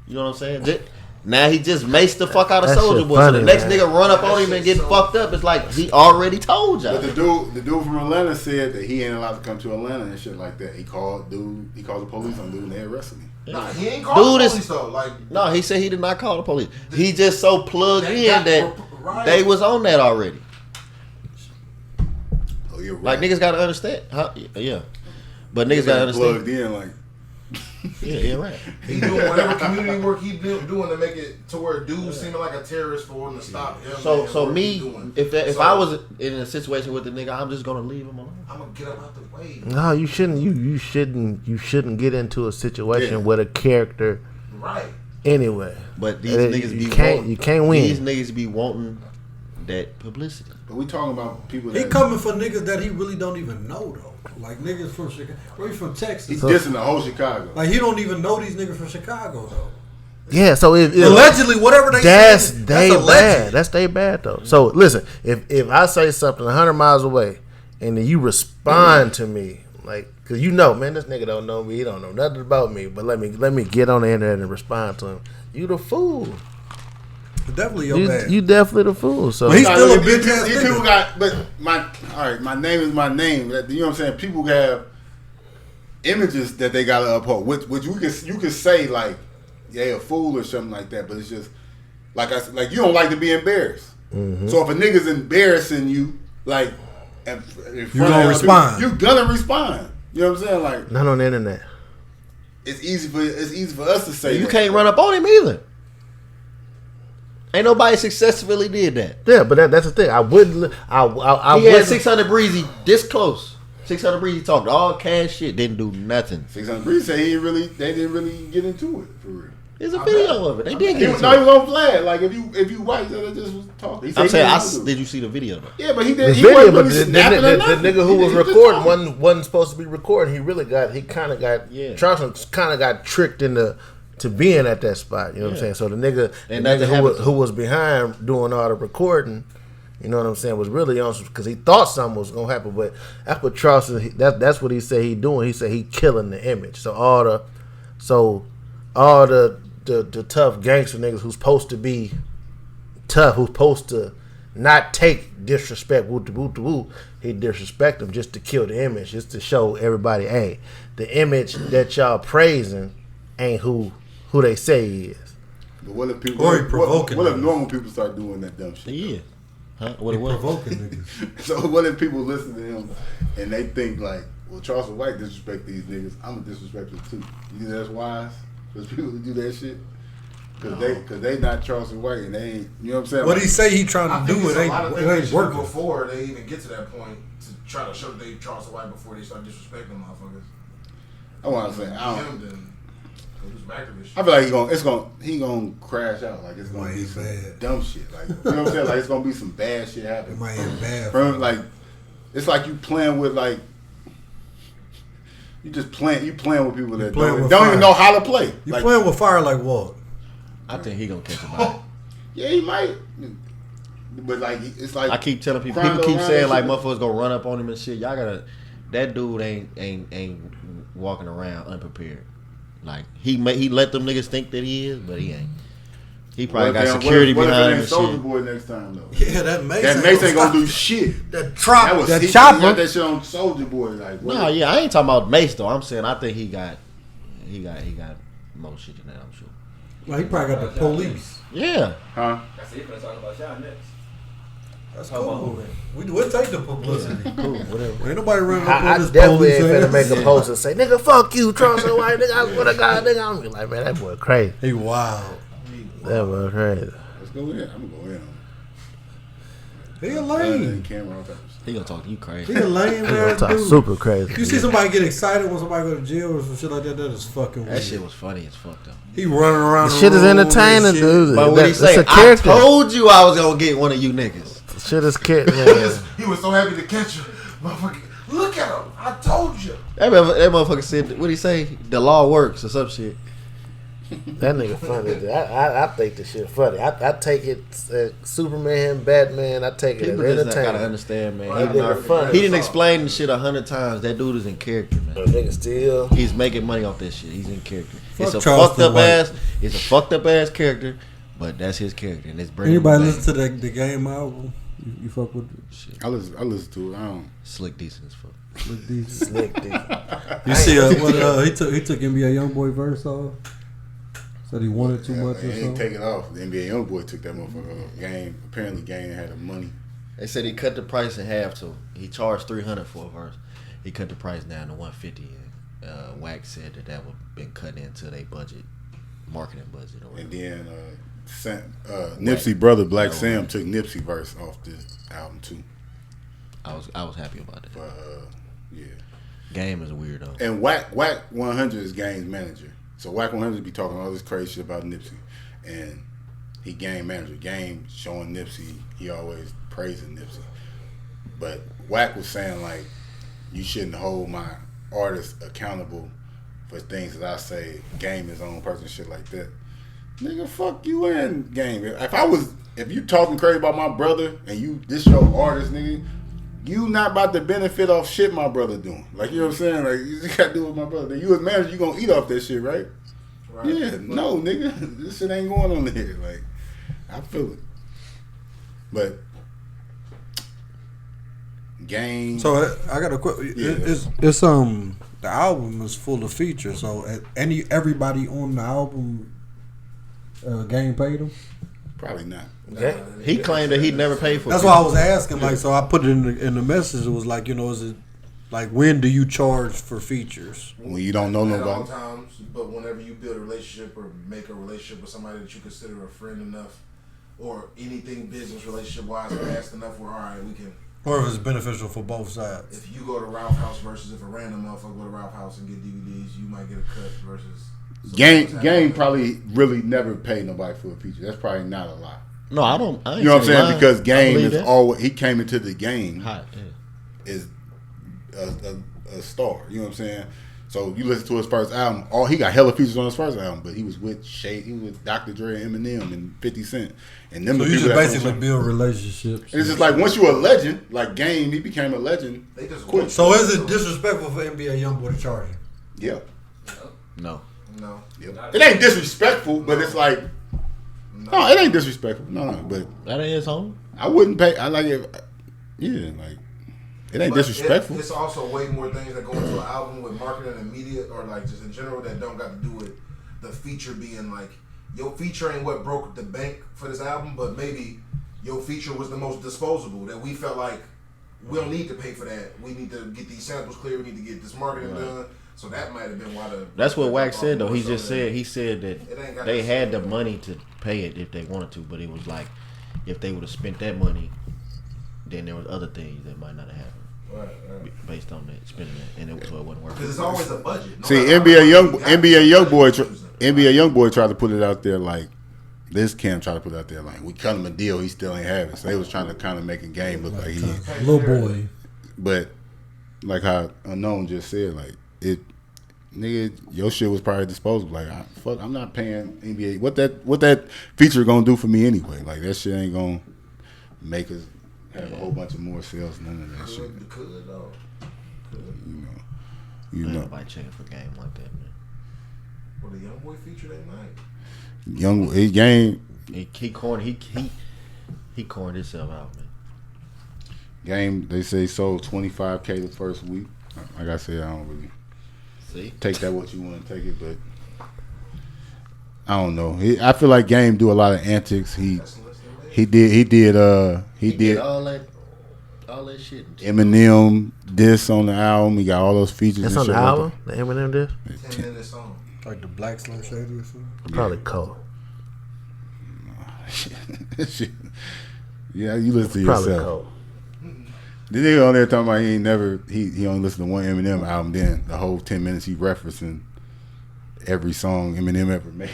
Speaker 4: You know what I'm saying? Now he just maced the fuck out of
Speaker 5: That
Speaker 4: Soulja
Speaker 5: shit
Speaker 4: Boy.
Speaker 5: funny,
Speaker 4: So the next
Speaker 5: man.
Speaker 4: nigga run up on him and get fucked up. It's like he already told y'all.
Speaker 3: But the dude from Atlanta said that he ain't allowed to come to Atlanta and shit like that. He called the police on dude and they arrested him.
Speaker 6: Nah, he ain't called the
Speaker 4: Dude
Speaker 6: police though. Like,
Speaker 4: No, he said he did not call the police. He just so plugged
Speaker 6: They
Speaker 4: in
Speaker 6: got-
Speaker 4: that
Speaker 6: right.
Speaker 4: they was on that already.
Speaker 3: Oh, you're right.
Speaker 4: Like niggas gotta understand. Yeah. But niggas gotta understand.
Speaker 3: Plugged in like.
Speaker 4: Yeah, right.
Speaker 6: he doing whatever community work he doing to make it to where dudes seeming like a terrorist for him to stop him.
Speaker 4: So
Speaker 6: and
Speaker 4: so
Speaker 6: what
Speaker 4: me,
Speaker 6: he doing.
Speaker 4: if
Speaker 6: So,
Speaker 4: I was in a situation with the nigga, I'm just gonna leave him alone.
Speaker 6: I'm gonna get him out the way.
Speaker 5: No, you shouldn't. You shouldn't get into a situation
Speaker 3: Yeah.
Speaker 5: with a character
Speaker 6: Right.
Speaker 5: anyway.
Speaker 4: But these
Speaker 5: And
Speaker 4: niggas
Speaker 5: you
Speaker 4: be
Speaker 5: can't-
Speaker 4: wanting,
Speaker 5: you can't win.
Speaker 4: These niggas be wanting that publicity.
Speaker 3: But we talking about people
Speaker 7: He
Speaker 3: that
Speaker 7: coming for niggas that he really don't even know though. Like niggas from Chicago. Where he from Texas?
Speaker 3: he's dissing the whole Chicago.
Speaker 7: Like he don't even know these niggas from Chicago though.
Speaker 5: Yeah, so if
Speaker 7: Allegedly, whatever they
Speaker 5: that's
Speaker 7: say,
Speaker 5: they
Speaker 7: alleged.
Speaker 5: bad. That's they bad though. So listen, if I say something 100 miles away, and then you respond to me like, cause you know, man, this nigga don't know me. He don't know nothing about me. But let me get on the internet and respond to him. You the fool.
Speaker 7: Definitely your bad.
Speaker 5: You definitely the fool. So
Speaker 7: But he's still a
Speaker 3: These
Speaker 7: bitch ass
Speaker 3: people
Speaker 7: nigga.
Speaker 3: got, but my name is my name. You know what I'm saying? People have images that they gotta uphold, which you can say like, yeah, a fool or something like that. But it's just like you don't like to be embarrassed.
Speaker 5: Mm-hmm.
Speaker 3: So if a nigga's embarrassing you, like, in front
Speaker 7: You
Speaker 3: of
Speaker 7: gonna
Speaker 3: other
Speaker 7: respond.
Speaker 3: people, you gonna respond. You know what I'm saying? Like,
Speaker 5: not on the internet.
Speaker 3: it's easy for us to say
Speaker 4: You
Speaker 3: that.
Speaker 4: can't run up on him either. Ain't nobody successfully did that.
Speaker 5: Yeah, but that's the thing. I wouldn't. I
Speaker 4: He had
Speaker 5: wouldn't.
Speaker 4: 600 Breezy this close. 600 Breezy talked all cash shit, didn't do nothing.
Speaker 3: 600 Breeze said they didn't really get into it for real.
Speaker 4: There's a video of it. They did
Speaker 3: He
Speaker 4: get
Speaker 3: was
Speaker 4: into
Speaker 3: not
Speaker 4: it.
Speaker 3: even on flag. Like if you white, they just was talking. He said
Speaker 4: I'm
Speaker 3: he
Speaker 4: saying,
Speaker 3: didn't do it.
Speaker 4: did you see the video though?
Speaker 3: Yeah, but he
Speaker 5: The
Speaker 3: did. He
Speaker 5: video,
Speaker 3: wasn't
Speaker 5: but
Speaker 3: really
Speaker 5: the
Speaker 3: snapping or nothing.
Speaker 5: nigga who
Speaker 3: He
Speaker 5: was
Speaker 3: just
Speaker 5: recording
Speaker 3: talking.
Speaker 5: wasn't supposed to be recording. He kind of got Charleston kind of got tricked into to being at that spot. You know what I'm saying? So the nigga,
Speaker 4: And
Speaker 5: the
Speaker 4: that's
Speaker 5: nigga
Speaker 4: what happened.
Speaker 5: who was behind doing all the recording, you know what I'm saying, was really on because he thought something was gonna happen. But that's what Charleston. That's what he said he doing. He said he killing the image. So all the tough gangster niggas who's supposed to be tough, who's supposed to not take disrespect, woo, he disrespect them just to kill the image, just to show everybody, hey, the image that y'all praising ain't who they say he is.
Speaker 3: But what if people?
Speaker 7: Or he provoking
Speaker 3: What if
Speaker 7: them.
Speaker 3: normal people start doing that dumb shit?
Speaker 4: Yeah. Huh? What it
Speaker 7: He
Speaker 4: was?
Speaker 7: provoking niggas.
Speaker 3: So what if people listen to him and they think like, well, Charleston White disrespect these niggas, I'm gonna disrespect them too. You think that's wise? Because people who do that shit, because they not Charleston White and they ain't. You know what I'm saying?
Speaker 7: What
Speaker 3: Like,
Speaker 7: he say he
Speaker 6: I
Speaker 7: trying to
Speaker 6: think
Speaker 7: do
Speaker 6: it's
Speaker 7: it
Speaker 6: a lot of
Speaker 7: ain't,
Speaker 6: things
Speaker 7: it
Speaker 6: they
Speaker 7: ain't
Speaker 6: should
Speaker 7: working.
Speaker 6: before they even get to that point to try to show they Charleston White before they start disrespecting motherfuckers.
Speaker 3: I want to say, I don't.
Speaker 6: Him then go do some activist shit.
Speaker 3: I feel like he gonna crash out. Like it's gonna
Speaker 7: Might
Speaker 3: be
Speaker 7: be
Speaker 3: some
Speaker 7: bad.
Speaker 3: dumb shit. Like you know what I'm saying? Like it's gonna be some bad shit
Speaker 7: It
Speaker 3: happening.
Speaker 7: might end bad.
Speaker 3: From like, it's like you playing with like, you playing with people that
Speaker 7: playing
Speaker 3: don't
Speaker 7: with
Speaker 3: even
Speaker 7: fire.
Speaker 3: know how to play.
Speaker 7: You
Speaker 3: Like,
Speaker 7: playing with fire like what?
Speaker 4: I think he gonna catch a body.
Speaker 3: yeah, he might. But like, it's like
Speaker 4: I keep telling people.
Speaker 3: Crime
Speaker 4: People keep
Speaker 3: around
Speaker 4: saying
Speaker 3: and
Speaker 4: like
Speaker 3: shit.
Speaker 4: motherfuckers gonna run up on him and shit. Y'all gotta. That dude ain't walking around unprepared. Like he let them niggas think that he is, but he ain't. He probably got security
Speaker 3: what
Speaker 4: behind him
Speaker 3: if it
Speaker 4: and
Speaker 3: ain't Soulja
Speaker 4: shit.
Speaker 3: Boy next time though?
Speaker 7: Yeah, that Mace.
Speaker 3: That Mace ain't gonna do shit.
Speaker 7: That chopper.
Speaker 3: He
Speaker 7: That chopper.
Speaker 3: got that shit on Soulja Boy. Like, what
Speaker 4: Nah,
Speaker 3: if-
Speaker 4: yeah, I ain't talking about Mace though. I'm saying I think he got more shit than that. I'm sure.
Speaker 7: Well, he probably got the police.
Speaker 4: Yeah.
Speaker 3: Huh?
Speaker 8: I see you finna talk about y'all next.
Speaker 7: That's
Speaker 8: Talk about
Speaker 7: cool.
Speaker 8: who?
Speaker 7: We'll take the publicity.
Speaker 4: Cool. Whatever.
Speaker 7: Ain't nobody running up
Speaker 5: I
Speaker 7: on this
Speaker 5: definitely
Speaker 7: police
Speaker 5: ain't finna
Speaker 7: ass.
Speaker 5: make a post and say, nigga, fuck you, Charleston White, nigga, I swear to God, nigga. I'm gonna be like, man, that boy crazy.
Speaker 7: He wild.
Speaker 5: That boy crazy.
Speaker 3: Let's go in. I'm gonna go in.
Speaker 7: He a
Speaker 3: Lane.
Speaker 7: lame.
Speaker 3: Camera on top.
Speaker 4: He gonna talk to you crazy.
Speaker 7: He a lame
Speaker 5: He gonna
Speaker 7: ass
Speaker 5: talk
Speaker 7: dude.
Speaker 5: super crazy.
Speaker 7: You see somebody get excited when somebody go to jail or some shit like that? That is fucking weird.
Speaker 4: That shit was funny as fuck though.
Speaker 7: He running around.
Speaker 5: The
Speaker 7: the
Speaker 5: shit is
Speaker 7: room and
Speaker 5: entertaining,
Speaker 7: shit.
Speaker 5: dude.
Speaker 4: But when he
Speaker 5: That's
Speaker 4: say,
Speaker 5: a
Speaker 4: "I
Speaker 5: character.
Speaker 4: told you I was gonna get one of you niggas,"
Speaker 5: Shit is kid.
Speaker 6: He was so happy to catch her. Motherfucker, look at him. I told you.
Speaker 4: that motherfucker said, "What would he say? The law works or some shit."
Speaker 5: That nigga funny. I think the shit funny. I take it Superman, Batman. I take it
Speaker 4: People
Speaker 5: as
Speaker 4: just gotta
Speaker 5: entertainment.
Speaker 4: understand, man.
Speaker 5: That nigga funny.
Speaker 4: He didn't explain the shit 100 times. That dude is in character, man.
Speaker 5: But nigga still.
Speaker 4: He's making money off this shit. He's in character. It's a
Speaker 7: Charleston
Speaker 4: fucked up
Speaker 7: White.
Speaker 4: ass. It's a fucked up ass character, but that's his character, and it's bringing.
Speaker 7: Anybody
Speaker 4: him back.
Speaker 7: listen to the Game album? You fuck with it?
Speaker 4: Shit.
Speaker 3: I listen to it. I don't.
Speaker 4: Slick decent as fuck.
Speaker 7: Look decent.
Speaker 5: Slick D.
Speaker 7: You see what he took NBA YoungBoy verse off? Said he wanted too much
Speaker 3: He
Speaker 7: or
Speaker 3: didn't
Speaker 7: something.
Speaker 3: take it off. The NBA YoungBoy took that motherfucker off. Game. Apparently, Game had the money.
Speaker 4: They said he cut the price in half too. He charged $300 for a verse. He cut the price down to $150. And Wax said that would been cut into their budget, marketing budget, or
Speaker 3: And
Speaker 4: whatever.
Speaker 3: then Nipsey brother Black Sam took Nipsey verse off the album too.
Speaker 4: I was happy about that.
Speaker 3: But yeah.
Speaker 4: Game is a weirdo.
Speaker 3: And Whack 100 is Game's manager. So Whack 100 be talking all this crazy shit about Nipsey, and he Game manager. Game showing Nipsey, he always praising Nipsey. But Whack was saying like, you shouldn't hold my artists accountable for things that I say. Game his own person, shit like that. Nigga, fuck you and Game. If you talking crazy about my brother and this your artist, nigga, you not about to benefit off shit my brother doing. Like, you know what I'm saying? Like, you just gotta do what my brother do. You as manager, you gonna eat off that shit, right? Yeah, no, nigga. This shit ain't going on there. Like, I feel it. But Game.
Speaker 7: So I got a quick.
Speaker 3: Yeah.
Speaker 7: It's the album is full of features. So everybody on the album, Game paid him.
Speaker 3: Probably not.
Speaker 4: He claimed that he'd never paid for.
Speaker 7: That's
Speaker 4: it.
Speaker 7: why I was asking. Like, so I put it in the message. It was like, is it like when do you charge for features?
Speaker 3: When you don't know
Speaker 6: At all
Speaker 3: nobody.
Speaker 6: times, but whenever you build a relationship or make a relationship with somebody that you consider a friend enough, or anything business relationship wise fast enough, where all right, we can.
Speaker 7: Or if it's beneficial for both sides.
Speaker 6: If you go to Ralph House versus if a random motherfucker go to Ralph House and get DVDs, you might get a cut versus.
Speaker 3: Game probably really never paid nobody for a feature. That's probably not a lot.
Speaker 4: No, I don't. I ain't
Speaker 3: You know what I'm
Speaker 4: saying
Speaker 3: saying?
Speaker 4: lying.
Speaker 3: Because
Speaker 4: I
Speaker 3: Game
Speaker 4: believe
Speaker 3: is
Speaker 4: that.
Speaker 3: always, he came into the game
Speaker 4: Hot, yeah.
Speaker 3: is a star. You know what I'm saying? So you listen to his first album. He got hella features on his first album, but he was with Shade, he was with Dr. Dre, Eminem, and 50 Cent, and them.
Speaker 7: So
Speaker 3: the
Speaker 7: you
Speaker 3: people
Speaker 7: just
Speaker 3: that
Speaker 7: basically
Speaker 3: from-
Speaker 7: build relationships.
Speaker 3: And it's just like once you're a legend, like Game, he became a legend.
Speaker 6: They just
Speaker 3: quick.
Speaker 7: So is it disrespectful for NBA YoungBoy to charge him?
Speaker 3: Yeah,
Speaker 4: No.
Speaker 6: No.
Speaker 3: it ain't disrespectful, but it's like no, it ain't disrespectful. No, but
Speaker 4: That ain't his home.
Speaker 3: I wouldn't pay. I like it. Yeah, like it ain't
Speaker 6: But
Speaker 3: disrespectful.
Speaker 6: It's also way more things that go into an album with marketing and media, or like just in general, that don't got to do with the feature being like your feature ain't what broke the bank for this album, but maybe your feature was the most disposable that we felt like we don't need to pay for that. We need to get these samples clear. We need to get this marketing done. So that might have been why the.
Speaker 4: That's what Wax said though. He
Speaker 6: So
Speaker 4: just
Speaker 6: that-
Speaker 4: said
Speaker 6: It ain't
Speaker 4: that
Speaker 6: got
Speaker 4: they
Speaker 6: to
Speaker 4: had
Speaker 6: say
Speaker 4: the money to pay it if they wanted to, but it was like if they would have spent that money, then there was other things that might not have happened based on that spending it, and so it wasn't working.
Speaker 6: Because it's always a budget. No
Speaker 3: See,
Speaker 6: matter how
Speaker 3: NBA
Speaker 6: much you got,
Speaker 3: NBA YoungBoy tried to put it out there like this. Cam tried to put it out there like we cut him a deal, he still ain't have it. So they was trying to kind of make a game look like he.
Speaker 7: Little boy.
Speaker 3: But like how Unknown just said, like it, nigga, your shit was probably disposable. Like I'm not paying NBA. What that feature gonna do for me anyway? Like that shit ain't gonna make us have a whole bunch of more sales. None of that shit.
Speaker 6: Could though.
Speaker 3: You
Speaker 4: Ain't
Speaker 3: know,
Speaker 4: nobody checking for game like that, man.
Speaker 6: Well, the young boy feature that night.
Speaker 3: young his game.
Speaker 4: He cornered himself out, man.
Speaker 3: Game, they say sold 25K the first week. Like I said, I don't really
Speaker 4: See,
Speaker 3: take that what you want to take it, but I don't know. I feel like Game do a lot of antics. He did
Speaker 4: all that shit.
Speaker 3: Eminem diss on the album. He got all those features.
Speaker 5: That's
Speaker 3: and
Speaker 5: on the
Speaker 3: shit like
Speaker 5: album. The Eminem disc.
Speaker 6: 10-minute song.
Speaker 7: Like the Black Slim Shady or something?
Speaker 5: Probably cold.
Speaker 3: that. Shit. Yeah, you listen to
Speaker 5: Probably
Speaker 3: yourself.
Speaker 5: cold.
Speaker 3: The nigga on there talking about he only listened to one Eminem album. Then the whole 10 minutes he referencing every song Eminem ever made.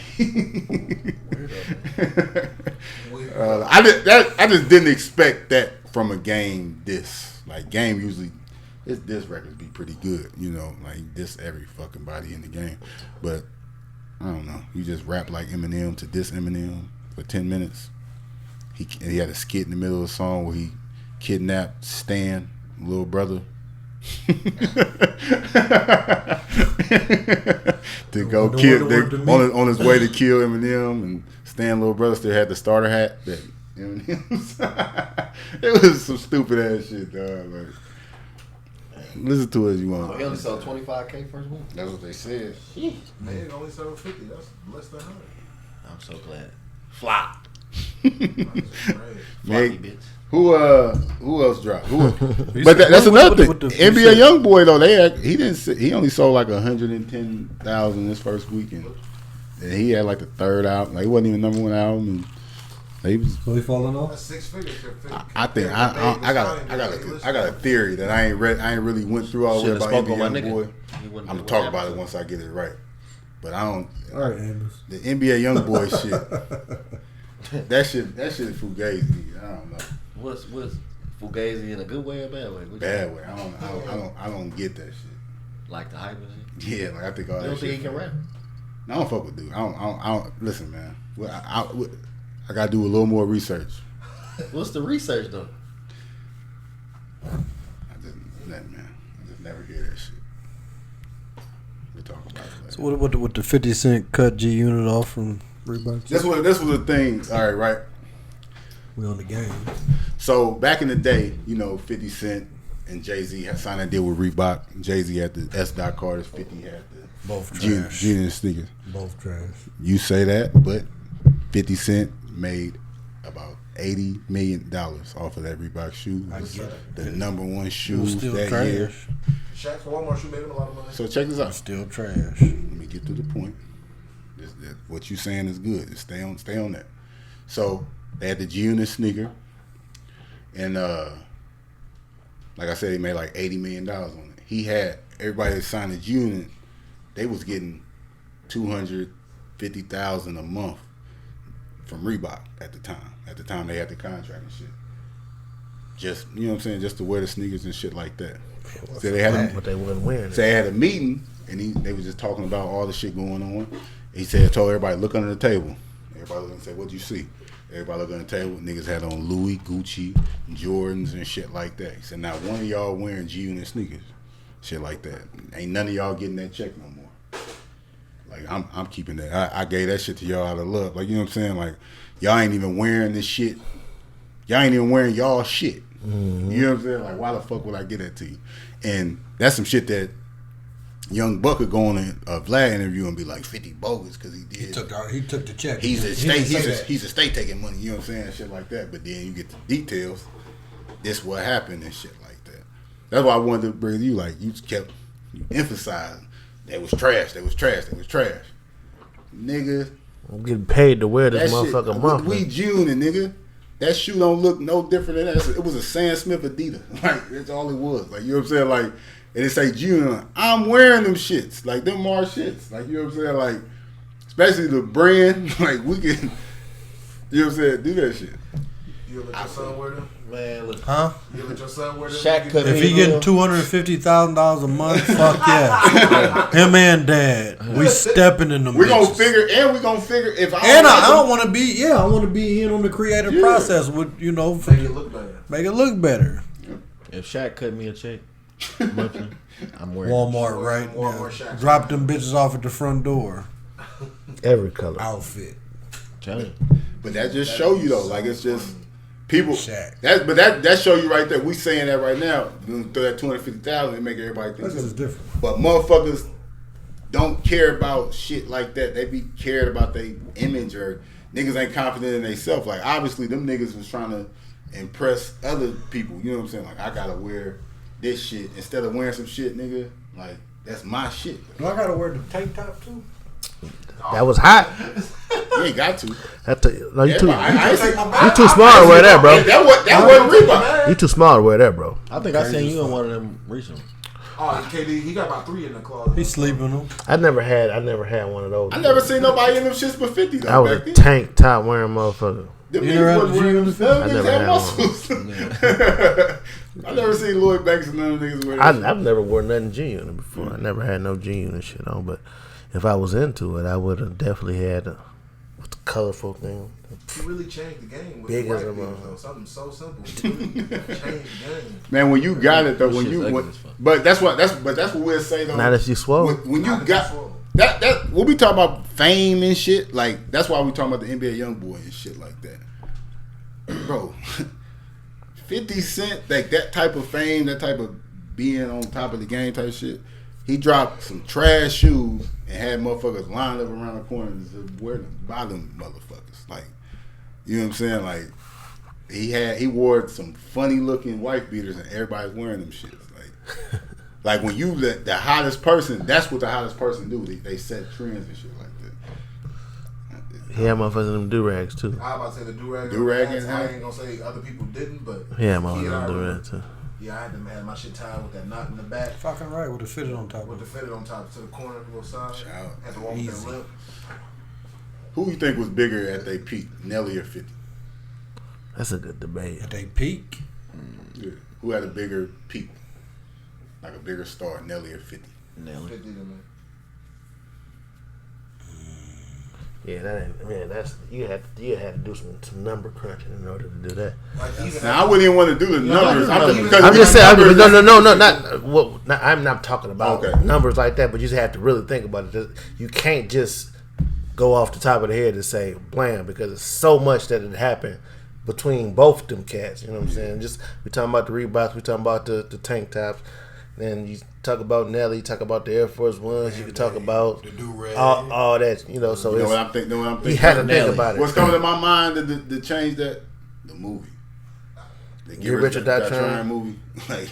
Speaker 3: I just didn't expect that from a Game diss. Like Game usually his diss records be pretty good, you know, like diss every fucking body in the game. But I don't know. You just rap like Eminem to diss Eminem for 10 minutes. He had a skit in the middle of the song where he kidnapped Stan, little brother, to go kill on his way to kill Eminem, and Stan, little brother, still had the starter hat that Eminem's. It was some stupid ass shit, dog. Like, listen to it as you want.
Speaker 4: He only sold 25K first week.
Speaker 3: That's what they said.
Speaker 6: Man, only sold 50. That's less than 100.
Speaker 4: I'm so glad. Flop.
Speaker 3: Meg,
Speaker 4: bitch.
Speaker 3: who else dropped? But that's another thing. NBA YoungBoy though, he only sold like 110,000 this first weekend, and he had like the third album. Like, he wasn't even number one album, and he was.
Speaker 7: So he falling off.
Speaker 6: That's 6 figures.
Speaker 3: I think I got a theory that I ain't really went through all the way about NBA YoungBoy. I'm gonna talk about it once I get it right. But I don't.
Speaker 7: All right, Amos.
Speaker 3: The NBA YoungBoy shit. That shit is fugazi. I don't know.
Speaker 4: What's fugazi in a good way or bad way?
Speaker 3: Bad way. I don't get that shit.
Speaker 4: Like the hype and shit.
Speaker 3: Yeah, like I think all
Speaker 4: You
Speaker 3: that
Speaker 4: don't
Speaker 3: shit.
Speaker 4: think he can rap?
Speaker 3: No, I don't fuck with dude. I don't. Listen, man. I gotta do a little more research.
Speaker 4: What's the research though?
Speaker 3: I just never hear that shit. We'll talk about it later.
Speaker 7: So what the 50 Cent cut G Unit off from Reebok?
Speaker 3: This was the thing. All right, right.
Speaker 7: We on the game.
Speaker 3: So back in the day, 50 Cent and Jay-Z had signed a deal with Reebok. Jay-Z had the S. Dot Carter's, 50 had the
Speaker 7: Both trash.
Speaker 3: Genius sneakers.
Speaker 7: Both trash.
Speaker 3: You say that, but 50 Cent made about $80 million off of that Reebok shoe.
Speaker 7: I get it.
Speaker 3: The number one
Speaker 7: It
Speaker 3: shoe
Speaker 7: was still
Speaker 3: that
Speaker 7: trash.
Speaker 3: year.
Speaker 6: Shaq's Walmart shoe made him a lot of money.
Speaker 3: So check this out.
Speaker 7: Still trash.
Speaker 3: Let me get to the point. What you saying is good. Just stay on that. So they had the G-Unit sneaker, and like I said, he made like $80 million on it. He had everybody that signed the G-Unit, they was getting $250,000 a month from Reebok at the time. At the time they had the contract and shit. Just what I'm saying, just to wear the sneakers and shit like that. So they had
Speaker 5: But they wasn't wearing
Speaker 3: So
Speaker 5: it.
Speaker 3: they had a meeting, and they was just talking about all the shit going on. He said, told everybody, look under the table. Everybody looked and said, what'd you see? Everybody looked under the table. Niggas had on Louis, Gucci, Jordans, and shit like that. He said, now one of y'all wearing G-Unit sneakers. Shit like that. Ain't none of y'all getting that check no more. Like, I'm keeping that. I gave that shit to y'all out of love. Like, you know what I'm saying? Like, y'all ain't even wearing this shit. Y'all ain't even wearing y'all shit. Mm-hmm. You know what I'm saying? Like, why the fuck would I get that to you? And that's some shit that Young Buck could go on a Vlad interview and be like 50 bogus because he did.
Speaker 7: He took the check.
Speaker 3: He's a
Speaker 7: He
Speaker 3: state. He's a state taking money. You know what I'm saying? Shit like that. But then you get the details. This what happened and shit like that. That's why I wanted to bring you. Like you kept emphasizing that was trash. That was trash. That was trash. Nigga,
Speaker 5: I'm getting paid to wear this
Speaker 3: that
Speaker 5: motherfucker
Speaker 3: shit,
Speaker 5: month.
Speaker 3: we June and nigga. That shoe don't look no different than that. It was a Sam Smith Adidas. Like that's all it was. Like you know what I'm saying? Like. And it say June, I'm wearing them shits. Like, them are shits. Like, you know what I'm saying? Like, especially the brand. Like, we can, you know what I'm saying? Do that shit.
Speaker 6: You let your son wear them?
Speaker 4: Man, look.
Speaker 7: Huh?
Speaker 6: You let your son wear them?
Speaker 4: Shaq could
Speaker 7: If he getting $250,000 a month, fuck yeah. Him and Dad, we stepping in the.
Speaker 3: We're gonna figure if I
Speaker 7: And I don't want to be. Yeah, I want to be in on the creative process with
Speaker 6: Make it look better.
Speaker 7: Make it look better.
Speaker 4: If Shaq cut me a check, monthly, I'm wearing
Speaker 7: Walmart right
Speaker 6: Walmart
Speaker 7: now.
Speaker 6: Shaq.
Speaker 7: Drop them bitches off at the front door.
Speaker 5: Every color.
Speaker 7: Outfit.
Speaker 4: Tell you.
Speaker 3: But that just show you though, like it's just people.
Speaker 7: Shaq.
Speaker 3: That show you right there. We saying that right now. Throw that 250,000 and make everybody think.
Speaker 7: This is different.
Speaker 3: But motherfuckers don't care about shit like that. They be cared about their image or niggas ain't confident in themselves. Like obviously them niggas was trying to impress other people. You know what I'm saying? Like I gotta wear this shit instead of wearing some shit, nigga. Like that's my shit.
Speaker 7: Do I gotta wear the tank top too?
Speaker 5: That was hot.
Speaker 3: You ain't got to.
Speaker 5: No, you too.
Speaker 3: I
Speaker 5: You too small to wear that, bro.
Speaker 3: That wasn't Reebok.
Speaker 5: You too small to wear that, bro.
Speaker 4: I think I seen you in one of them recently.
Speaker 6: Oh, KD, he got about 3 in the closet.
Speaker 7: He sleeping them.
Speaker 5: I never had one of those.
Speaker 3: I never seen nobody in them shits but 50 though.
Speaker 5: I was
Speaker 3: back
Speaker 5: a
Speaker 3: then.
Speaker 5: tank top wearing motherfucker.
Speaker 3: Them
Speaker 7: You
Speaker 3: niggas
Speaker 7: never
Speaker 3: wasn't
Speaker 7: had
Speaker 3: wearing
Speaker 7: the
Speaker 3: them. Them
Speaker 5: I
Speaker 3: niggas
Speaker 5: never
Speaker 3: had
Speaker 5: had
Speaker 3: muscles. I never seen Lloyd Banks and none of them niggas wear that shit.
Speaker 5: I've never worn nothing G-Unit before. I never had no G-Unit shit on, but if I was into it, I would have definitely had the colorful thing.
Speaker 6: He really changed the game with
Speaker 5: Big
Speaker 6: the
Speaker 5: as
Speaker 6: white
Speaker 5: a
Speaker 6: people,
Speaker 5: motherfucker.
Speaker 6: though. Something so simple. He really changed the game.
Speaker 3: Man, when you got it though, when
Speaker 4: Shit's
Speaker 3: you,
Speaker 4: ugly
Speaker 3: when,
Speaker 4: as fuck.
Speaker 3: but that's what we'll say though.
Speaker 5: Not if you swole.
Speaker 3: When you
Speaker 6: Not if
Speaker 3: got
Speaker 6: you swole.
Speaker 3: that when we talk about fame and shit, like that's why we talking about the NBA YoungBoy and shit like that, bro. 50 Cent, like that type of fame, that type of being on top of the game type shit. He dropped some trash shoes and had motherfuckers lined up around the corners to wear them, buy them motherfuckers. Like, you know what I'm saying? Like, he wore some funny looking wife beaters and everybody's wearing them shits. Like when you the hottest person, that's what the hottest person do. They set trends and shit like that.
Speaker 5: He had motherfuckers in them do-rags too.
Speaker 6: I was about to say the do-rag.
Speaker 3: Do-rag
Speaker 6: I
Speaker 3: and
Speaker 6: ain't gonna say other people didn't, but
Speaker 5: He had
Speaker 6: kid,
Speaker 5: motherfuckers
Speaker 6: I
Speaker 5: in them
Speaker 6: remember-
Speaker 5: do-rags too.
Speaker 6: Yeah, I had to have my shit tied with that knot in the back,
Speaker 7: Fucking right with the fitted on top
Speaker 6: with the
Speaker 7: of it.
Speaker 6: fitted on top to the corner, little side.
Speaker 3: Shout.
Speaker 6: Had to walk with
Speaker 7: Easy.
Speaker 6: that limp.
Speaker 3: Who you think was bigger at their peak, Nelly or 50?
Speaker 5: That's a good debate.
Speaker 7: At they peak,
Speaker 3: Yeah. Who had a bigger peak, like a bigger star, Nelly or 50?
Speaker 4: Nelly.
Speaker 6: 50 to me.
Speaker 5: Yeah, that ain't, man. That's you had to do some number crunching in order to do that.
Speaker 6: Like even
Speaker 3: Now I wouldn't even want to do the numbers.
Speaker 5: I'm just saying. I'm not talking about
Speaker 3: Okay.
Speaker 5: numbers like that. But you just have to really think about it. You can't just go off the top of the head and say blam because it's so much that had happened between both them cats. You know what I'm saying? Just we talking about the Reeboks, we talking about the tank tops. Then you talk about Nelly, you talk about the Air Force Ones, you can talk about
Speaker 7: the do-rag.
Speaker 5: all that. You know, so
Speaker 3: You know
Speaker 5: it's,
Speaker 3: what I'm thinking?
Speaker 5: you had to think
Speaker 4: Nelly.
Speaker 5: about it.
Speaker 3: What's coming to my mind to change that? The movie. The
Speaker 5: Get Rich or Die Trying.
Speaker 3: movie. Like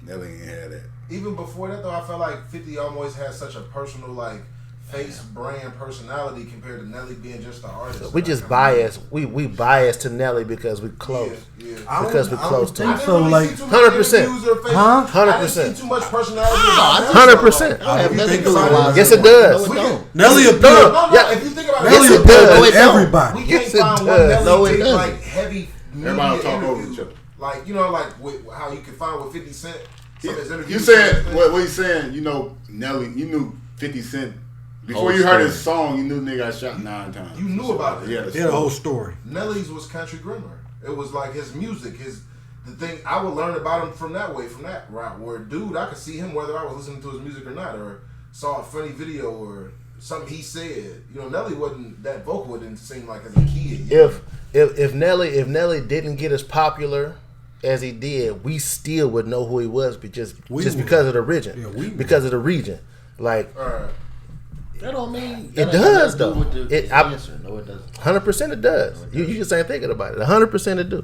Speaker 3: Nelly ain't had that.
Speaker 6: even before that though, I felt like 50 always had such a personal like face, brand, personality compared to Nelly being just an artist.
Speaker 5: We just biased. We biased to Nelly because we close.
Speaker 6: Yeah.
Speaker 5: Because we're close to
Speaker 7: think
Speaker 5: it.
Speaker 7: so. Like
Speaker 5: 100%.
Speaker 7: Huh?
Speaker 5: 100%.
Speaker 6: Too much personality.
Speaker 4: I
Speaker 5: 100%.
Speaker 4: I have
Speaker 7: You
Speaker 4: nothing
Speaker 7: think
Speaker 4: to do
Speaker 7: so?
Speaker 4: with
Speaker 5: Yes, it does.
Speaker 4: No, it don't.
Speaker 7: Nelly appealed.
Speaker 6: No,
Speaker 5: Yeah.
Speaker 6: if you think about
Speaker 5: Yes,
Speaker 6: it,
Speaker 5: it does.
Speaker 4: No, it don't.
Speaker 7: Everybody.
Speaker 6: we can't
Speaker 5: Yes, it
Speaker 6: find one
Speaker 5: does.
Speaker 6: Nelly
Speaker 4: No, it
Speaker 6: did
Speaker 4: doesn't.
Speaker 6: like heavy media
Speaker 3: Everybody talk over
Speaker 6: interview.
Speaker 3: each other.
Speaker 6: Like you know, like with how you can find with 50 Cent. Some of his interviews.
Speaker 3: You said what you saying? You know Nelly. You knew 50 Cent before
Speaker 4: Whole
Speaker 3: you heard
Speaker 4: story.
Speaker 3: his song. You knew nigga got shot 9 times.
Speaker 6: You knew about it.
Speaker 3: Yeah,
Speaker 7: He had a whole story.
Speaker 6: Nelly's was country grimmer. It was like his music, the thing I would learn about him from that route. Where dude, I could see him whether I was listening to his music or not, or saw a funny video or something he said. You know, Nelly wasn't that vocal. It didn't seem like as a kid.
Speaker 5: If Nelly didn't get as popular as he did, we still would know who he was, but just
Speaker 7: We
Speaker 5: because
Speaker 7: would.
Speaker 5: of the region.
Speaker 7: Yeah, we would.
Speaker 5: because of the region. Like
Speaker 4: That don't mean
Speaker 5: It
Speaker 4: that
Speaker 5: does,
Speaker 4: ain't got nothing to do
Speaker 5: though.
Speaker 4: with
Speaker 5: It-
Speaker 4: the
Speaker 5: I-
Speaker 4: answer. No, it doesn't.
Speaker 5: 100% it does. You just ain't thinking about it. 100% it do.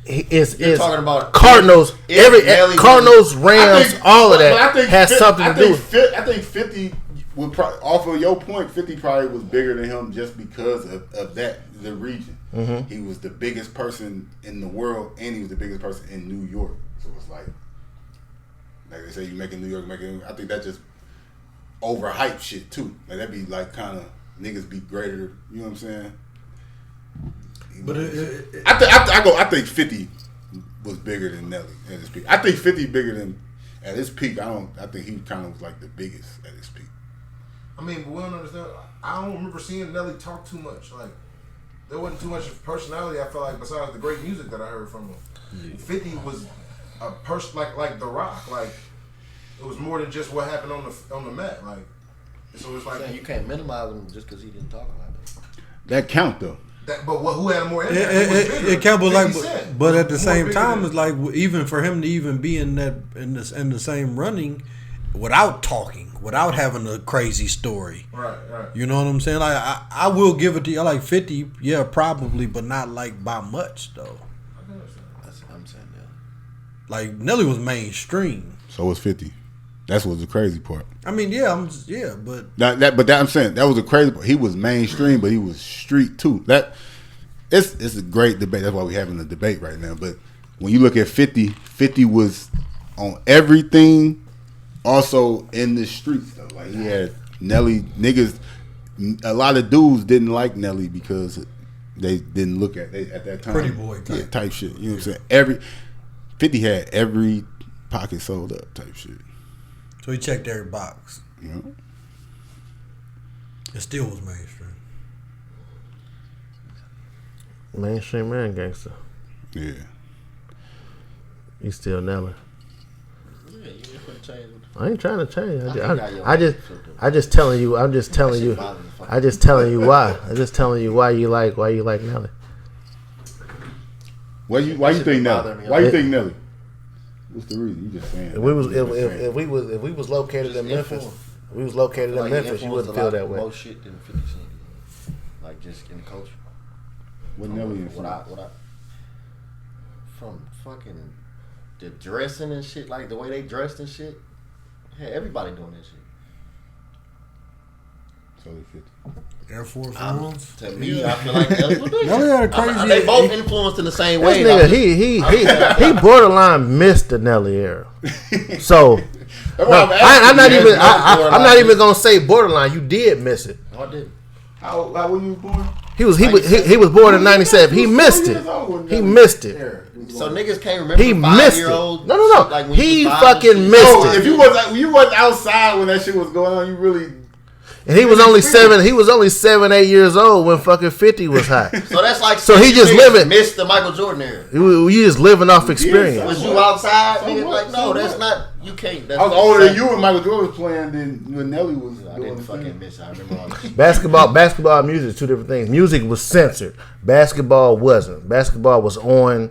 Speaker 5: It's
Speaker 4: talking about
Speaker 5: Cardinals.
Speaker 4: if Nelly
Speaker 5: Cardinals, Rams,
Speaker 3: I think-
Speaker 5: all of
Speaker 3: but I
Speaker 5: that
Speaker 3: think
Speaker 5: has
Speaker 3: Fi-
Speaker 5: something
Speaker 3: I
Speaker 5: to do
Speaker 3: think
Speaker 5: with.
Speaker 3: Fi- I think 50 would off of your point. 50 probably was bigger than him just because of that the region.
Speaker 5: Mm-hmm.
Speaker 3: He was the biggest person in the world, and he was the biggest person in New York. So it's like they say, you making New York, I think that just overhyped shit too. Like that'd be like kind of niggas be greater. You know what I'm saying?
Speaker 7: But
Speaker 3: I think 50 was bigger than Nelly at his peak. I think 50 bigger than at his peak. I think he kind of was like the biggest at his peak.
Speaker 6: I mean, but we don't understand. I don't remember seeing Nelly talk too much. Like there wasn't too much personality. I felt like besides the great music that I heard from him. 50 was a person like The Rock. Like it was more than just what happened on the mat. Like so it's like
Speaker 4: Saying you can't minimize him just because he didn't talk about it.
Speaker 3: That count though.
Speaker 6: that. But who had more impact? Who was bigger?
Speaker 7: it can't be
Speaker 6: 50
Speaker 7: like,
Speaker 6: Cent
Speaker 7: but
Speaker 6: was
Speaker 7: at the
Speaker 6: more
Speaker 7: same
Speaker 6: bigger
Speaker 7: time,
Speaker 6: than-
Speaker 7: it's like even for him to even be in the same running without talking, without having a crazy story.
Speaker 6: right.
Speaker 7: You know what I'm saying? Like I will give it to you. Like 50, yeah, probably, but not like by much though.
Speaker 4: That's what I'm saying. Yeah.
Speaker 7: Like Nelly was mainstream.
Speaker 3: So was 50. That's what's the crazy part.
Speaker 7: I mean, but
Speaker 3: But I'm saying that was the crazy part. He was mainstream, but he was street too. It's a great debate. That's why we're having a debate right now. But when you look at 50, 50 was on everything, also in the streets though. Like he had Nelly niggas. A lot of dudes didn't like Nelly because they didn't look at that time.
Speaker 7: Pretty boy type.
Speaker 3: Yeah, type shit. You know what I'm saying? 50 had every pocket sold up type shit.
Speaker 7: so he checked every box.
Speaker 3: You know?
Speaker 7: It still was mainstream.
Speaker 5: Mainstream and gangster.
Speaker 3: Yeah.
Speaker 5: You still Nelly.
Speaker 4: Yeah, you just put a change.
Speaker 5: I ain't trying to change.
Speaker 4: I
Speaker 5: I just telling you. I'm just telling you. I just telling you why. I just telling you why you like Nelly.
Speaker 3: Why you think Nelly? Why you think Nelly? What's the reason? You just saying.
Speaker 5: If we was located in Memphis, you wouldn't feel that way.
Speaker 4: More shit than 50 Cent. Like just in the culture.
Speaker 3: What Nelly influenced?
Speaker 4: What I from fucking the dressing and shit, like the way they dressed and shit. Yeah, everybody doing that shit.
Speaker 3: Totally 50.
Speaker 7: Air Force Ones.
Speaker 4: To me, I feel like Nelly would do
Speaker 7: Nelly had a crazy.
Speaker 4: They both influenced in the same
Speaker 5: This
Speaker 4: way.
Speaker 5: nigga, he borderline missed the Nelly era. So
Speaker 3: That's
Speaker 5: no,
Speaker 3: why
Speaker 5: I'm not
Speaker 3: asking
Speaker 5: even.
Speaker 3: you.
Speaker 5: I'm not even gonna say borderline. You did miss it.
Speaker 4: No, I didn't.
Speaker 3: How when you was born?
Speaker 5: He was born in '97. He missed it. He missed it.
Speaker 4: So niggas can't remember.
Speaker 5: He missed it.
Speaker 4: 5-year-old
Speaker 5: No.
Speaker 4: shit, like when
Speaker 5: He
Speaker 4: you was 5
Speaker 5: fucking
Speaker 4: and shit.
Speaker 5: missed
Speaker 3: No,
Speaker 5: it.
Speaker 3: if you wasn't outside when that shit was going on, you really.
Speaker 5: And he was only 7, 8 years old when fucking 50 was hot.
Speaker 4: So that's like
Speaker 5: So he just
Speaker 4: niggas
Speaker 5: living-
Speaker 4: missed the Michael Jordan era.
Speaker 5: You just living off experience.
Speaker 4: Was you outside?
Speaker 3: So
Speaker 4: Niggas
Speaker 3: what?
Speaker 4: like, no,
Speaker 3: So
Speaker 4: that's
Speaker 3: what?
Speaker 4: not. You can't. That's
Speaker 3: I was older than you when Michael Jordan was playing than when Nelly was
Speaker 4: I
Speaker 3: doing
Speaker 4: didn't
Speaker 3: the
Speaker 4: fucking
Speaker 3: thing.
Speaker 4: miss. I remember all this.
Speaker 5: Basketball, and music, two different things. Music was censored. Basketball wasn't. Basketball was on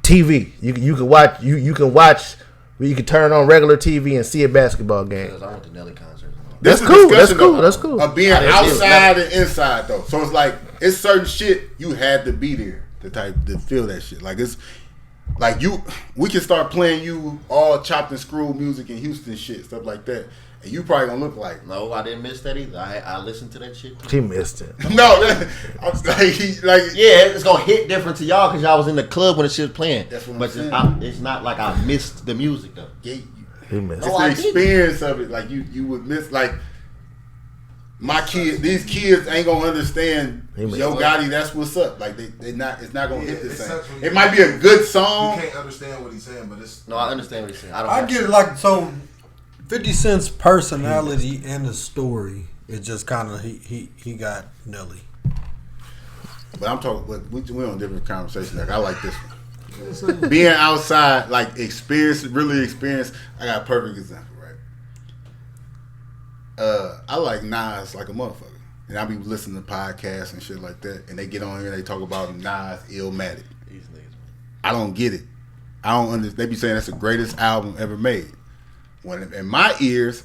Speaker 5: TV. You can watch. You can watch. You can turn on regular TV and see a basketball game.
Speaker 4: Because I went to Nelly concert.
Speaker 5: That's
Speaker 3: This is
Speaker 5: cool.
Speaker 3: discussion
Speaker 5: That's cool.
Speaker 3: though
Speaker 5: That's cool.
Speaker 3: Of being
Speaker 4: I didn't see it.
Speaker 3: outside and inside though. So it's like it's certain shit you had to be there to feel that shit. Like it's like we can start playing you all chopped and screwed music in Houston shit, stuff like that. And you probably gonna look like
Speaker 4: No, I didn't miss that either. I listened to that shit too.
Speaker 5: He missed it.
Speaker 3: no. I was like
Speaker 4: Yeah, it's gonna hit different to y'all because y'all was in the club when the shit was playing.
Speaker 3: That's what I'm
Speaker 4: but
Speaker 3: saying.
Speaker 4: It's not like I missed the music though.
Speaker 3: yeah,
Speaker 5: He missed
Speaker 3: it's
Speaker 5: it.
Speaker 4: No,
Speaker 3: the
Speaker 4: I didn't.
Speaker 3: experience of it. Like you would miss like. These kids ain't gonna understand Yo Gotti. That's what's up. Like they not. It's not gonna hit the
Speaker 6: it
Speaker 3: same.
Speaker 6: sucks when
Speaker 3: It
Speaker 6: you-
Speaker 3: might be a good
Speaker 6: You
Speaker 3: song.
Speaker 6: can't understand what he's saying, but it's
Speaker 4: No, I understand what you're saying.
Speaker 7: I get it. Like so, 50 Cent's personality and the story. It just kind of he got Nelly.
Speaker 3: But I'm talking. But we're on a different conversation. Like I like this one. Being outside, like really experience. I got a perfect example, right? I like Nas like a motherfucker, and I be listening to podcasts and shit like that, and they get on here and they talk about Nas Illmatic.
Speaker 4: These niggas, man.
Speaker 3: I don't get it. I don't understand. They be saying that's the greatest album ever made. When in my ears,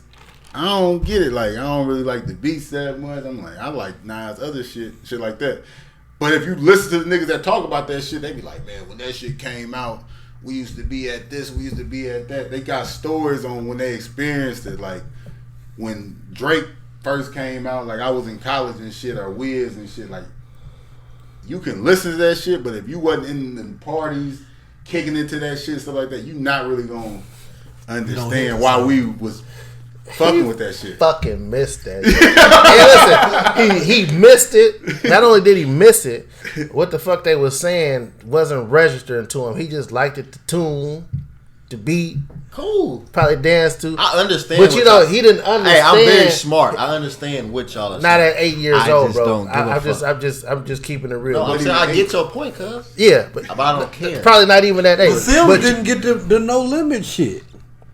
Speaker 3: I don't get it. Like I don't really like the beats that much. I'm like I like Nas other shit like that. But if you listen to the niggas that talk about that shit, they be like, man, when that shit came out, we used to be at this, we used to be at that. They got stories on when they experienced it. Like when Drake first came out, like I was in college and shit, or Wiz and shit. Like you can listen to that shit, but if you wasn't in the parties, kicking into that shit, stuff like that, you not really gonna understand why we was fucking with that shit.
Speaker 5: Fucking missed that. Hey, listen, he missed it. Not only did he miss it, what the fuck they was saying wasn't registering to him. He just liked it, the tune, the beat,
Speaker 4: Cool.
Speaker 5: probably danced to.
Speaker 4: I understand.
Speaker 5: But
Speaker 4: what
Speaker 5: you know,
Speaker 4: y'all-
Speaker 5: he didn't understand.
Speaker 4: Hey, I'm very smart. I understand what y'all are
Speaker 5: Not
Speaker 4: saying.
Speaker 5: at 8 years
Speaker 4: I
Speaker 5: old,
Speaker 4: just
Speaker 5: bro.
Speaker 4: don't give a
Speaker 5: I'm just keeping it real.
Speaker 4: No, I'm
Speaker 5: But
Speaker 4: saying I
Speaker 3: he-
Speaker 4: get your point, cuz.
Speaker 5: yeah, but
Speaker 4: But I don't care.
Speaker 5: probably not even that age.
Speaker 7: But them
Speaker 5: But
Speaker 7: didn't get the No Limit shit.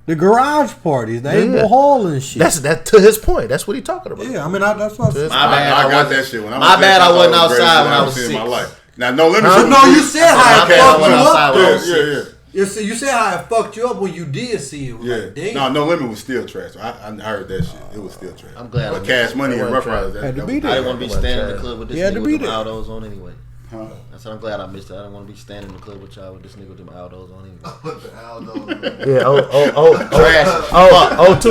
Speaker 7: The garage parties, the Abel
Speaker 5: Yeah.
Speaker 7: Hall and shit.
Speaker 5: that's to his point. That's what he talking about.
Speaker 7: yeah, I mean, that's what
Speaker 5: That's-
Speaker 4: My bad.
Speaker 3: I got
Speaker 4: wasn't-
Speaker 3: that shit when I was
Speaker 4: My
Speaker 3: that
Speaker 4: bad.
Speaker 3: shit,
Speaker 4: I
Speaker 3: thought
Speaker 4: wasn't
Speaker 3: it was the greatest
Speaker 4: outside when
Speaker 3: shit
Speaker 4: I
Speaker 3: I've
Speaker 4: was
Speaker 3: seen in
Speaker 4: 6.
Speaker 3: my life. Now, No Limit.
Speaker 7: No,
Speaker 3: was-
Speaker 7: you said how
Speaker 4: My
Speaker 7: it
Speaker 4: bad, I
Speaker 7: fucked
Speaker 4: went
Speaker 7: you
Speaker 4: outside
Speaker 7: up.
Speaker 4: when I
Speaker 7: though.
Speaker 4: was
Speaker 3: Yeah,
Speaker 4: 6.
Speaker 3: yeah,
Speaker 7: You said how it fucked you up when you did see it.
Speaker 3: yeah.
Speaker 7: Like, damn.
Speaker 3: No Limit was still trash. I heard that shit. It was still trash.
Speaker 4: I'm glad
Speaker 3: But
Speaker 4: I
Speaker 3: Cash Money
Speaker 5: It
Speaker 3: and
Speaker 5: wasn't
Speaker 3: Rough
Speaker 5: trash.
Speaker 3: Riders.
Speaker 7: Had to
Speaker 3: that
Speaker 7: be
Speaker 3: was-
Speaker 7: there.
Speaker 4: I didn't want to be standing in the
Speaker 5: trash.
Speaker 4: club with this
Speaker 7: He had
Speaker 4: nigga
Speaker 7: to
Speaker 4: with
Speaker 7: be
Speaker 4: them
Speaker 7: there.
Speaker 4: Aldos on anyway.
Speaker 3: Huh?
Speaker 4: I said I'm glad I missed it. I didn't want to be standing in the club with y'all with this nigga with them Aldos on anyway.
Speaker 6: what the hell, though.
Speaker 5: Yeah,
Speaker 4: Trash.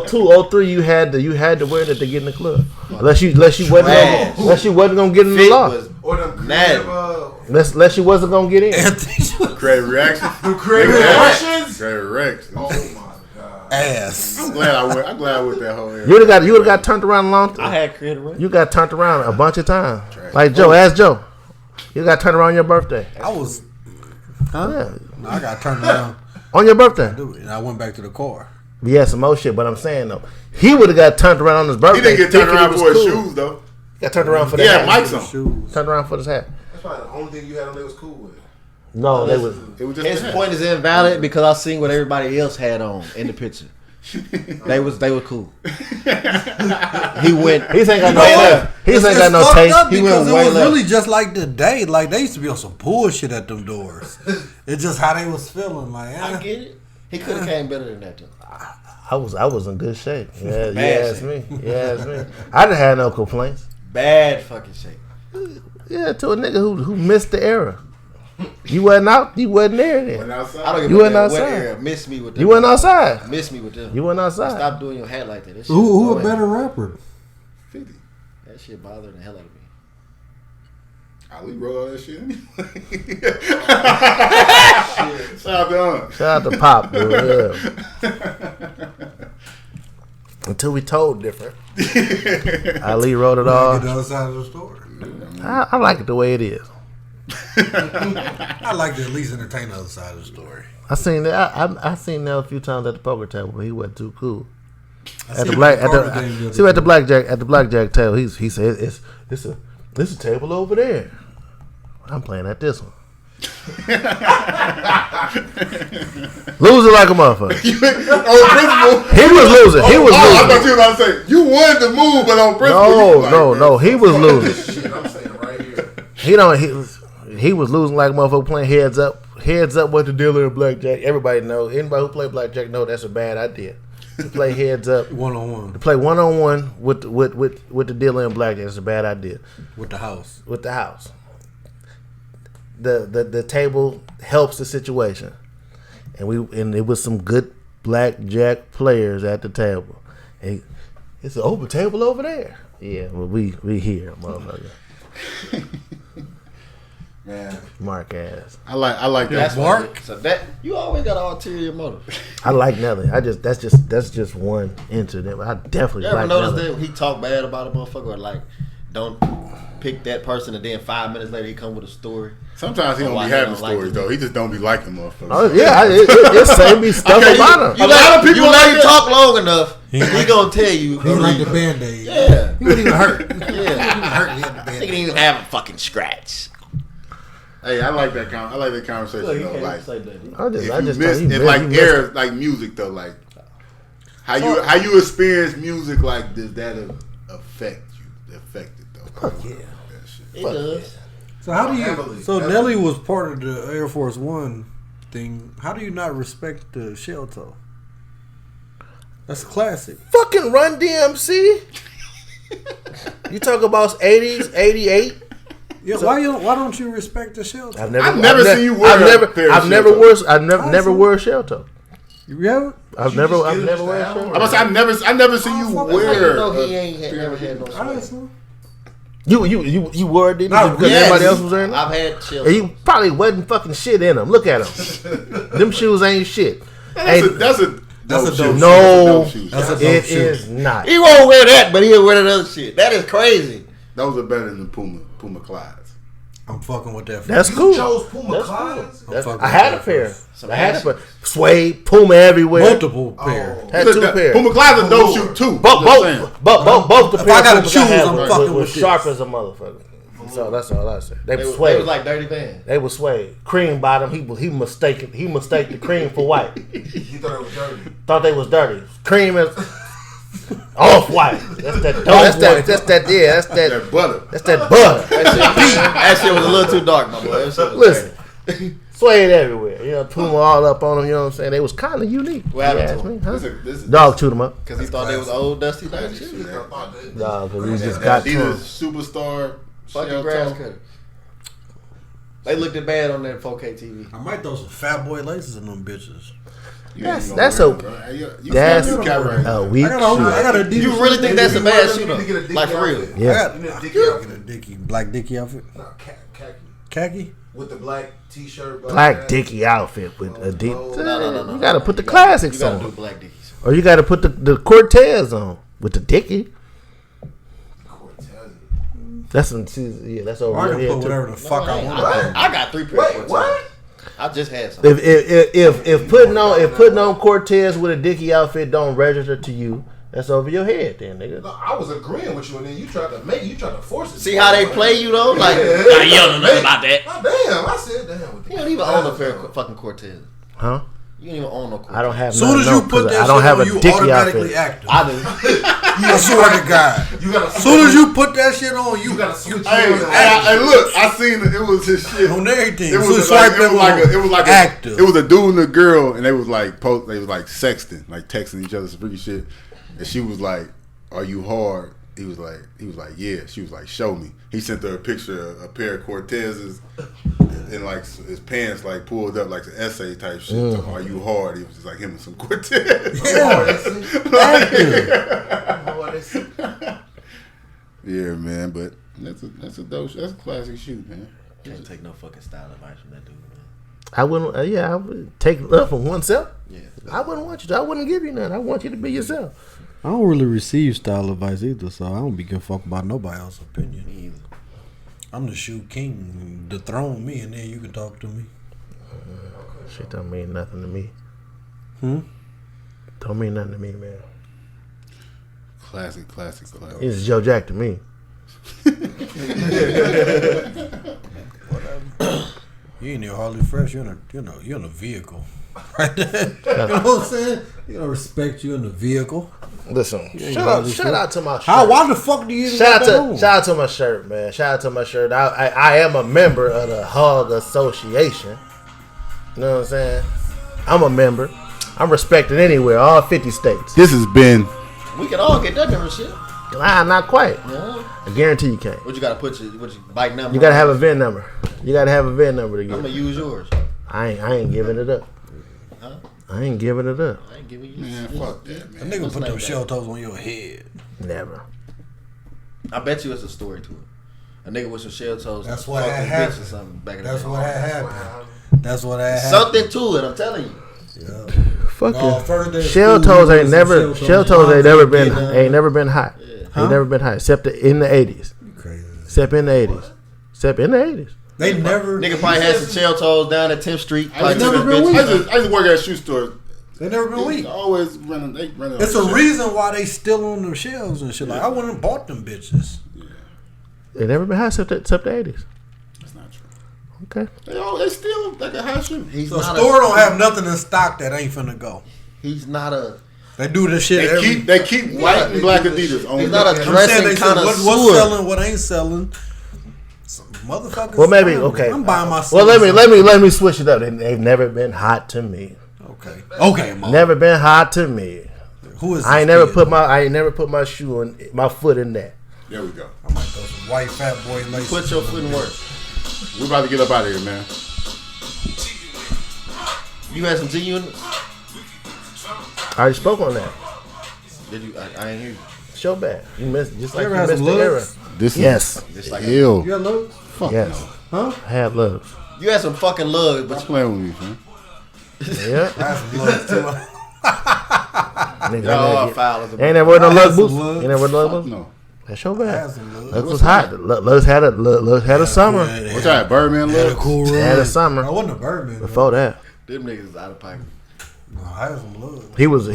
Speaker 5: 02, 03, you had to wear that to get in the club. Unless you wasn't gonna get in the
Speaker 4: Fit
Speaker 5: law.
Speaker 4: was
Speaker 6: Or them
Speaker 4: Mad.
Speaker 6: creative,
Speaker 5: Unless you wasn't gonna get in.
Speaker 3: Creative Reaction.
Speaker 6: creative reactions.
Speaker 3: Creative Reaction.
Speaker 6: Oh my god.
Speaker 7: ass.
Speaker 3: I'm glad I went that whole area.
Speaker 5: You would have got turned around a long
Speaker 4: I had creative right.
Speaker 5: You got turned around a bunch of times. Like Joe, ask Joe. You got turned around on your birthday.
Speaker 7: I was.
Speaker 5: Yeah.
Speaker 7: I got turned around.
Speaker 5: On your birthday.
Speaker 7: Dude, and I went back to the car.
Speaker 5: We had some more shit, but I'm saying though, he would have got turned around on his birthday.
Speaker 3: He didn't get turned
Speaker 5: thinking
Speaker 3: around
Speaker 5: it was
Speaker 3: for his
Speaker 5: cool.
Speaker 3: shoes though.
Speaker 5: He got turned around for the
Speaker 3: Yeah,
Speaker 5: hat.
Speaker 3: Mike's on.
Speaker 7: Shoes.
Speaker 5: Turned around for his hat.
Speaker 6: That's probably the only thing you had on there was cool with.
Speaker 5: No, they was.
Speaker 3: It was just
Speaker 4: His
Speaker 3: the hat.
Speaker 4: point is invalid because I seen what everybody else had on in the picture. They were cool. He went.
Speaker 5: He ain't got no
Speaker 4: way
Speaker 5: taste.
Speaker 4: left.
Speaker 5: He ain't
Speaker 7: It's
Speaker 5: got no
Speaker 7: fucked
Speaker 5: taste.
Speaker 7: up
Speaker 4: He
Speaker 7: because
Speaker 4: went
Speaker 7: it
Speaker 4: way
Speaker 7: was
Speaker 4: left.
Speaker 7: really just like the day. Like they used to be on some bullshit at them doors. It's just how they was feeling. Like,
Speaker 4: I get it. He could have came better than that though.
Speaker 5: I was in good shape. Yeah, you
Speaker 4: Bad
Speaker 5: asked me. You asked me. I didn't have no complaints.
Speaker 4: Bad fucking shape.
Speaker 5: Yeah, to a nigga who missed the era. You wasn't out. You wasn't there then.
Speaker 3: Went outside.
Speaker 4: I don't give
Speaker 5: You
Speaker 4: a
Speaker 5: wasn't
Speaker 4: damn what
Speaker 5: outside.
Speaker 4: era. Miss me with them.
Speaker 5: You wasn't outside.
Speaker 4: Miss me with them.
Speaker 5: You wasn't outside.
Speaker 4: Stop doing your hat like that. That shit
Speaker 7: who a
Speaker 4: annoying.
Speaker 7: better rapper?
Speaker 3: 50.
Speaker 4: That shit bothering the hell out of me.
Speaker 3: Ali wrote all that shit anyway. Shout out to him.
Speaker 5: Shout out to Pop, dude. Yeah. Until we told different. Ali wrote it
Speaker 7: Get the
Speaker 5: all.
Speaker 7: other side of the story.
Speaker 5: I like it the way it is.
Speaker 7: I like to at least entertain the other side of the story.
Speaker 5: I seen that. I seen that a few times at the poker table, but he wasn't too cool. At
Speaker 7: seen
Speaker 5: the
Speaker 7: him
Speaker 5: black,
Speaker 7: at
Speaker 5: at
Speaker 7: the card game the
Speaker 5: the
Speaker 7: other
Speaker 5: see at the
Speaker 7: day.
Speaker 5: blackjack table. He said it's a table over there. I'm playing at this one. Losing like a motherfucker.
Speaker 3: On principle.
Speaker 5: He was losing. He was
Speaker 3: I thought
Speaker 5: losing.
Speaker 3: you were about to say you wanted to move, but on principle. you was like,
Speaker 5: No. He was losing.
Speaker 6: Shit, I'm saying right here.
Speaker 5: He was losing like a motherfucker playing heads up. Heads up with the dealer in blackjack. Everybody know. Anybody who play blackjack know that's a bad idea. To play heads up.
Speaker 7: 1-on-1
Speaker 5: To play 1-on-1 with the dealer in blackjack is a bad idea.
Speaker 7: with the house.
Speaker 5: With the house. The table helps the situation. And it was some good blackjack players at the table. And it's an open table over there. Yeah, well we here, motherfucker.
Speaker 3: Man,
Speaker 5: Mark ass.
Speaker 3: I like that.
Speaker 4: That's Mark. So that you always got an ulterior motive.
Speaker 5: I like Nelly. That's just one incident. I definitely
Speaker 4: You ever
Speaker 5: like
Speaker 4: notice
Speaker 5: Nelly.
Speaker 4: that he talk bad about a motherfucker or like don't pick that person and then 5 minutes later he come with a story?
Speaker 3: Sometimes he don't
Speaker 4: Why
Speaker 3: be
Speaker 4: he
Speaker 3: having
Speaker 4: don't like
Speaker 3: stories
Speaker 4: it?
Speaker 3: though. He just don't be liking motherfuckers.
Speaker 5: Oh yeah, it say me stuff
Speaker 3: Okay,
Speaker 5: about him.
Speaker 3: A lot of people
Speaker 4: you let
Speaker 3: like
Speaker 4: him
Speaker 3: that.
Speaker 4: talk long enough, he gonna tell you.
Speaker 7: He like the Band-Aid.
Speaker 4: Yeah.
Speaker 7: He wasn't even hurt.
Speaker 4: Yeah.
Speaker 7: He wasn't hurt. He had the
Speaker 4: He
Speaker 7: Band-Aid.
Speaker 4: didn't even have a fucking scratch.
Speaker 3: Hey, I like that. I like that conversation though. Like,
Speaker 5: I
Speaker 3: if
Speaker 5: just
Speaker 3: you miss,
Speaker 5: thought he
Speaker 3: it's like
Speaker 5: missed
Speaker 3: air, like music though. Like how you experience music. Like does that affect you? Affect it though.
Speaker 5: Fuck yeah.
Speaker 3: That shit.
Speaker 4: It does.
Speaker 7: So how do
Speaker 6: Heavily.
Speaker 7: you? So Nelly was part of the Air Force One thing. How do you not respect the shell toe? That's a classic.
Speaker 5: Fucking Run DMC. You talk about 80s, 88.
Speaker 7: Yeah, why don't you respect the shell toe?
Speaker 3: I've never seen you wear a pair of
Speaker 5: I've never
Speaker 3: shell
Speaker 5: wore.
Speaker 3: toes.
Speaker 5: I've never wore a shell toe.
Speaker 7: You haven't?
Speaker 5: I've never wear a shell toe.
Speaker 3: I'm about to say I never seen you
Speaker 4: How
Speaker 3: wear.
Speaker 4: you know he ain't never had no
Speaker 7: I
Speaker 4: sweat?
Speaker 7: don't know.
Speaker 5: You wore it, didn't you?
Speaker 7: Not
Speaker 5: Because
Speaker 7: really.
Speaker 5: everybody else was wearing it.
Speaker 4: I've had chill.
Speaker 5: And you probably wasn't fucking shit in them. Look at them. Them shoes ain't shit.
Speaker 3: That's a dope
Speaker 7: a
Speaker 3: shoe.
Speaker 7: dope
Speaker 5: No,
Speaker 3: That's a dope shoe.
Speaker 7: That's a dope
Speaker 5: it
Speaker 7: shoe.
Speaker 5: is not.
Speaker 4: He won't wear that, but he'll wear that other shit. That is crazy.
Speaker 3: Those are better than Puma Clydes.
Speaker 7: I'm fucking with that.
Speaker 5: That's cool.
Speaker 6: Chose Puma
Speaker 5: That's
Speaker 6: Clydes.
Speaker 5: That's-
Speaker 7: fucking
Speaker 5: I had a
Speaker 7: with
Speaker 5: pair.
Speaker 7: that
Speaker 5: I had a pair. Suede, Puma everywhere.
Speaker 7: multiple pair.
Speaker 5: Had
Speaker 3: Look,
Speaker 5: two
Speaker 3: that-
Speaker 5: pairs.
Speaker 3: Puma Clydes are dope shoe too.
Speaker 5: Both the
Speaker 7: If
Speaker 5: pairs
Speaker 7: I gotta
Speaker 5: Pumas
Speaker 7: choose,
Speaker 5: had
Speaker 7: I'm
Speaker 5: was
Speaker 7: fucking with
Speaker 5: sharp
Speaker 7: this.
Speaker 5: as a motherfucker. So that's all I said. They
Speaker 4: They
Speaker 5: were
Speaker 4: was
Speaker 5: suede.
Speaker 4: like dirty Van.
Speaker 5: They were suede. Cream bottom. He mistaked the cream for white.
Speaker 6: He thought it was dirty.
Speaker 5: Thought they was dirty. Cream is off white. That's that. That's that. Yeah. That's that.
Speaker 3: That butter.
Speaker 5: That's that butter.
Speaker 4: That shit was a little too dark, my boy. That shit was
Speaker 5: Listen, suede everywhere. You know, Puma all up on them. You know what I'm saying? They was kind of unique.
Speaker 4: What happened
Speaker 5: You
Speaker 4: to
Speaker 5: ask
Speaker 4: them?
Speaker 5: me, huh?
Speaker 3: This is
Speaker 5: Dog chewed them up.
Speaker 4: Because he thought they was old, dusty nice
Speaker 3: That
Speaker 4: shoes.
Speaker 6: I thought that.
Speaker 5: Dog, because we just
Speaker 3: that
Speaker 5: got to
Speaker 3: Adidas
Speaker 5: them.
Speaker 3: Superstar.
Speaker 4: Fucking
Speaker 3: shell
Speaker 4: grass
Speaker 3: toe.
Speaker 4: cutter. They looked it bad on that 4K TV.
Speaker 7: I might throw some fat boy laces in them bitches.
Speaker 3: You ain't
Speaker 5: That's
Speaker 3: gonna
Speaker 5: that's
Speaker 3: wear
Speaker 5: a
Speaker 3: them, bro. Hey, you
Speaker 5: that's
Speaker 3: got right now.
Speaker 5: a weak
Speaker 7: I got a
Speaker 5: shoe.
Speaker 7: Adidas.
Speaker 4: You really think that's a bad shoe
Speaker 6: You need to get a
Speaker 4: though?
Speaker 6: Dickie
Speaker 4: Like for real?
Speaker 6: outfit.
Speaker 5: Yeah.
Speaker 7: I
Speaker 6: You need a
Speaker 7: got
Speaker 6: Dickie
Speaker 7: a
Speaker 6: outfit.
Speaker 7: Dickie, black Dickie outfit.
Speaker 6: No, khaki.
Speaker 7: Khaki?
Speaker 6: With the black t-shirt.
Speaker 5: Black
Speaker 6: hat.
Speaker 5: Dickie outfit with a deep.
Speaker 4: No.
Speaker 5: You got to put the classics
Speaker 4: You gotta do
Speaker 5: on,
Speaker 4: black dickies.
Speaker 5: or you got to put the Cortez on with the Dickie.
Speaker 6: Cortez.
Speaker 5: That's some. Yeah, that's over
Speaker 7: I can
Speaker 5: here
Speaker 7: put
Speaker 5: too.
Speaker 7: whatever the fuck I want.
Speaker 4: I got 3 pairs.
Speaker 6: Wait, what?
Speaker 4: I just had some.
Speaker 5: If putting on Cortez with a Dickie outfit don't register to you, that's over your head, then, nigga.
Speaker 6: No, I was agreeing with you, and then you tried to force it.
Speaker 4: See how they play you though? Like,
Speaker 2: Nah, you don't know nothing about that.
Speaker 6: Oh, damn, I said damn. With
Speaker 4: you don't even own a pair of fucking Cortez.
Speaker 5: Huh?
Speaker 4: You don't even own no Cortez.
Speaker 5: I don't have.
Speaker 7: Soon as you put that
Speaker 5: I don't
Speaker 7: shit
Speaker 5: have
Speaker 7: on,
Speaker 5: a
Speaker 7: you
Speaker 5: Dickie
Speaker 7: automatically
Speaker 5: outfit.
Speaker 7: active.
Speaker 4: I do.
Speaker 7: I swear to God.
Speaker 6: You gotta.
Speaker 7: Soon as you put that shit on, you
Speaker 6: gotta switch.
Speaker 3: Hey, look, I seen it. It was his shit.
Speaker 7: on everything.
Speaker 3: It
Speaker 7: So
Speaker 3: was
Speaker 7: swipe
Speaker 3: like it was like
Speaker 7: active.
Speaker 3: it was a dude and a girl, and they was like sexting, like texting each other some freaky shit. And she was like, "Are you hard?" He was like, "Yeah." She was like, "Show me." He sent her a picture of a pair of Cortezes and like his pants like pulled up like an essay type shit. So, "Are you hard?" It was just like him and some Cortez. Yeah, man. But that's a dope. That's a classic shoot, man.
Speaker 4: You don't take no fucking style advice from that dude, man.
Speaker 5: I wouldn't. I would take love from oneself.
Speaker 4: Yeah.
Speaker 5: I wouldn't want you to. I wouldn't give you none. I want you to be yourself.
Speaker 7: I don't really receive style advice either, so I don't be giving a fuck about nobody else's opinion.
Speaker 4: Me either.
Speaker 7: I'm the shoe king. Dethrone me, and then you can talk to me.
Speaker 5: Shit don't mean nothing to me.
Speaker 7: Hmm?
Speaker 5: Don't mean nothing to me, man.
Speaker 3: Classic.
Speaker 5: It's Joe Jack to me.
Speaker 7: You ain't even hardly fresh. You're in a vehicle, right there. You know what I'm saying? You don't respect you in the vehicle.
Speaker 5: Listen, shout out to my shirt.
Speaker 7: How? Why the fuck do you even
Speaker 5: Shout
Speaker 7: got that on?
Speaker 5: out to my shirt, man. Shout out to my shirt. I am a member of the Hog Association. You know what I'm saying? I'm a member. I'm respected anywhere, all 50 states.
Speaker 3: This has been
Speaker 4: We can all get that membership.
Speaker 5: Not quite.
Speaker 4: Yeah.
Speaker 5: I guarantee you can't.
Speaker 4: What you gotta put your bike number?
Speaker 5: You gotta have a VIN number. You gotta have a VIN number to
Speaker 4: I'm
Speaker 5: get
Speaker 4: gonna
Speaker 5: it.
Speaker 4: use yours.
Speaker 5: I ain't giving it up.
Speaker 4: Huh?
Speaker 5: I ain't giving it up.
Speaker 4: I ain't giving you.
Speaker 3: man. Fuck that,
Speaker 7: A
Speaker 3: man.
Speaker 7: nigga
Speaker 4: What's
Speaker 7: put
Speaker 4: the
Speaker 7: them
Speaker 4: name
Speaker 7: shell toes on your head.
Speaker 5: Never.
Speaker 4: I bet you it's a story to it. A nigga with some shell toes.
Speaker 7: That's what
Speaker 4: fucked
Speaker 7: had
Speaker 4: his
Speaker 7: happened.
Speaker 4: bitch or something back in the
Speaker 7: That's
Speaker 4: day.
Speaker 7: what had happened. That's what had happened.
Speaker 4: Something to it. I'm telling you.
Speaker 7: Yeah.
Speaker 5: Fuck
Speaker 7: No,
Speaker 5: it.
Speaker 7: first day of
Speaker 5: Shell
Speaker 7: school,
Speaker 5: toes
Speaker 7: we
Speaker 5: ain't
Speaker 7: was
Speaker 5: never.
Speaker 7: in
Speaker 5: Shell toes ain't never been.
Speaker 4: Yeah.
Speaker 5: Ain't never been hot.
Speaker 4: Huh?
Speaker 5: Ain't never been hot except in the 80s.
Speaker 7: Crazy.
Speaker 5: Except in the 80s. Except in the 80s.
Speaker 7: They never.
Speaker 4: Nigga probably had some shell toes down at 10th Street.
Speaker 3: I
Speaker 4: Probably
Speaker 3: used,
Speaker 4: took
Speaker 7: never
Speaker 4: his
Speaker 7: been
Speaker 4: bitch.
Speaker 3: I used to work at a shoe store.
Speaker 7: They never been
Speaker 3: They
Speaker 7: weak.
Speaker 3: always running. They running.
Speaker 7: It's a reason why they still on them shelves and shit. Like I wouldn't have bought them bitches.
Speaker 5: They never been hot except the 80s.
Speaker 3: That's not true.
Speaker 5: Okay.
Speaker 3: They still like a hot shoe.
Speaker 4: He's
Speaker 7: So
Speaker 4: not
Speaker 7: store don't have nothing in stock that ain't finna go.
Speaker 4: He's not a.
Speaker 7: They do this shit
Speaker 3: They
Speaker 7: every.
Speaker 3: keep white and black Adidas on.
Speaker 4: He's not a
Speaker 7: I'm saying
Speaker 4: dressing
Speaker 7: they
Speaker 4: kind
Speaker 7: said
Speaker 4: of
Speaker 7: what's selling, what ain't selling. Some motherfuckers.
Speaker 5: Well, maybe
Speaker 7: fine.
Speaker 5: okay.
Speaker 7: I'm buying my.
Speaker 5: Well, let me switch it up. They've never been hot to me.
Speaker 7: Okay, Mo.
Speaker 5: Never been hot to me.
Speaker 7: Who is?
Speaker 5: I ain't
Speaker 7: this
Speaker 5: never
Speaker 7: kid?
Speaker 5: put my shoe in my foot in that.
Speaker 3: There we go.
Speaker 7: I might throw some white fat boy laces.
Speaker 4: Put your foot in work.
Speaker 3: We're about to get up out of here, man.
Speaker 4: You had some G units?
Speaker 5: I already spoke on that.
Speaker 4: Did you? I ain't hear you.
Speaker 5: Show back. You missed just like
Speaker 7: ever
Speaker 5: you
Speaker 7: had
Speaker 5: missed
Speaker 7: some
Speaker 5: the era.
Speaker 7: lugs?
Speaker 3: This
Speaker 5: Yes.
Speaker 3: is
Speaker 4: Just like
Speaker 3: ill.
Speaker 7: You got lugs?
Speaker 3: Fuck
Speaker 5: Yes.
Speaker 3: no.
Speaker 7: Huh?
Speaker 5: I had love.
Speaker 4: You had some fucking lugs,
Speaker 3: Stop
Speaker 4: but
Speaker 3: playing with me, man.
Speaker 5: Yeah.
Speaker 7: I had some lugs too.
Speaker 5: Nigga,
Speaker 4: y'all are
Speaker 5: ain't
Speaker 4: foul as a
Speaker 5: never wear no
Speaker 7: I had
Speaker 5: lug
Speaker 7: some
Speaker 5: boots.
Speaker 7: lugs.
Speaker 5: You never wear no lug
Speaker 3: Fuck
Speaker 5: boots.
Speaker 3: no.
Speaker 5: That's your
Speaker 7: I
Speaker 5: bad.
Speaker 7: had some lugs.
Speaker 5: Lugs was hot. Lugs had a summer.
Speaker 3: What's that? Birdman
Speaker 7: Had a
Speaker 3: look?
Speaker 7: cool run.
Speaker 5: Had a summer
Speaker 7: I wasn't a Birdman.
Speaker 5: before that.
Speaker 4: Them niggas is out of pocket.
Speaker 7: No, I had some lugs.
Speaker 5: He was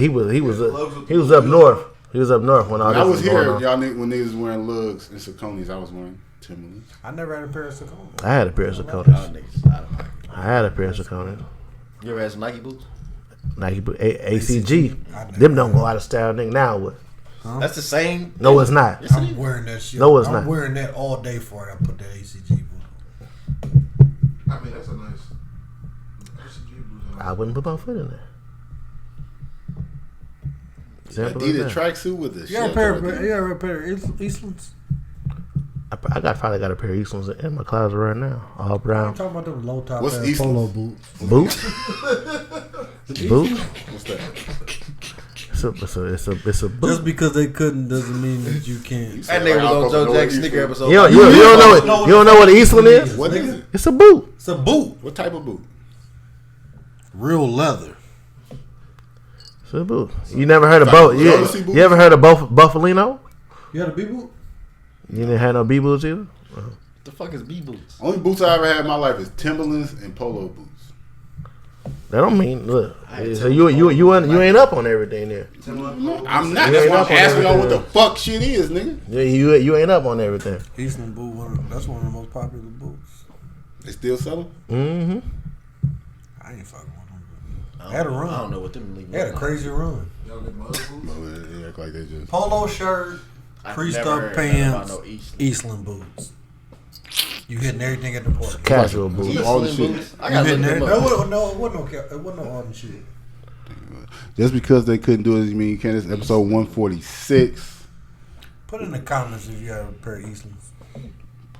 Speaker 5: up north. He was up north when all
Speaker 3: When
Speaker 5: this
Speaker 3: I was
Speaker 5: was going
Speaker 3: here,
Speaker 5: on.
Speaker 3: y'all when niggas was wearing lugs and Sauconys, I was wearing Timberlands.
Speaker 7: I never had a pair of Saucony.
Speaker 5: I had a pair of
Speaker 4: Y'all
Speaker 5: Sauconys.
Speaker 4: niggas out of pocket.
Speaker 5: I had a pair of Sauconys.
Speaker 4: You ever had some Nike boots?
Speaker 5: Nike ACG. Them don't go out of style, nigga. Now what?
Speaker 4: That's the same.
Speaker 5: No, it's not.
Speaker 4: Yes, it
Speaker 7: I'm
Speaker 4: is.
Speaker 7: wearing that shit.
Speaker 5: No, it's
Speaker 7: I'm
Speaker 5: not.
Speaker 7: wearing that all day for it. I put that ACG boot.
Speaker 6: I mean, that's a nice.
Speaker 5: I wouldn't put my foot in there. Simple as
Speaker 3: Adidas
Speaker 5: that.
Speaker 3: tracksuit with this.
Speaker 7: You got a pair of Eastlands?
Speaker 5: I probably got a pair of Eastlands in my closet right now. All
Speaker 7: I'm
Speaker 5: brown.
Speaker 7: talking about them low top
Speaker 3: What's
Speaker 7: ass
Speaker 3: Eastlands?
Speaker 7: polo boots.
Speaker 5: Boots. Boots.
Speaker 3: What's that?
Speaker 5: It's a boot.
Speaker 7: Just because they couldn't doesn't mean that you can't.
Speaker 4: That nigga was on Joe Jack's sneaker episode.
Speaker 5: You don't know what an Eastland is?
Speaker 3: What is it?
Speaker 5: It's a boot.
Speaker 7: It's a boot.
Speaker 3: What type of boot?
Speaker 7: Real leather.
Speaker 5: It's a boot. You never heard of
Speaker 3: Like
Speaker 5: both?
Speaker 3: Jodeci boots?
Speaker 5: You ever heard of Buffalino?
Speaker 7: You had a B boot?
Speaker 5: You didn't have no B boots either.
Speaker 4: What the fuck is B boots?
Speaker 3: Only boots I ever had in my life is Timberlands and polo boots.
Speaker 5: That don't mean look. So you ain't up on everything there.
Speaker 3: I'm not. That's why I'm asking y'all what the fuck shit is, nigga.
Speaker 5: Yeah, you ain't up on everything.
Speaker 7: Eastland boot, that's one of the most popular boots.
Speaker 3: They still sell them?
Speaker 5: Mm-hmm.
Speaker 7: I ain't fucking with them. Had a run.
Speaker 4: I don't know what them niggas.
Speaker 7: Had a crazy run.
Speaker 6: Y'all get my other boots?
Speaker 3: They act like they just.
Speaker 7: Polo shirt, creased up pants, Eastland boots. You hitting everything at the party.
Speaker 5: Casual boots.
Speaker 3: All the shit.
Speaker 4: I
Speaker 7: You
Speaker 4: got
Speaker 7: hitting there?
Speaker 4: them
Speaker 7: No,
Speaker 4: up.
Speaker 7: it wasn't no Arden shit.
Speaker 3: Just because they couldn't do it doesn't mean you can't. It's episode 146.
Speaker 7: Put in the comments if you have a pair of Eastlands.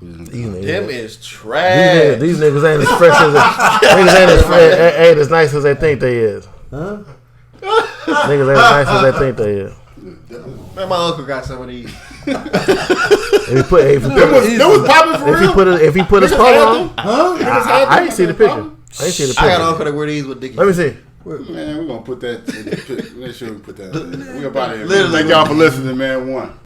Speaker 4: Them is trash.
Speaker 5: These niggas ain't as fresh as niggas ain't as fresh, ain't as nice as they think they is.
Speaker 7: Huh?
Speaker 5: Niggas ain't as nice as they think they is.
Speaker 4: Man, my uncle got some of these.
Speaker 5: If he put
Speaker 3: That was popping for real.
Speaker 5: if he put his polo on,
Speaker 7: Huh?
Speaker 5: I ain't see the picture. I ain't see the
Speaker 4: I got an
Speaker 5: picture.
Speaker 4: uncle that wear these with Dickies.
Speaker 5: Let me see.
Speaker 3: Man, we're gonna put that. Make sure we put that. We about to.
Speaker 4: Literally.
Speaker 3: Thank y'all for listening, man. One.